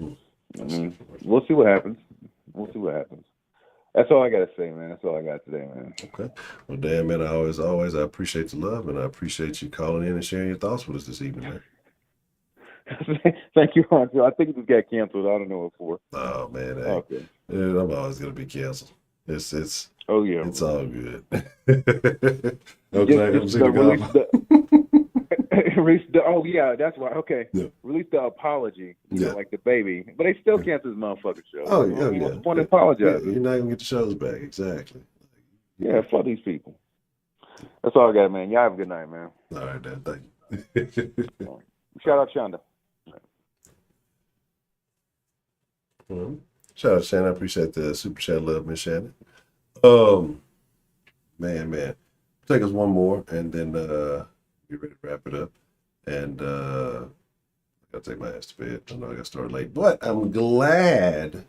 I mean, we'll see what happens. That's all I gotta say, man. That's all I got today, man. Okay. Well, damn, man. I appreciate the love, and I appreciate you calling in and sharing your thoughts with us this evening, man. Thank you, Honcho. I think it just got canceled. I don't know what for. Oh man, okay. I'm always gonna be canceled. It's oh yeah, it's all good. Oh yeah, that's why. Okay, yeah. Release the apology, like the baby, but they still cancel this motherfucking show. Oh yeah. What's the point of apologizing? You're not gonna get the shows back, exactly. Yeah, fuck these people. That's all I got, man. Y'all have a good night, man. All right, Dan. Thank you. Shout out Shonda. Shout out Shannon. I appreciate the super chat love, Miss Shannon. Man. Take us one more and then get ready to wrap it up. And I gotta take my ass to bed. I know I gotta start late. But I'm glad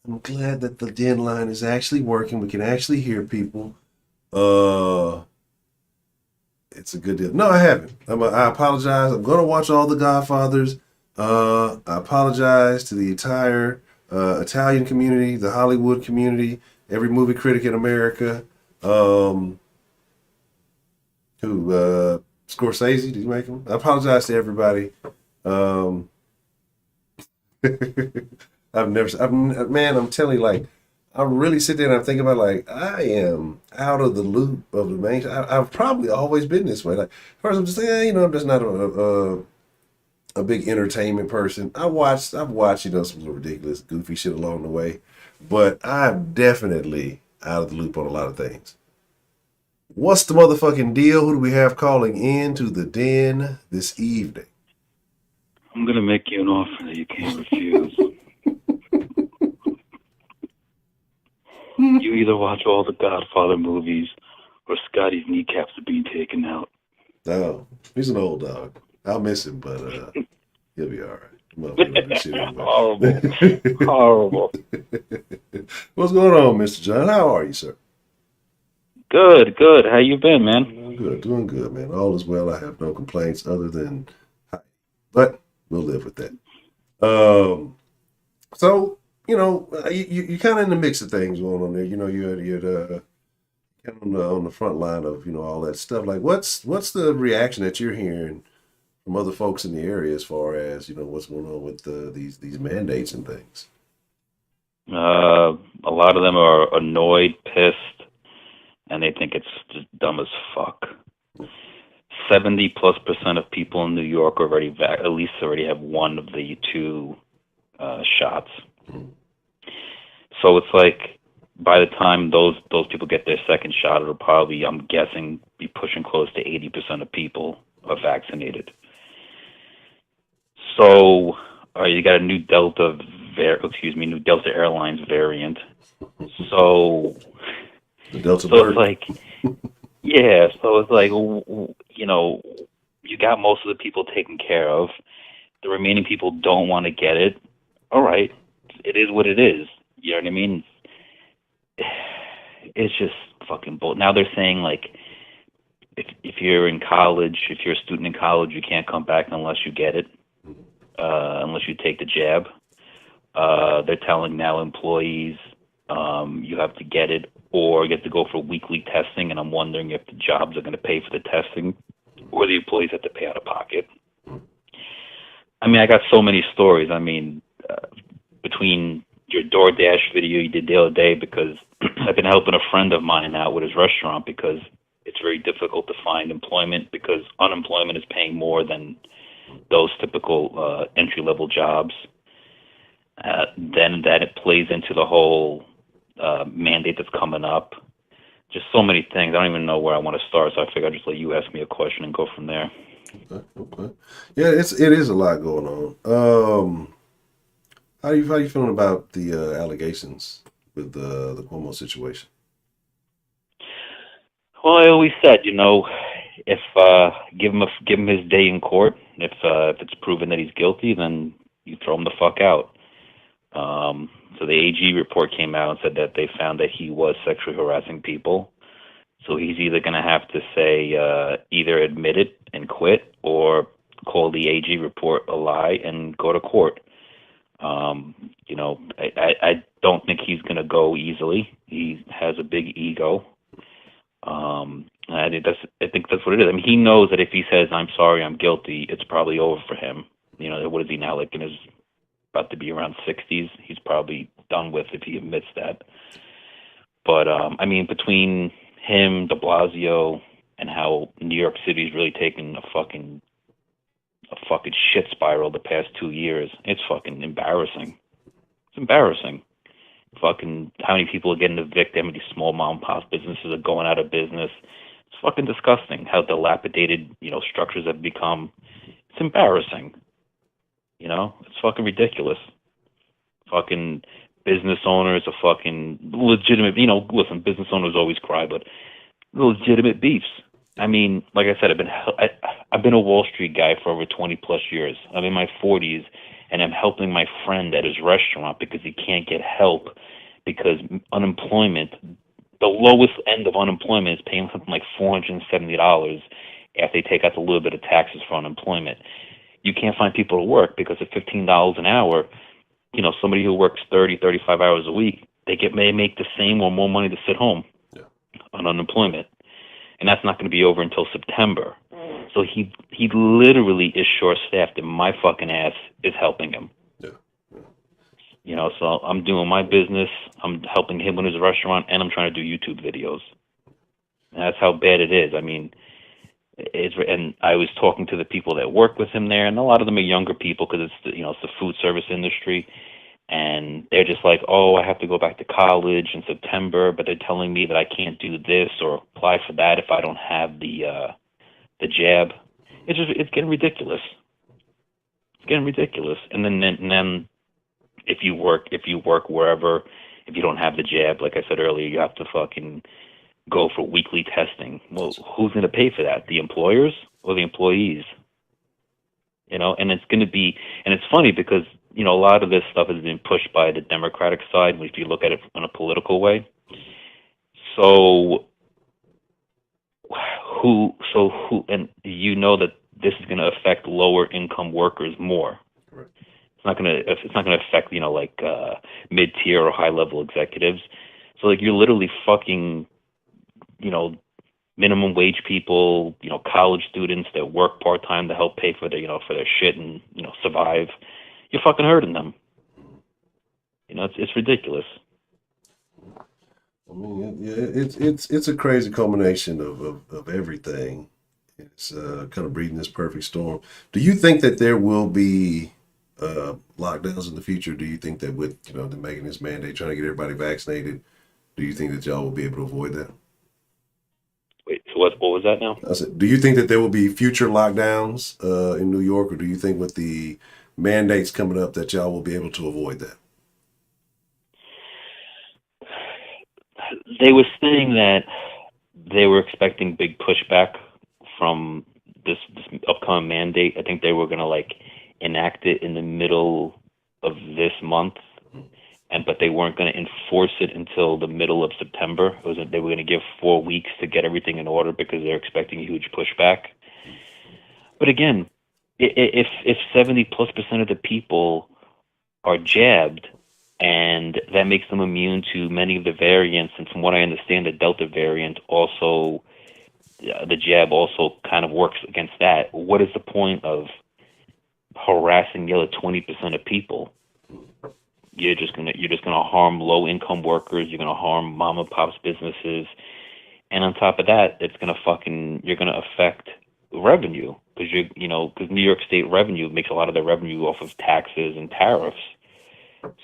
that the Denline is actually working. We can actually hear people. It's a good deal. No, I haven't. I apologize. I'm gonna watch all the Godfathers. I apologize to the entire Italian community, the Hollywood community, every movie critic in America. Scorsese, did you make him? I apologize to everybody. I'm telling you, I really sit there and I think about I am out of the loop of the main. I've probably always been this way. First I'm just saying, I'm just not a big entertainment person. I've watched some ridiculous, goofy shit along the way, but I'm definitely out of the loop on a lot of things. What's the motherfucking deal? Who do we have calling in to the den this evening? I'm gonna make you an offer that you can't refuse. You either watch all the Godfather movies or Scotty's kneecaps are being taken out. Oh, he's an old dog. I'll miss him, but he'll be all right. Horrible. What's going on, Mr. John? How are you, sir? Good. How you been, man? Doing good, man. All is well. I have no complaints other than high, but we'll live with that. So, you kind of in the mix of things going on there. You're kind of on the front line of all that stuff. What's the reaction that you're hearing from other folks in the area as far as what's going on with these mandates and things? A lot of them are annoyed, pissed, and they think it's just dumb as fuck. 70+% of people in New York already have one of the two shots. So it's by the time those people get their second shot, it'll probably, I'm guessing, be pushing close to 80% of people are vaccinated. So you got a new Delta Airlines variant. So the Delta so you got most of the people taken care of. The remaining people don't want to get it. All right, it is what it is. You know what I mean? It's just fucking bull. Now they're saying if you're in college, if you're a student in college, you can't come back unless you get it, unless you take the jab. They're telling now employees you have to get it, or you have to go for weekly testing, and I'm wondering if the jobs are going to pay for the testing, or the employees have to pay out of pocket. I mean, I got so many stories. I mean, between your DoorDash video you did the other day, because I've been helping a friend of mine out with his restaurant because it's very difficult to find employment because unemployment is paying more than those typical entry-level jobs. Then that it plays into the whole mandate that's coming up. Just so many things. I don't even know where I want to start, so I figure I'll just let you ask me a question and go from there. Okay. Yeah, it is a lot going on. How you feeling about the allegations with the Cuomo situation? Well, I always said, if give him his day in court. If it's proven that he's guilty, then you throw him the fuck out. So the AG report came out and said that they found that he was sexually harassing people. So he's either going to have to say either admit it and quit, or call the AG report a lie and go to court. I don't think he's going to go easily. He has a big ego. I think that's what it is. I mean, he knows that if he says, "I'm sorry, I'm guilty," it's probably over for him. What is he now, like in his about to be around 60s? He's probably done with if he admits that. But I mean, between him, De Blasio, and how New York City's really taken a fucking shit spiral the past 2 years, it's fucking embarrassing. It's embarrassing. Fucking how many people are getting evicted, how many small mom and pop businesses are going out of business. It's fucking disgusting how dilapidated, structures have become. It's embarrassing. It's fucking ridiculous. Fucking business owners are fucking legitimate, listen, business owners always cry, but legitimate beefs. I mean, like I said, I've been a Wall Street guy for over 20 plus years. I'm in my 40s, and I'm helping my friend at his restaurant because he can't get help because unemployment, the lowest end of unemployment is paying something like $470 after they take out a little bit of taxes for unemployment. You can't find people to work because at $15 an hour, somebody who works 30, 35 hours a week, may make the same or more money to sit home on unemployment. And that's not going to be over until September. So he literally is short-staffed, and my fucking ass is helping him. So I'm doing my business, I'm helping him with his restaurant, and I'm trying to do YouTube videos. And that's how bad it is. I mean, and I was talking to the people that work with him there, and a lot of them are younger people because it's the food service industry. And they're just like, oh, I have to go back to college in September, but they're telling me that I can't do this or apply for that if I don't have the jab. It's getting ridiculous. It's getting ridiculous. And then if you work wherever, if you don't have the jab, like I said earlier, you have to fucking go for weekly testing. Well, who's going to pay for that? The employers or the employees? And it's going to be, and it's funny because a lot of this stuff has been pushed by the Democratic side, if you look at it in a political way. So who, and that this is going to affect lower income workers more. Right. It's not going to affect, mid-tier or high-level executives. So you're literally fucking, minimum wage people, college students that work part-time to help pay for their shit and, survive. You're fucking hurting them. It's ridiculous. I mean, it's a crazy combination of everything. It's kind of breeding this perfect storm. Do you think that there will be lockdowns in the future? Do you think that with them making this mandate, trying to get everybody vaccinated, do you think that y'all will be able to avoid that? Wait, so what was that now? I said, do you think that there will be future lockdowns in New York, or do you think with the mandates coming up that y'all will be able to avoid that? They were saying that they were expecting big pushback from this upcoming mandate. I think they were going to enact it in the middle of this month, but they weren't going to enforce it until the middle of September. They were going to give 4 weeks to get everything in order because they're expecting a huge pushback. But again, if 70+% of the people are jabbed, and that makes them immune to many of the variants, and from what I understand, the Delta variant also, the jab also kind of works against that. What is the point of harassing the other 20% of people? You're just gonna harm low income workers. You're gonna harm mom and pop's businesses, and on top of that, you're gonna affect revenue because because New York State revenue makes a lot of their revenue off of taxes and tariffs.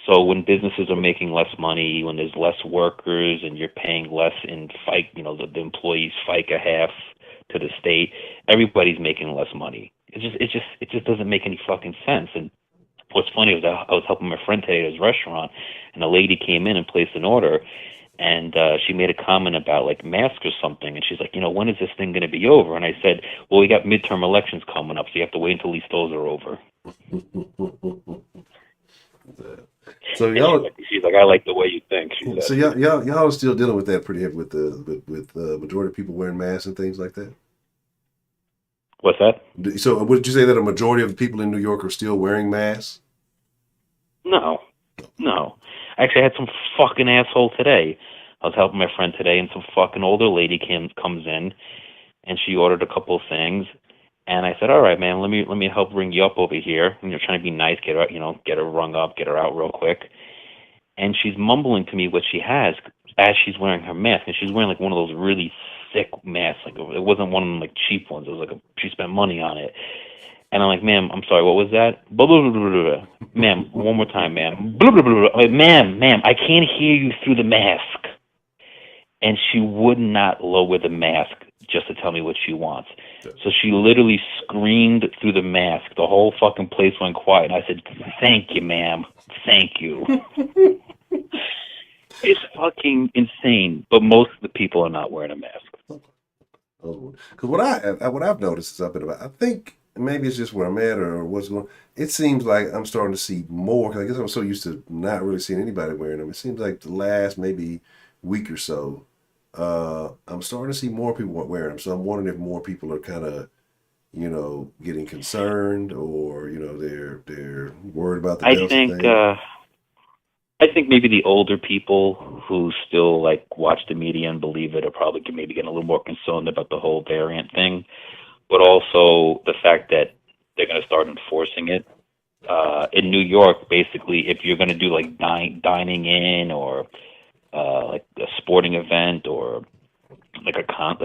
So when businesses are making less money, when there's less workers, and you're paying less in the employees' FICA half to the state, everybody's making less money. It just doesn't make any fucking sense. And what's funny was I was helping my friend today at his restaurant, and a lady came in and placed an order, and she made a comment about like masks or something, and she's like, when is this thing going to be over? And I said, well, we got midterm elections coming up, so you have to wait until at least those are over. So y'all, she's like, I like the way you think. So y'all are still dealing with that pretty heavy with the majority of people wearing masks and things like that. What's that? So would you say that a majority of the people in New York are still wearing masks? No. Actually, I had some fucking asshole today. I was helping my friend today, and some fucking older lady comes in, and she ordered a couple of things. And I said, all right, man, let me help ring you up over here. And you're trying to be nice, get her rung up, get her out real quick. And she's mumbling to me what she has as she's wearing her mask. And she's wearing like one of those really thick masks. Like it wasn't one of them like cheap ones. It was like she spent money on it. And I'm like, ma'am, I'm sorry, what was that? Blah, blah, blah, blah, blah. Ma'am, one more time, ma'am. Blah, blah, blah, blah. I'm like, ma'am, I can't hear you through the mask. And she would not lower the mask just to tell me what she wants. So she literally screamed through the mask. The whole fucking place went quiet. And I said, thank you, ma'am. Thank you. It's fucking insane. But most of the people are not wearing a mask. Because what I've noticed is I think maybe it's just where I'm at or what's going on. It seems like I'm starting to see more. Because I guess I'm so used to not really seeing anybody wearing them. It seems like the last maybe week or so, I'm starting to see more people wearing them. So I'm wondering if more people are kind of, getting concerned or, they're worried about the Delta thing. I think maybe the older people who still like watch the media and believe it are probably maybe getting a little more concerned about the whole variant thing, but also the fact that they're going to start enforcing it. In New York, basically, if you're going to do like dining in or like a sporting event or like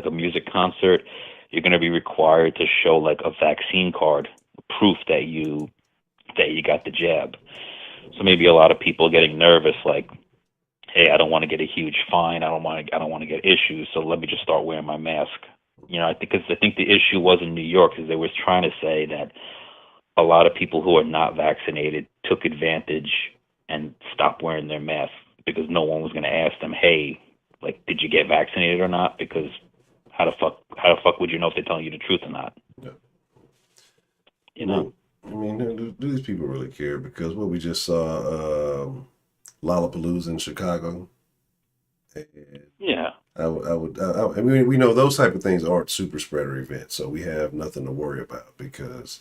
a music concert, you're going to be required to show like a vaccine card, proof that you got the jab. So maybe a lot of people getting nervous, like, hey, I don't want to get a huge fine. I don't want to get issues. So let me just start wearing my mask. I think the issue was in New York is they were trying to say that a lot of people who are not vaccinated took advantage and stopped wearing their masks because no one was going to ask them, hey, like, did you get vaccinated or not? Because how the fuck would you know if they're telling you the truth or not? Yeah. I mean, do these people really care? Because what we just saw, Lollapalooza in Chicago. Yeah. I mean, we know those type of things aren't super spreader events, so we have nothing to worry about because,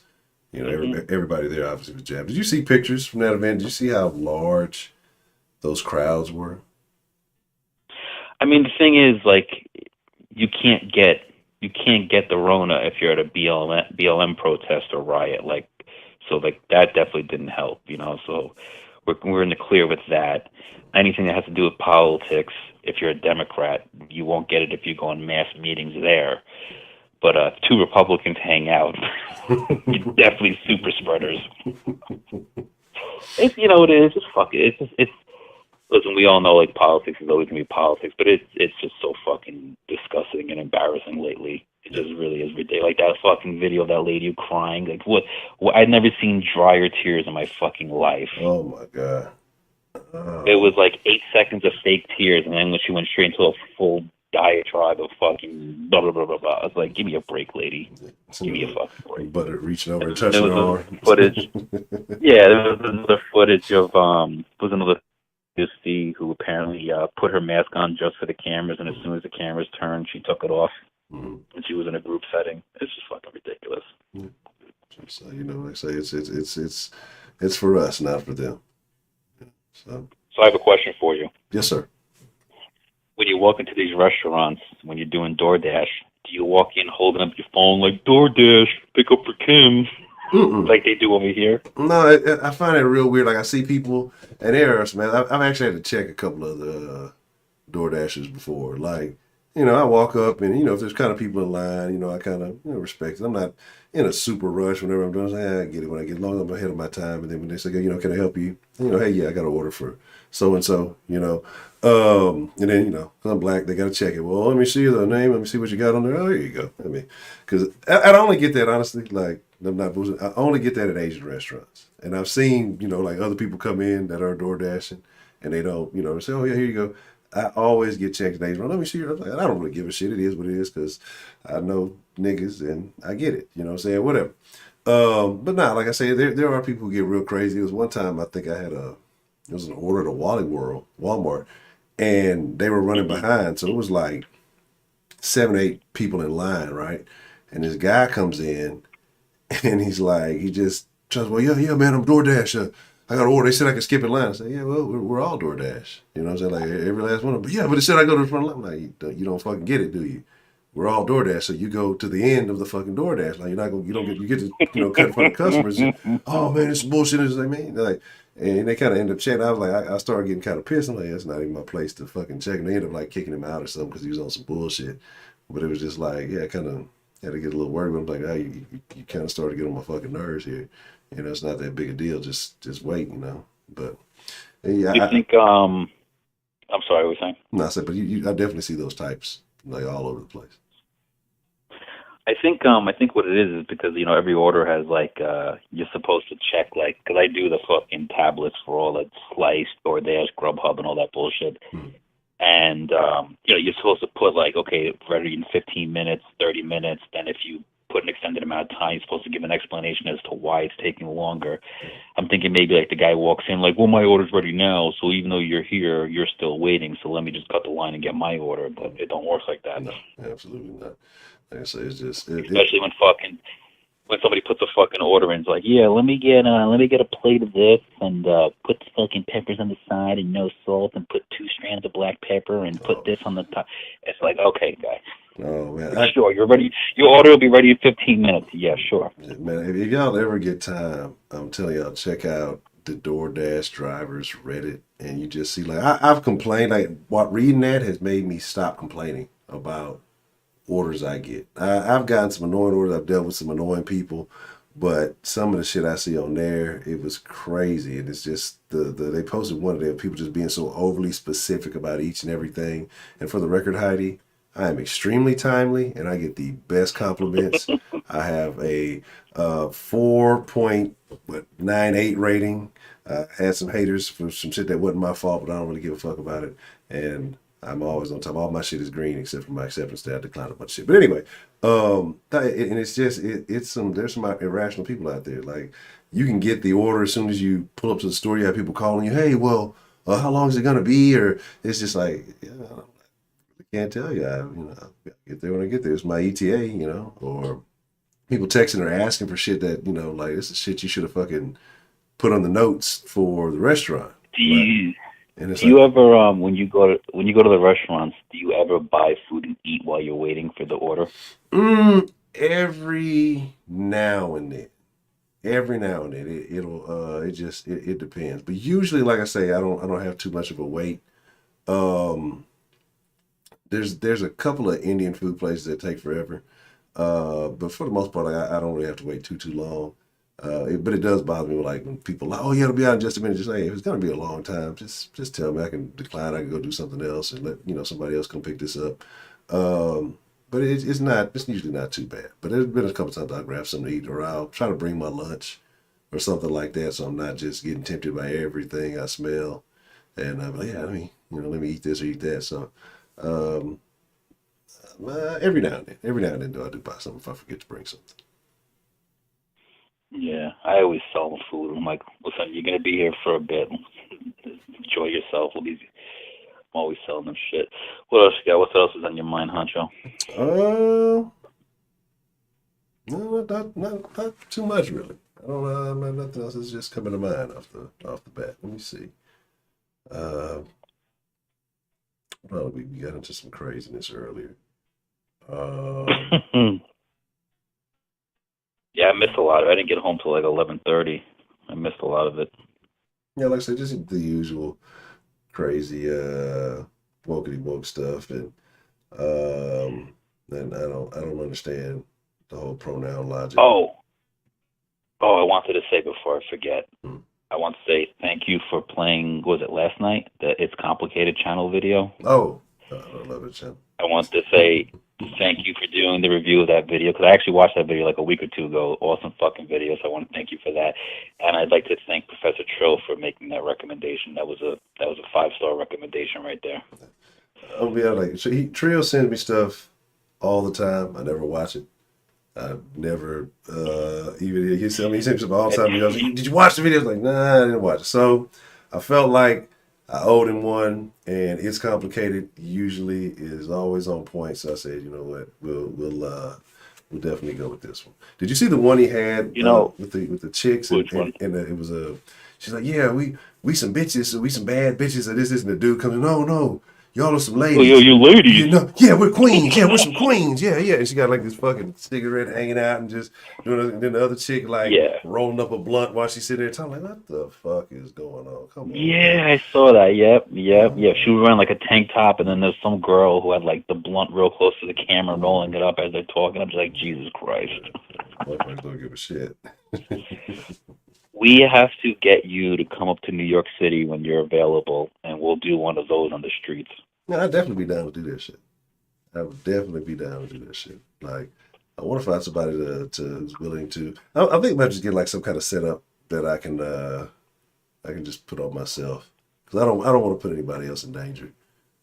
everybody there obviously was jabbed. Did you see pictures from that event? Did you see how large those crowds were? I mean, the thing is, like, you can't get the Rona if you're at a BLM protest or riot, so that definitely didn't help, so we're in the clear with that. Anything that has to do with politics, if you're a Democrat, you won't get it if you go on mass meetings there. But if two Republicans hang out, you're definitely super spreaders. It is. Just fuck it. It's listen, we all know like politics is always gonna be politics, but it's just so fucking disgusting and embarrassing lately. It just really is ridiculous. Like that fucking video of that lady crying. Like what? I'd never seen drier tears in my fucking life. Oh my god. It was like 8 seconds of fake tears, and then when she went straight into a full diatribe of fucking blah blah blah blah blah. I was like, give me a break, lady. Give me a fucking break. But reaching over and touching her arm. Footage. Yeah, there was another footage of was another see who apparently put her mask on just for the cameras, and as soon as the cameras turned, she took it off, and she was in a group setting. It's just fucking ridiculous. So like I say, it's for us, not for them. So I have a question for you. Yes, sir. When you walk into these restaurants, when you're doing DoorDash, do you walk in holding up your phone like DoorDash, pick up for Kim, like they do over here? No, I find it real weird. Like I see people, and man, I've actually had to check a couple of the DoorDashers before. Like, I walk up and, if there's kind of people in line, I kind of respect it. I'm not in a super rush whenever I'm doing it. I get it when I get long, I'm ahead of my time. And then when they say, can I help you? Hey, yeah, I got an order for so-and-so, and then, 'cause I'm black, they got to check it. Well, let me see the name. Let me see what you got on there. Oh, here you go. I mean, because I only get that, honestly, like, I'm not boozing. I only get that at Asian restaurants. And I've seen, like other people come in that are door dashing and they don't, say, oh, yeah, here you go. I always get checked at Asian. Let me see your. I don't really give a shit. It is what it is because I know niggas and I get it. You know what I'm saying? Whatever. But nah, like I say, there are people who get real crazy. It was one time I think I had it was an order at a Walmart, and they were running behind. So it was like 7, 8 people in line, right? And this guy comes in and he's like, he just tries, well, yeah, man, I'm DoorDash. I got an order. They said I could skip in line. I said, yeah, well, we're all DoorDash. You know what I'm saying? Like every last one of them. But yeah, but it said I go to the front line. I'm like, you don't fucking get it, do you? We're all DoorDash. So you go to the end of the fucking DoorDash. Like you get to cut in front of customers. And, oh man, it's bullshit. It's like, man, like, and they kind of end up checking. I was like, I started getting kind of pissed. I'm like, that's not even my place to fucking check. And they ended up like kicking him out or something because he was on some bullshit. But it was just like, yeah, I kind of had to get a little worried. But I'm like, hey, you kind of started to get on my fucking nerves here. It's not that big a deal. Just wait, But yeah, you think? I'm sorry, what were you saying? No, I said, but I definitely see those types like all over the place. I think what it is because every order has like you're supposed to check like because I do the fucking tablets for all that Slice, DoorDash, Grubhub, and all that bullshit. And you're supposed to put like, okay, ready in 15 minutes, 30 minutes. Then if you put an extended amount of time, you're supposed to give an explanation as to why it's taking longer. I'm thinking maybe like the guy walks in like, well, my order's ready now, so even though you're here, you're still waiting, so let me just cut the line and get my order. But it don't work like that. No, absolutely not. Like I say, it's just especially when somebody puts a fucking order in, it's like, yeah, let me get a plate of this and put the fucking peppers on the side and no salt and put 2 strands of black pepper and put this on the top. It's like, okay, guy. Oh man, sure, you're ready. Your order will be ready in 15 minutes. Yeah, sure. Man, if y'all ever get time, I'm telling y'all, check out the DoorDash drivers Reddit, and you just see like I've complained. Like what reading that has made me stop complaining about orders I get. I've gotten some annoying orders. I've dealt with some annoying people, but some of the shit I see on there, it was crazy. And it's just they posted one of them people just being so overly specific about each and everything. And for the record, Heidi, I am extremely timely and I get the best compliments. I have a 4.98 rating. Had some haters for some shit that wasn't my fault, but I don't really give a fuck about it. And I'm always on time. All my shit is green except for my acceptance stat. I declined a bunch of shit. But anyway, and it's just there's some irrational people out there. Like you can get the order as soon as you pull up to the store. You have people calling you, hey, well, how long is it gonna be? Or it's just like, yeah, I can't tell you. I'll get there when I get there. It's my ETA, or people texting or asking for shit that like this is shit you should have fucking put on the notes for the restaurant. Do you ever when you go to the restaurants, do you ever buy food and eat while you're waiting for the order? Every now and then. It depends. But usually, like I say, I don't have too much of a wait. There's a couple of Indian food places that take forever. But for the most part, I don't really have to wait too long. But it does bother me when people like, oh yeah, it'll be out in just a minute. Just say, hey, if it's gonna be a long time, just tell me. I can decline. I can go do something else and let somebody else come pick this up. But it's usually not too bad. But there's been a couple times I'll grab something to eat, or I'll try to bring my lunch or something like that, so I'm not just getting tempted by everything I smell. And I'm like, yeah, let me eat this or eat that. So every now and then, though, I do buy something if I forget to bring something. Yeah, I always sell them food. I'm like, listen, you're gonna be here for a bit. Enjoy yourself. I'm always selling them shit. What else you got? What else is on your mind, Honcho? No, not too much really. I don't nothing else is just coming to mind off the bat. Let me see. Well, we got into some craziness earlier. Yeah, I missed a lot of it. I didn't get home till like 11:30. I missed a lot of it. Yeah, like I said, just the usual crazy wokey woke stuff, and I don't understand the whole pronoun logic. Oh, I wanted to say before I forget. I want to say thank you for playing. Was it last night? The It's Complicated channel video. Oh, I love it, channel. I want to say thank you for doing the review of that video because I actually watched that video like a week or two ago. Awesome fucking video. So I want to thank you for that, and I'd like to thank Professor Trill for making that recommendation. That was a 5-star recommendation right there. I'll be honest, like Trill sends me stuff all the time. I never watch it. I never even he sent me stuff all the time. He goes, "Did you watch the video?" I was like, "Nah, I didn't watch it." So I felt like I owed him one, and It's Complicated usually is always on point. So I said, you know what, we'll definitely go with this one. Did you see the one he had? With the chicks, and it was she's like, yeah, we some bitches, so we some bad bitches, and this and the dude comes, no, y'all are some ladies. Oh, you ladies. You know, yeah, we're queens. Yeah, we're some queens. Yeah. And she got like this fucking cigarette hanging out and just doing it. And then the other chick rolling up a blunt while she's sitting there talking like, what the fuck is going on? Come on. Yeah, I saw that. Yep. She was wearing like a tank top, and then there's some girl who had like the blunt real close to the camera, rolling it up as they're talking. I'm just like, Jesus Christ. Motherfuckers don't give a shit. We have to get you to come up to New York City when you're available, and we'll do one of those on the streets. Yeah, I'd definitely be down to do that shit. I would definitely be down to do that shit. Like, I want to find somebody who's willing to. I think I might just get like some kind of setup that I can just put on myself, because I don't want to put anybody else in danger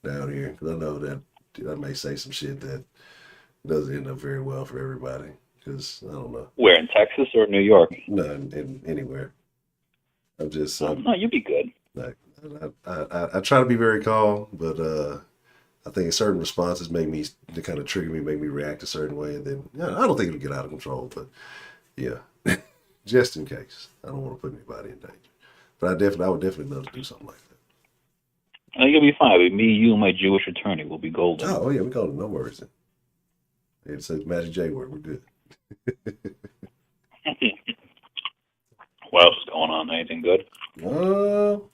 down here, because I know that I may say some shit that doesn't end up very well for everybody. Because I don't know. Where, in Texas or New York? No, in anywhere. I'm just. No, you'll be good. Like, I try to be very calm, but I think certain responses make me to kind of trigger me, make me react a certain way, and then I don't think it'll get out of control. But yeah, just in case, I don't want to put anybody in danger. But I would definitely love to do something like that. I think you'll be fine. With me, you, and my Jewish attorney will be golden. Oh yeah, we're golden. No worries. It says Magic J word. We're good. What else is going on? Anything good? No,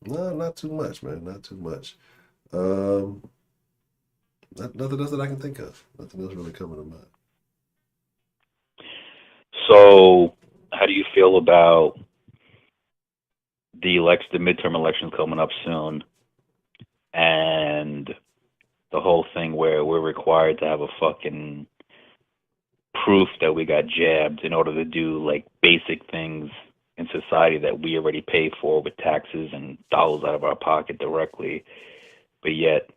not too much, man. Not too much. Nothing else that I can think of. Nothing else really coming to mind. So, how do you feel about the midterm elections coming up soon, and the whole thing where we're required to have a fucking proof that we got jabbed in order to do like basic things in society that we already pay for with taxes and dollars out of our pocket directly, but yet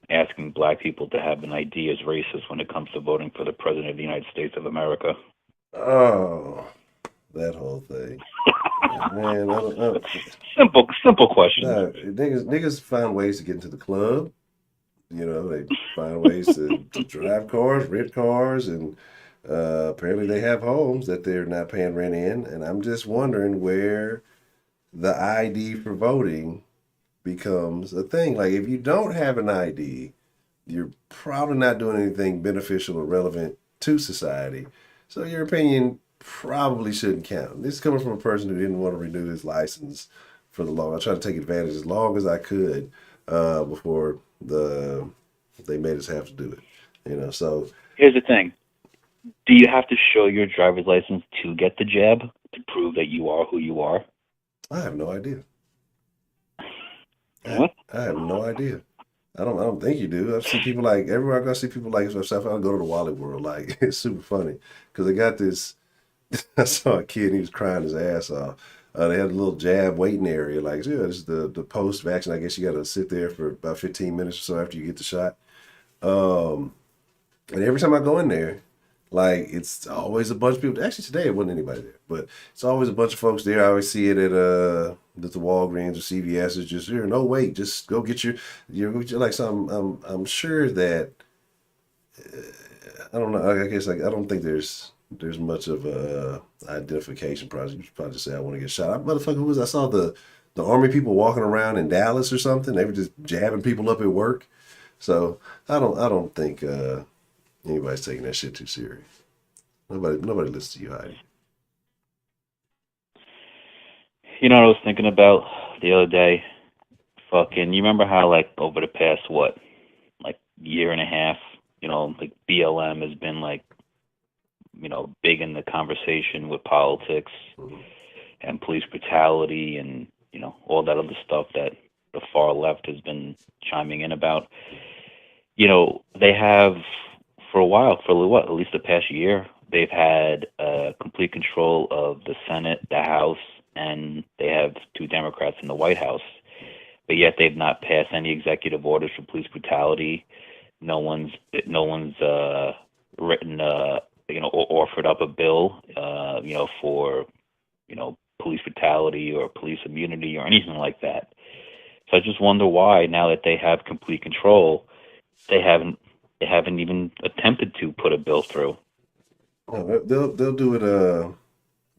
asking black people to have an ID is racist when it comes to voting for the president of the United States of America. Oh, that whole thing. Man, I don't. Simple question. No, niggas find ways to get into the club. You know, they find ways to drive cars, rent cars, and apparently they have homes that they're not paying rent in. And I'm just wondering where the ID for voting becomes a thing. Like, if you don't have an ID, you're probably not doing anything beneficial or relevant to society. So your opinion probably shouldn't count. This is coming from a person who didn't want to renew his license for the long. I tried to take advantage as long as I could before they made us have to do it. You know, so here's the thing. Do you have to show your driver's license to get the jab to prove that you are who you are? I have no idea. What? I have no idea. I don't think you do. I see people like everywhere I go. I see people like stuff. I go to the Wally World. Like, it's super funny because they got this. I saw a kid. He was crying his ass off. They had a little jab waiting area. Like, yeah, this is the post vaccine. I guess you got to sit there for about 15 minutes or so after you get the shot. And every time I go in there, Like, it's always a bunch of people. Actually, today it wasn't anybody there, but it's always a bunch of folks there. I always see it at the Walgreens or CVS. It's just here. No, wait, just go get your like. So I'm sure that I don't know. I guess like I don't think there's much of a identification process. You should probably just say I want to get shot. Motherfucker, who was I saw the army people walking around in Dallas or something. They were just jabbing people up at work. So I don't think anybody's taking that shit too serious. Nobody listens to you, Heidi. You know what I was thinking about the other day? Fucking, you remember how like over the past like year and a half, like BLM has been like, big in the conversation with politics and police brutality and, all that other stuff that the far left has been chiming in about. They have for a while, for at least the past year, they've had complete control of the Senate, the House, and they have 2 Democrats in the White House. But yet they've not passed any executive orders for police brutality. No one's written, offered up a bill, for, police brutality or police immunity or anything like that. So I just wonder why, now that they have complete control, they haven't even attempted to put a bill through. Oh, they'll do it.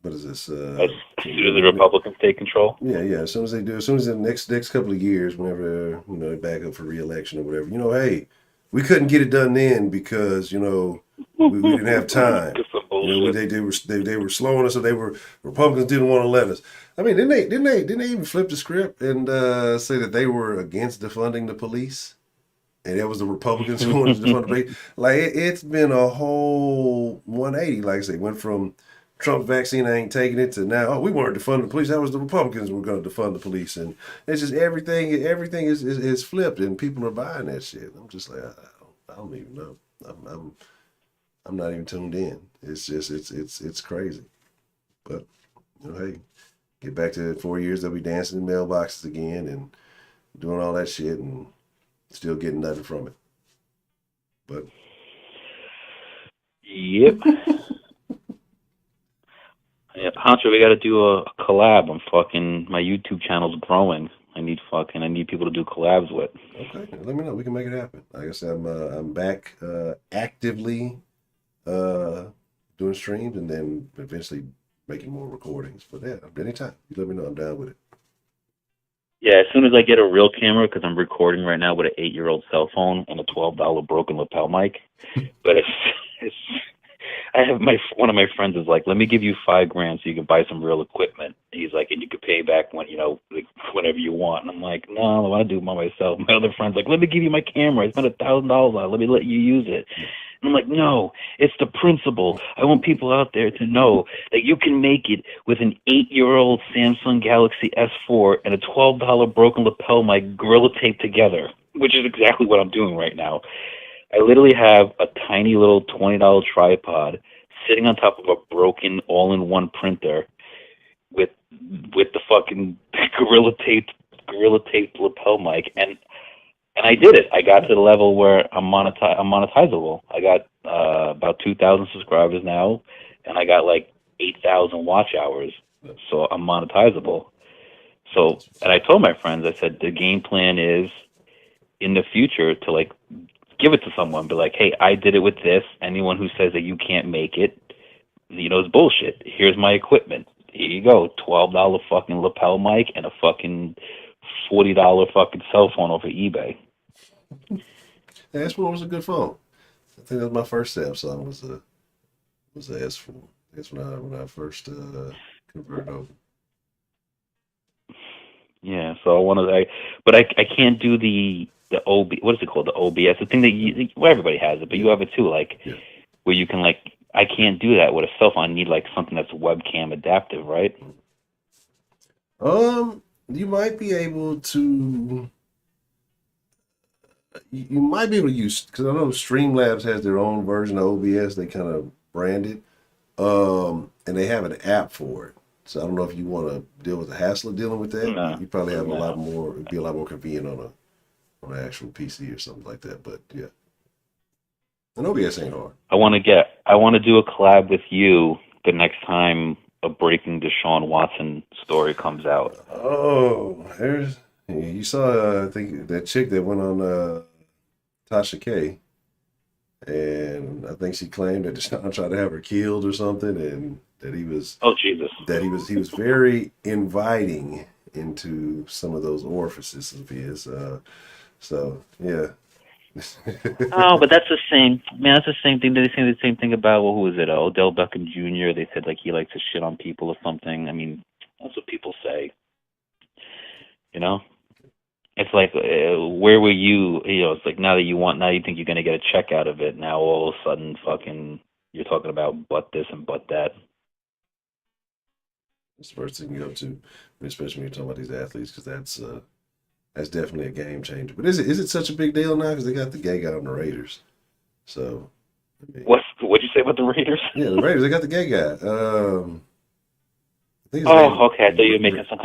What is this? As soon as the Republicans take control. Yeah. As soon as they do, as soon as the next couple of years, whenever they back up for re-election or whatever, hey, we couldn't get it done then because we didn't have time. They were slowing us, so Republicans didn't want to let us. I mean, didn't they even flip the script and say that they were against defunding the police? And it was the Republicans who wanted to defund the police. Like, it's been a whole 180. Like I say, went from Trump's vaccine, I ain't taking it, to now, we weren't defunding the police. That was the Republicans who were going to defund the police. And it's just everything is flipped, and people are buying that shit. I'm just like, I don't even know. I'm not even tuned in. It's just, it's crazy. But, hey, get back to 4 years, they'll be dancing in mailboxes again and doing all that shit and still getting nothing from it. But yep. Yeah, Honcho, we got to do a collab. My YouTube channel's growing. I need people to do collabs with. Okay, let me know. We can make it happen. Like I said, I'm back actively doing streams and then eventually making more recordings. But yeah, anytime you let me know, I'm down with it. Yeah, as soon as I get a real camera, because I'm recording right now with an 8-year-old cell phone and a $12 broken lapel mic. But I have one of my friends is like, let me give you $5,000 so you can buy some real equipment. He's like, and you can pay back when like whenever you want. And I'm like, no, I want to do it by myself. My other friend's like, let me give you my camera. I spent $1,000 on it. Let me let you use it. And I'm like, no, it's the principle. I want people out there to know that you can make it with an 8-year-old Samsung Galaxy S4 and a $12 broken lapel mic gorilla taped together, which is exactly what I'm doing right now. I literally have a tiny little $20 tripod sitting on top of a broken all-in-one printer with the fucking gorilla taped lapel mic, and I did it. I got to the level where I'm monetizable. I got about 2,000 subscribers now, and I got like 8,000 watch hours, so I'm monetizable. So, and I told my friends, I said the game plan is in the future to like give it to someone, be like, hey, I did it with this. Anyone who says that you can't make it, is bullshit. Here's my equipment. Here you go, $12 fucking lapel mic and a fucking $40 fucking cell phone over eBay. Yeah, S4 was a good phone. I think that was my first Samsung was a S4. That's when I first converted over. Yeah, so I wanted, but I can't do the OB. What is it called? The OBS, the thing that everybody has it, but you have it too. Like where you can like, I can't do that with a cell phone. I need like something that's webcam adaptive, right? You might be able to. You might be able to use, because I know Streamlabs has their own version of OBS. They kind of brand it, and they have an app for it. So I don't know if you want to deal with the hassle of dealing with that. No, you probably have a lot more. It'd be a lot more convenient on an actual PC or something like that. But yeah, an OBS ain't hard. I want to get I want to do a collab with you the next time a breaking Deshaun Watson story comes out. Oh, you saw I think that chick that went on Tasha K, and I think she claimed that Deshaun tried to have her killed or something, and that he was he was very inviting into some of those orifices of his. So yeah. Oh, but that's the same. Man, that's the same thing. They say the same thing about, well, who was it? Odell Beckham Jr. They said like he likes to shit on people or something. I mean, that's what people say. You know, it's like, where were you? You know, it's like now you think you're gonna get a check out of it. Now all of a sudden, fucking, you're talking about butt this and butt that. That's the first thing you go to, especially when you're talking about these athletes, because that's definitely a game changer. But is it such a big deal now? Because they got the gay guy on the Raiders. So, I mean, What'd you say about the Raiders? Yeah, the Raiders. They got the gay guy. I think his name- Oh, okay. I thought you were making some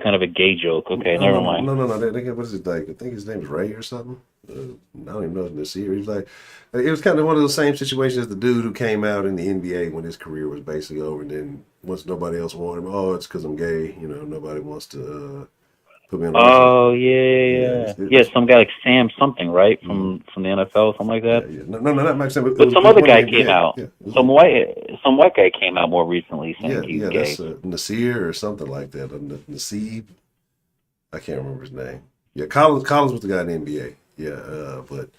kind of a gay joke. Okay, never mind. No. They got, what is it like? I think his name is Ray or something. I don't even know if it's here. He was like, it was kind of one of those same situations as the dude who came out in the NBA when his career was basically over, and then once nobody else wanted him, oh, it's because I'm gay. You know, nobody wants to put me on. Oh yeah. Some guy like Sam something, right, from the NFL, something like that. No, not Mike Sam. But some other guy came out. Some white guy came out more recently saying he's gay. That's Nasir or something like that. Nasib. I can't remember his name. Yeah, Collins was the guy in the NBA. Yeah, but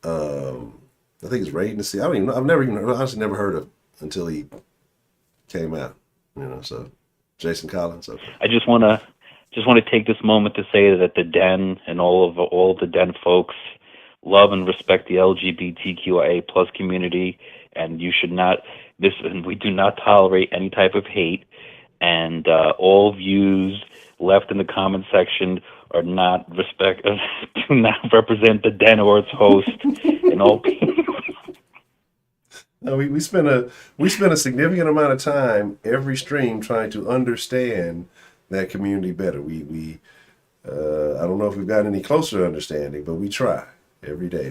I think it's Ray Nasir. I don't even know. I've honestly never heard of until he came out. You know, so Jason Collins. Okay. I just want to take this moment to say that the Den and all of the Den folks love and respect the LGBTQIA plus community, and you should not. And we do not tolerate any type of hate, and all views left in the comment section are not do not represent the Den or its host and all people. No, we spent a significant amount of time every stream trying to understand that community better. We I don't know if we've gotten any closer to understanding, but we try every day.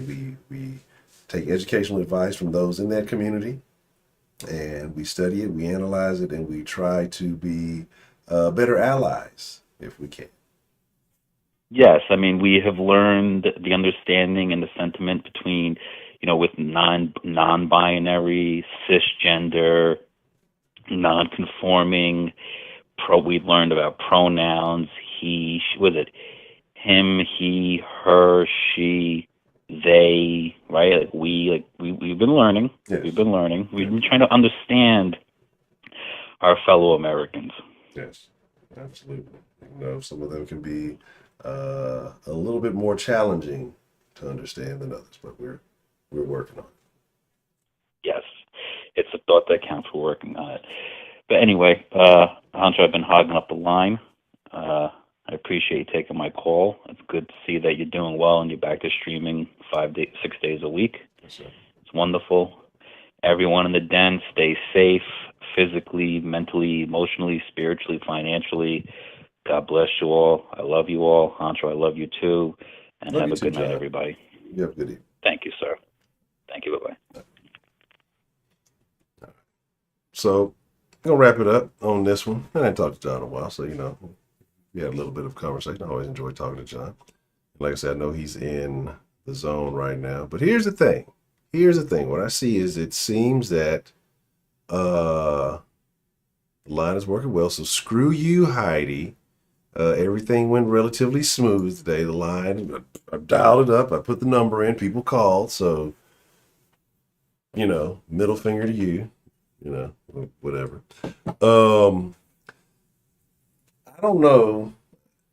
We take educational advice from those in that community, and we study it, we analyze it, and we try to be better allies if we can. Yes, I mean, we have learned the understanding and the sentiment between, with non-binary, cisgender, non-conforming. We learned about pronouns. He, was it him, he, her, she, they, right? We've been learning. Yes. We've been learning. We've been trying to understand our fellow Americans. Yes, absolutely. Some of them can be a little bit more challenging to understand than others, but we're working on it. Yes, it's a thought that counts. We're working on it. But anyway, Honcho, I've been hogging up the line. I appreciate you taking my call. It's good to see that you're doing well and you're back to streaming 6 days a week. Yes, sir. It's wonderful. Everyone in the Den, stay safe, physically, mentally, emotionally, spiritually, financially. God bless you all. I love you all. Honcho, I love you too. And Love have you a too, good night, John. everybody. You have a good evening. Thank you, sir. Thank you. Bye-bye. So, I'm going to wrap it up on this one. I hadn't talked to John in a while, so, we had a little bit of conversation. I always enjoy talking to John. Like I said, I know he's in the zone right now. But here's the thing. What I see is it seems that the line is working well. So screw you, Heidi. Everything went relatively smooth today. The line, I dialed it up. I put the number in. People called. So, middle finger to you. Whatever. I don't know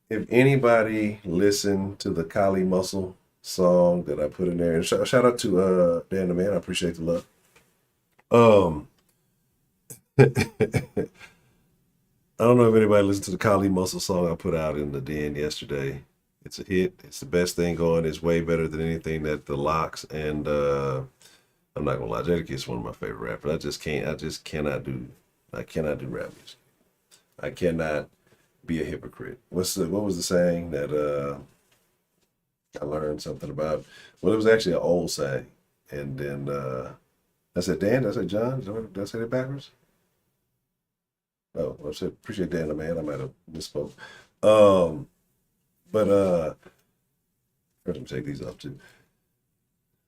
if anybody listened to the Kali Muscle song that I put in there. And shout out to Dan the Man. I appreciate the love. I don't know if anybody listened to the Kali Muscle song I put out in the Den yesterday. It's a hit. It's the best thing going. It's way better than anything that the Locks and I'm not gonna lie, Jadakiss is one of my favorite rappers. I cannot do rap music. I cannot be a hypocrite. What was the saying that I learned something about? Well, it was actually an old saying, and then I said Dan. Did I say John? Did I say that backwards? Oh, I said appreciate Dan the man. I might have misspoke. But first, let me take these off too.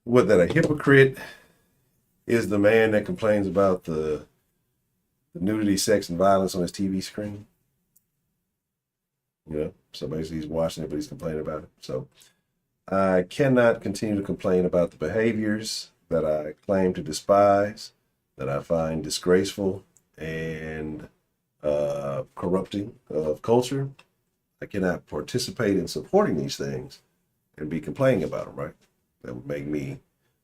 What, that a hypocrite is the man that complains about the nudity, sex, and violence on his TV screen? You know, so basically he's watching it, but he's complaining about it. So I cannot continue to complain about the behaviors that I claim to despise, that I find disgraceful and corrupting of culture. I cannot participate in supporting these things and be complaining about them, right? That would make me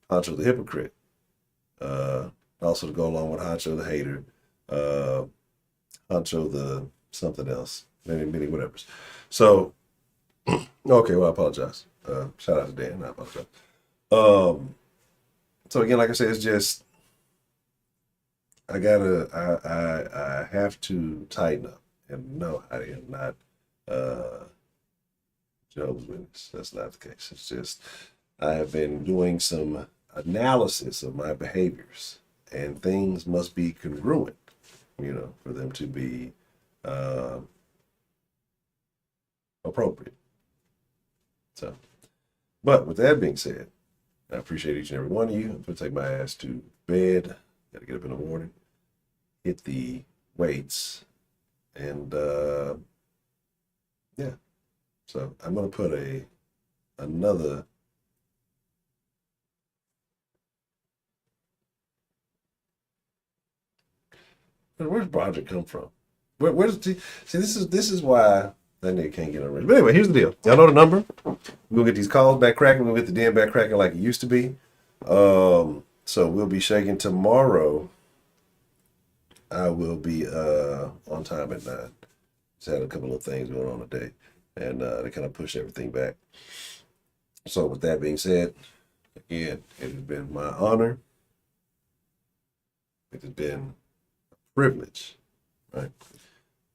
Honcho the hypocrite. Also to go along with Honcho the hater, Honcho the something else, many whatevers. So, okay, well, I apologize. Shout out to Dan, I apologize. So again, like I said, it's just, I have to tighten up. And no, I am not Jehovah's Witness. That's not the case. It's just, I have been doing some analysis of my behaviors, and things must be congruent, you know, for them to be appropriate. So, but with that being said, I appreciate each and every one of you. I'm going to take my ass to bed. Got to get up in the morning, hit the weights, and yeah. So I'm going to put another where's Broderick come from? Where's see? This is why that nigga can't get on rich. But anyway, here's the deal. Y'all know the number. We're gonna get these calls back cracking. We'll get the den back cracking like it used to be. So we'll be shaking tomorrow. I will be on time at 9. Just had a couple of things going on today, and they kind of pushed everything back. So with that being said, again, it has been my honor. It has been privilege, right?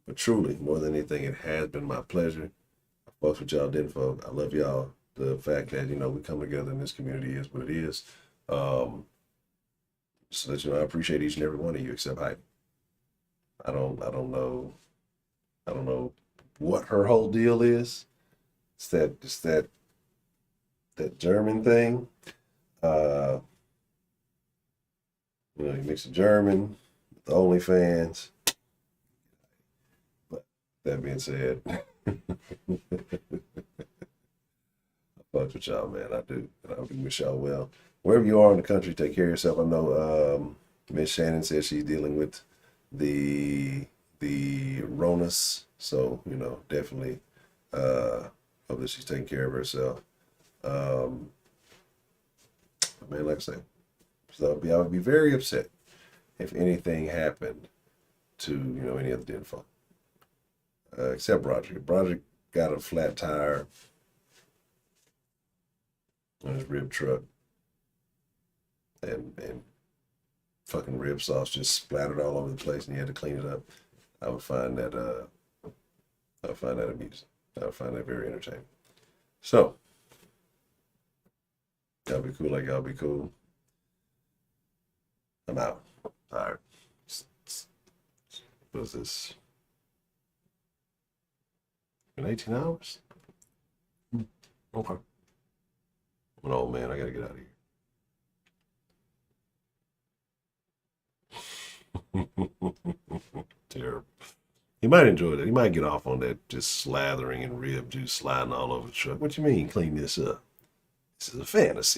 But truly, more than anything, it has been my pleasure. I fucks with y'all, didn't fuck. I love y'all. The fact that, you know, we come together in this community is what it is. So that, you know, I appreciate each and every one of you except Heidi. I don't know what her whole deal is. It's that German thing. You know, you mix the German, the OnlyFans. But that being said, I fuck with y'all, man. I do. And I do wish y'all well. Wherever you are in the country, take care of yourself. I know Miss Shannon says she's dealing with the Ronus. So, you know, definitely hope that she's taking care of herself. Man, like I say, so I would be very upset if anything happened to, you know, any other den folk. Except Broderick. Broderick got a flat tire on his rib truck, and fucking rib sauce just splattered all over the place, and he had to clean it up. I would find that amusing. I would find that very entertaining. So, y'all be cool like y'all be cool. I'm out. All right. What is this? In 18 hours? Okay. I'm an old man. I gotta get out of here. Terrible. He might enjoy that. He might get off on that just slathering and rib juice sliding all over the truck. What you mean, clean this up? This is a fantasy.